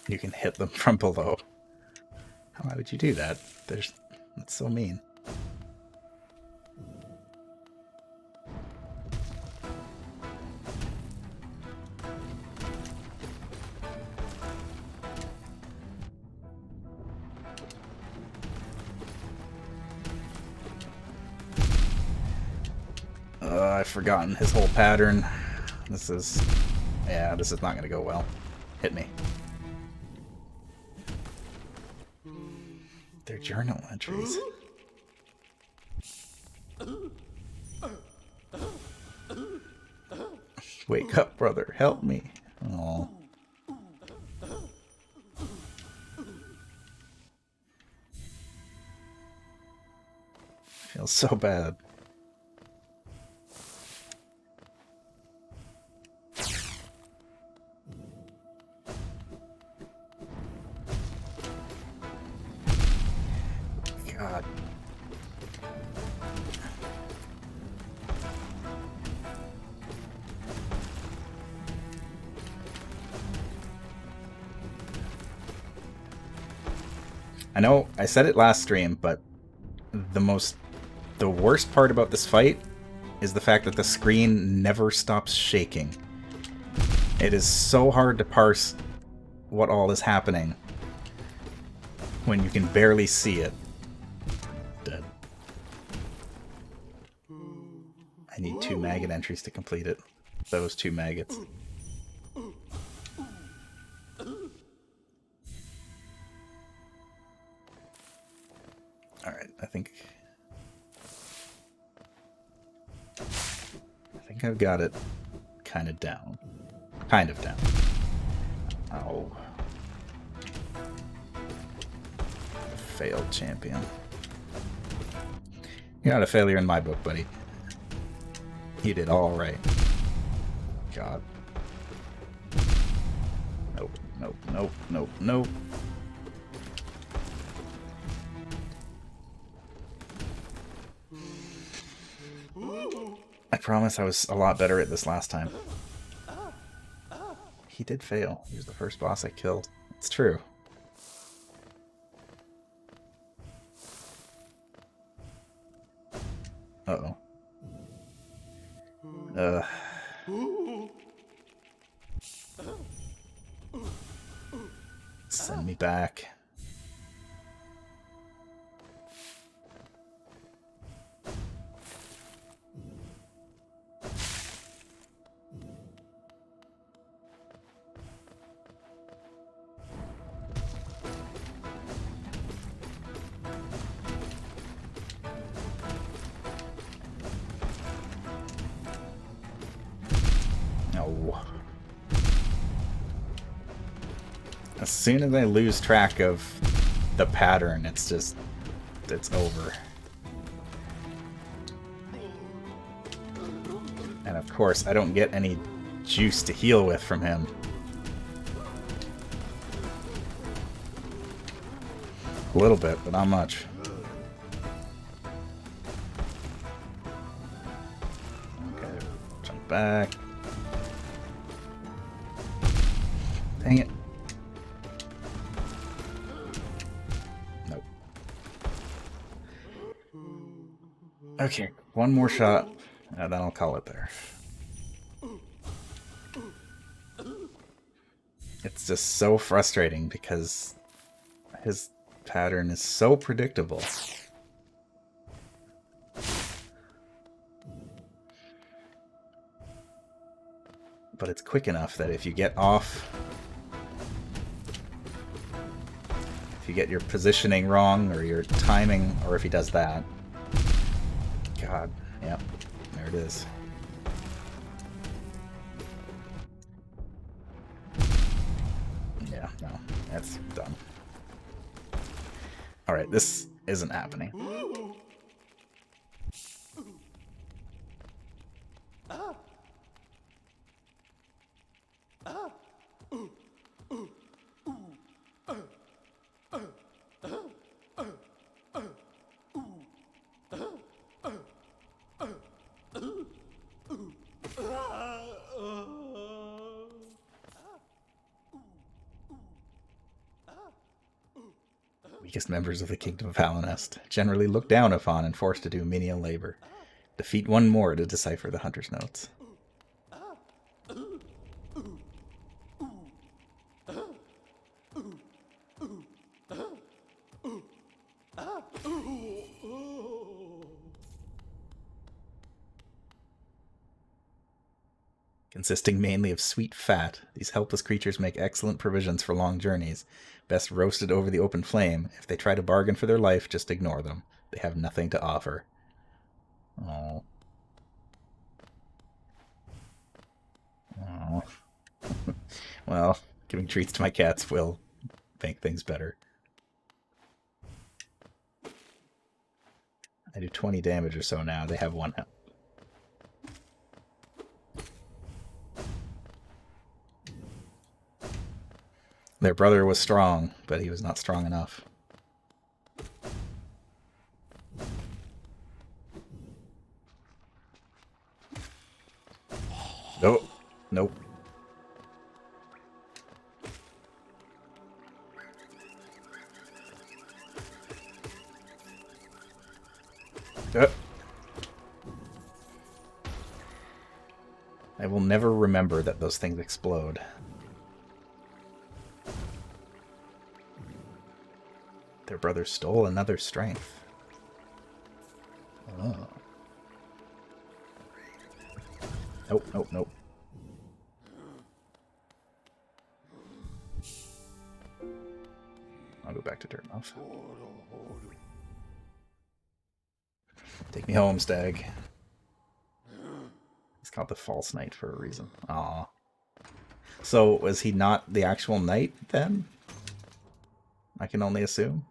You can hit them from below. Why would you do that? That's so mean. I've forgotten his whole pattern. This is not going to go well. Hit me. They're journal entries. Wake up, brother. Help me. Oh. Feels so bad. God. I know I said it last stream, but the worst part about this fight is the fact that the screen never stops shaking. It is so hard to parse what all is happening when you can barely see it. Dead. I need 2 maggot entries to complete it. Those 2 maggots. Alright, I think I've got it kind of down. Kind of down. Oh. Failed champion. You're not a failure in my book, buddy. You did all right. God. Nope, nope, nope, nope, nope. I promise I was a lot better at this last time. He did fail. He was the first boss I killed. It's true. Uh-oh. Send me back. No. As soon as I lose track of the pattern, it's over. And of course, I don't get any juice to heal with from him. A little bit, but not much. Okay, jump back. Dang it. Nope. Okay, one more shot, and then I'll call it there. It's just so frustrating because his pattern is so predictable. But it's quick enough that if you get off, if you get your positioning wrong or your timing, or if he does that, God, yep, there it is. Yeah, no, that's done. Alright, this isn't happening. Weakest members of the Kingdom of Hallinest, generally looked down upon and forced to do menial labor. Defeat one more to decipher the Hunter's Notes. Consisting mainly of sweet fat, these helpless creatures make excellent provisions for long journeys. Best roasted over the open flame. If they try to bargain for their life, just ignore them. They have nothing to offer. Oh. Oh. Well, giving treats to my cats will make things better. I do 20 damage or so now. They have 1 health. Their brother was strong, but he was not strong enough. Nope. Nope. I will never remember that those things explode. Their brother stole another strength. Oh. Nope, nope, nope. I'll go back to Dirtmouth. Take me home, Stag. He's called the False Knight for a reason. Aw. So, was he not the actual knight, then? I can only assume?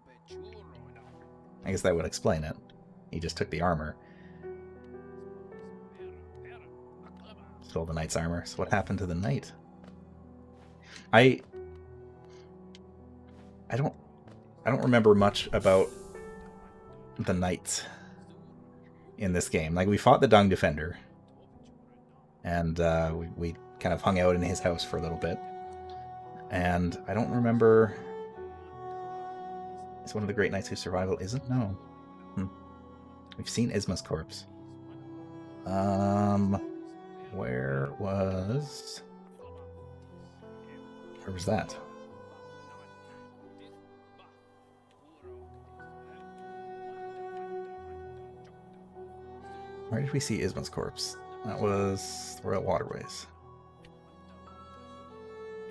I guess that would explain it. He just took the armor. Stole the knight's armor. So what happened to the knight? I don't remember much about the knights in this game. Like, we fought the Dung Defender, and we kind of hung out in his house for a little bit. And I don't remember... Is one of the Great Knights Whose Survival isn't? No. We've seen Isma's corpse. Where was that? Where did we see Isma's corpse? That was Royal Waterways.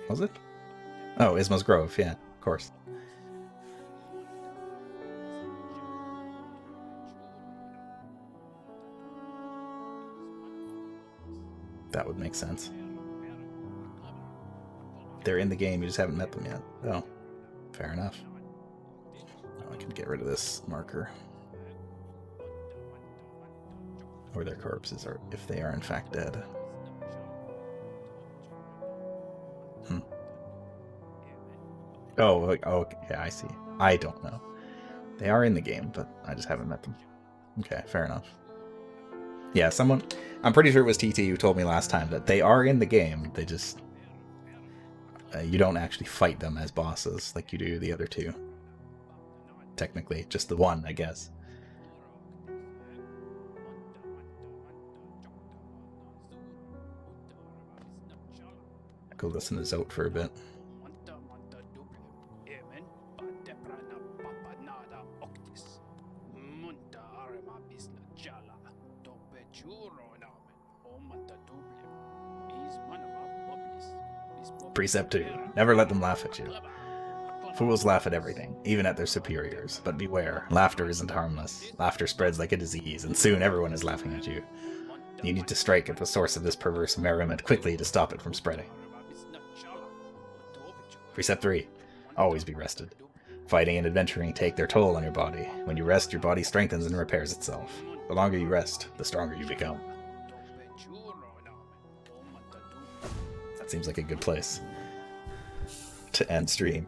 Was it? Oh, Isma's Grove, yeah, of course. That would make sense. They're in the game, you just haven't met them yet. Oh, fair enough. Oh, I can get rid of this marker. Or their corpses are, if they are in fact dead. Oh, yeah, I see. I don't know. They are in the game, but I just haven't met them. Okay, fair enough. Yeah, someone... I'm pretty sure it was TT who told me last time that they are in the game. They just... you don't actually fight them as bosses like you do the other two. Technically, just the one, I guess. Go listen to Zote for a bit. Precept 2. Never let them laugh at you. Fools laugh at everything, even at their superiors. But beware, laughter isn't harmless. Laughter spreads like a disease, and soon everyone is laughing at you. You need to strike at the source of this perverse merriment quickly to stop it from spreading. Precept 3. Always be rested. Fighting and adventuring take their toll on your body. When you rest, your body strengthens and repairs itself. The longer you rest, the stronger you become. That seems like a good place to end stream.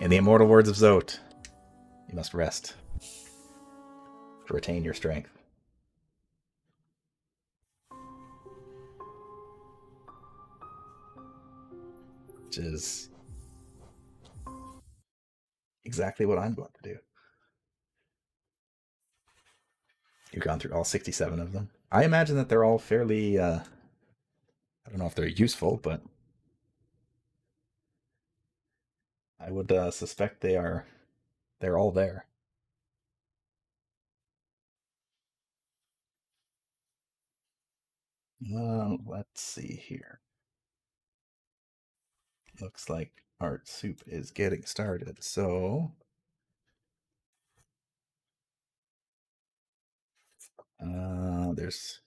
In the immortal words of Zote, you must rest to retain your strength. Which is exactly what I'm going to do. You've gone through all 67 of them. I imagine that they're all fairly, I don't know if they're useful, but I would suspect they're all there. Let's see here. Looks like Art Soup is getting started, so there's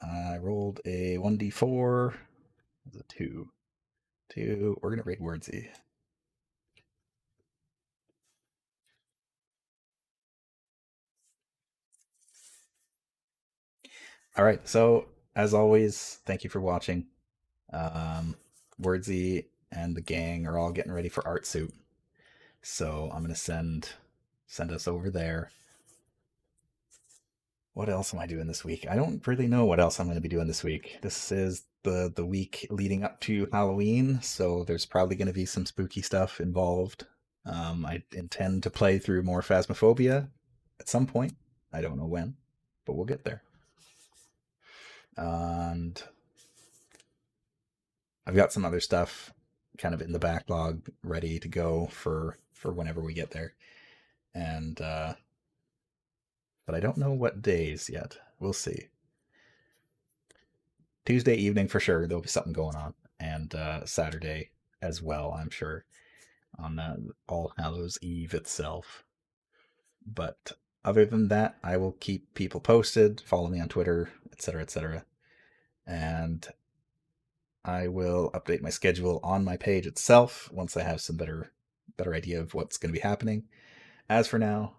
I rolled a 1d4. It's a 2. 2. We're gonna raid Wordsy. All right, so as always, thank you for watching. Wordsy and the gang are all getting ready for Art Soup, so I'm gonna send us over there. What else am I doing this week? I don't really know what else I'm going to be doing this week. This is the week leading up to Halloween, so there's probably going to be some spooky stuff involved. I intend to play through more Phasmophobia at some point. I don't know when, but we'll get there. And I've got some other stuff kind of in the backlog ready to go for whenever we get there. And but I don't know what days yet. We'll see. Tuesday evening for sure, there'll be something going on, and Saturday as well, I'm sure, on All Hallows Eve itself. But other than that, I will keep people posted. Follow me on Twitter, etc., etc., and I will update my schedule on my page itself once I have some better idea of what's going to be happening. As for now,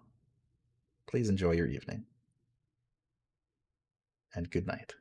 please enjoy your evening, and good night.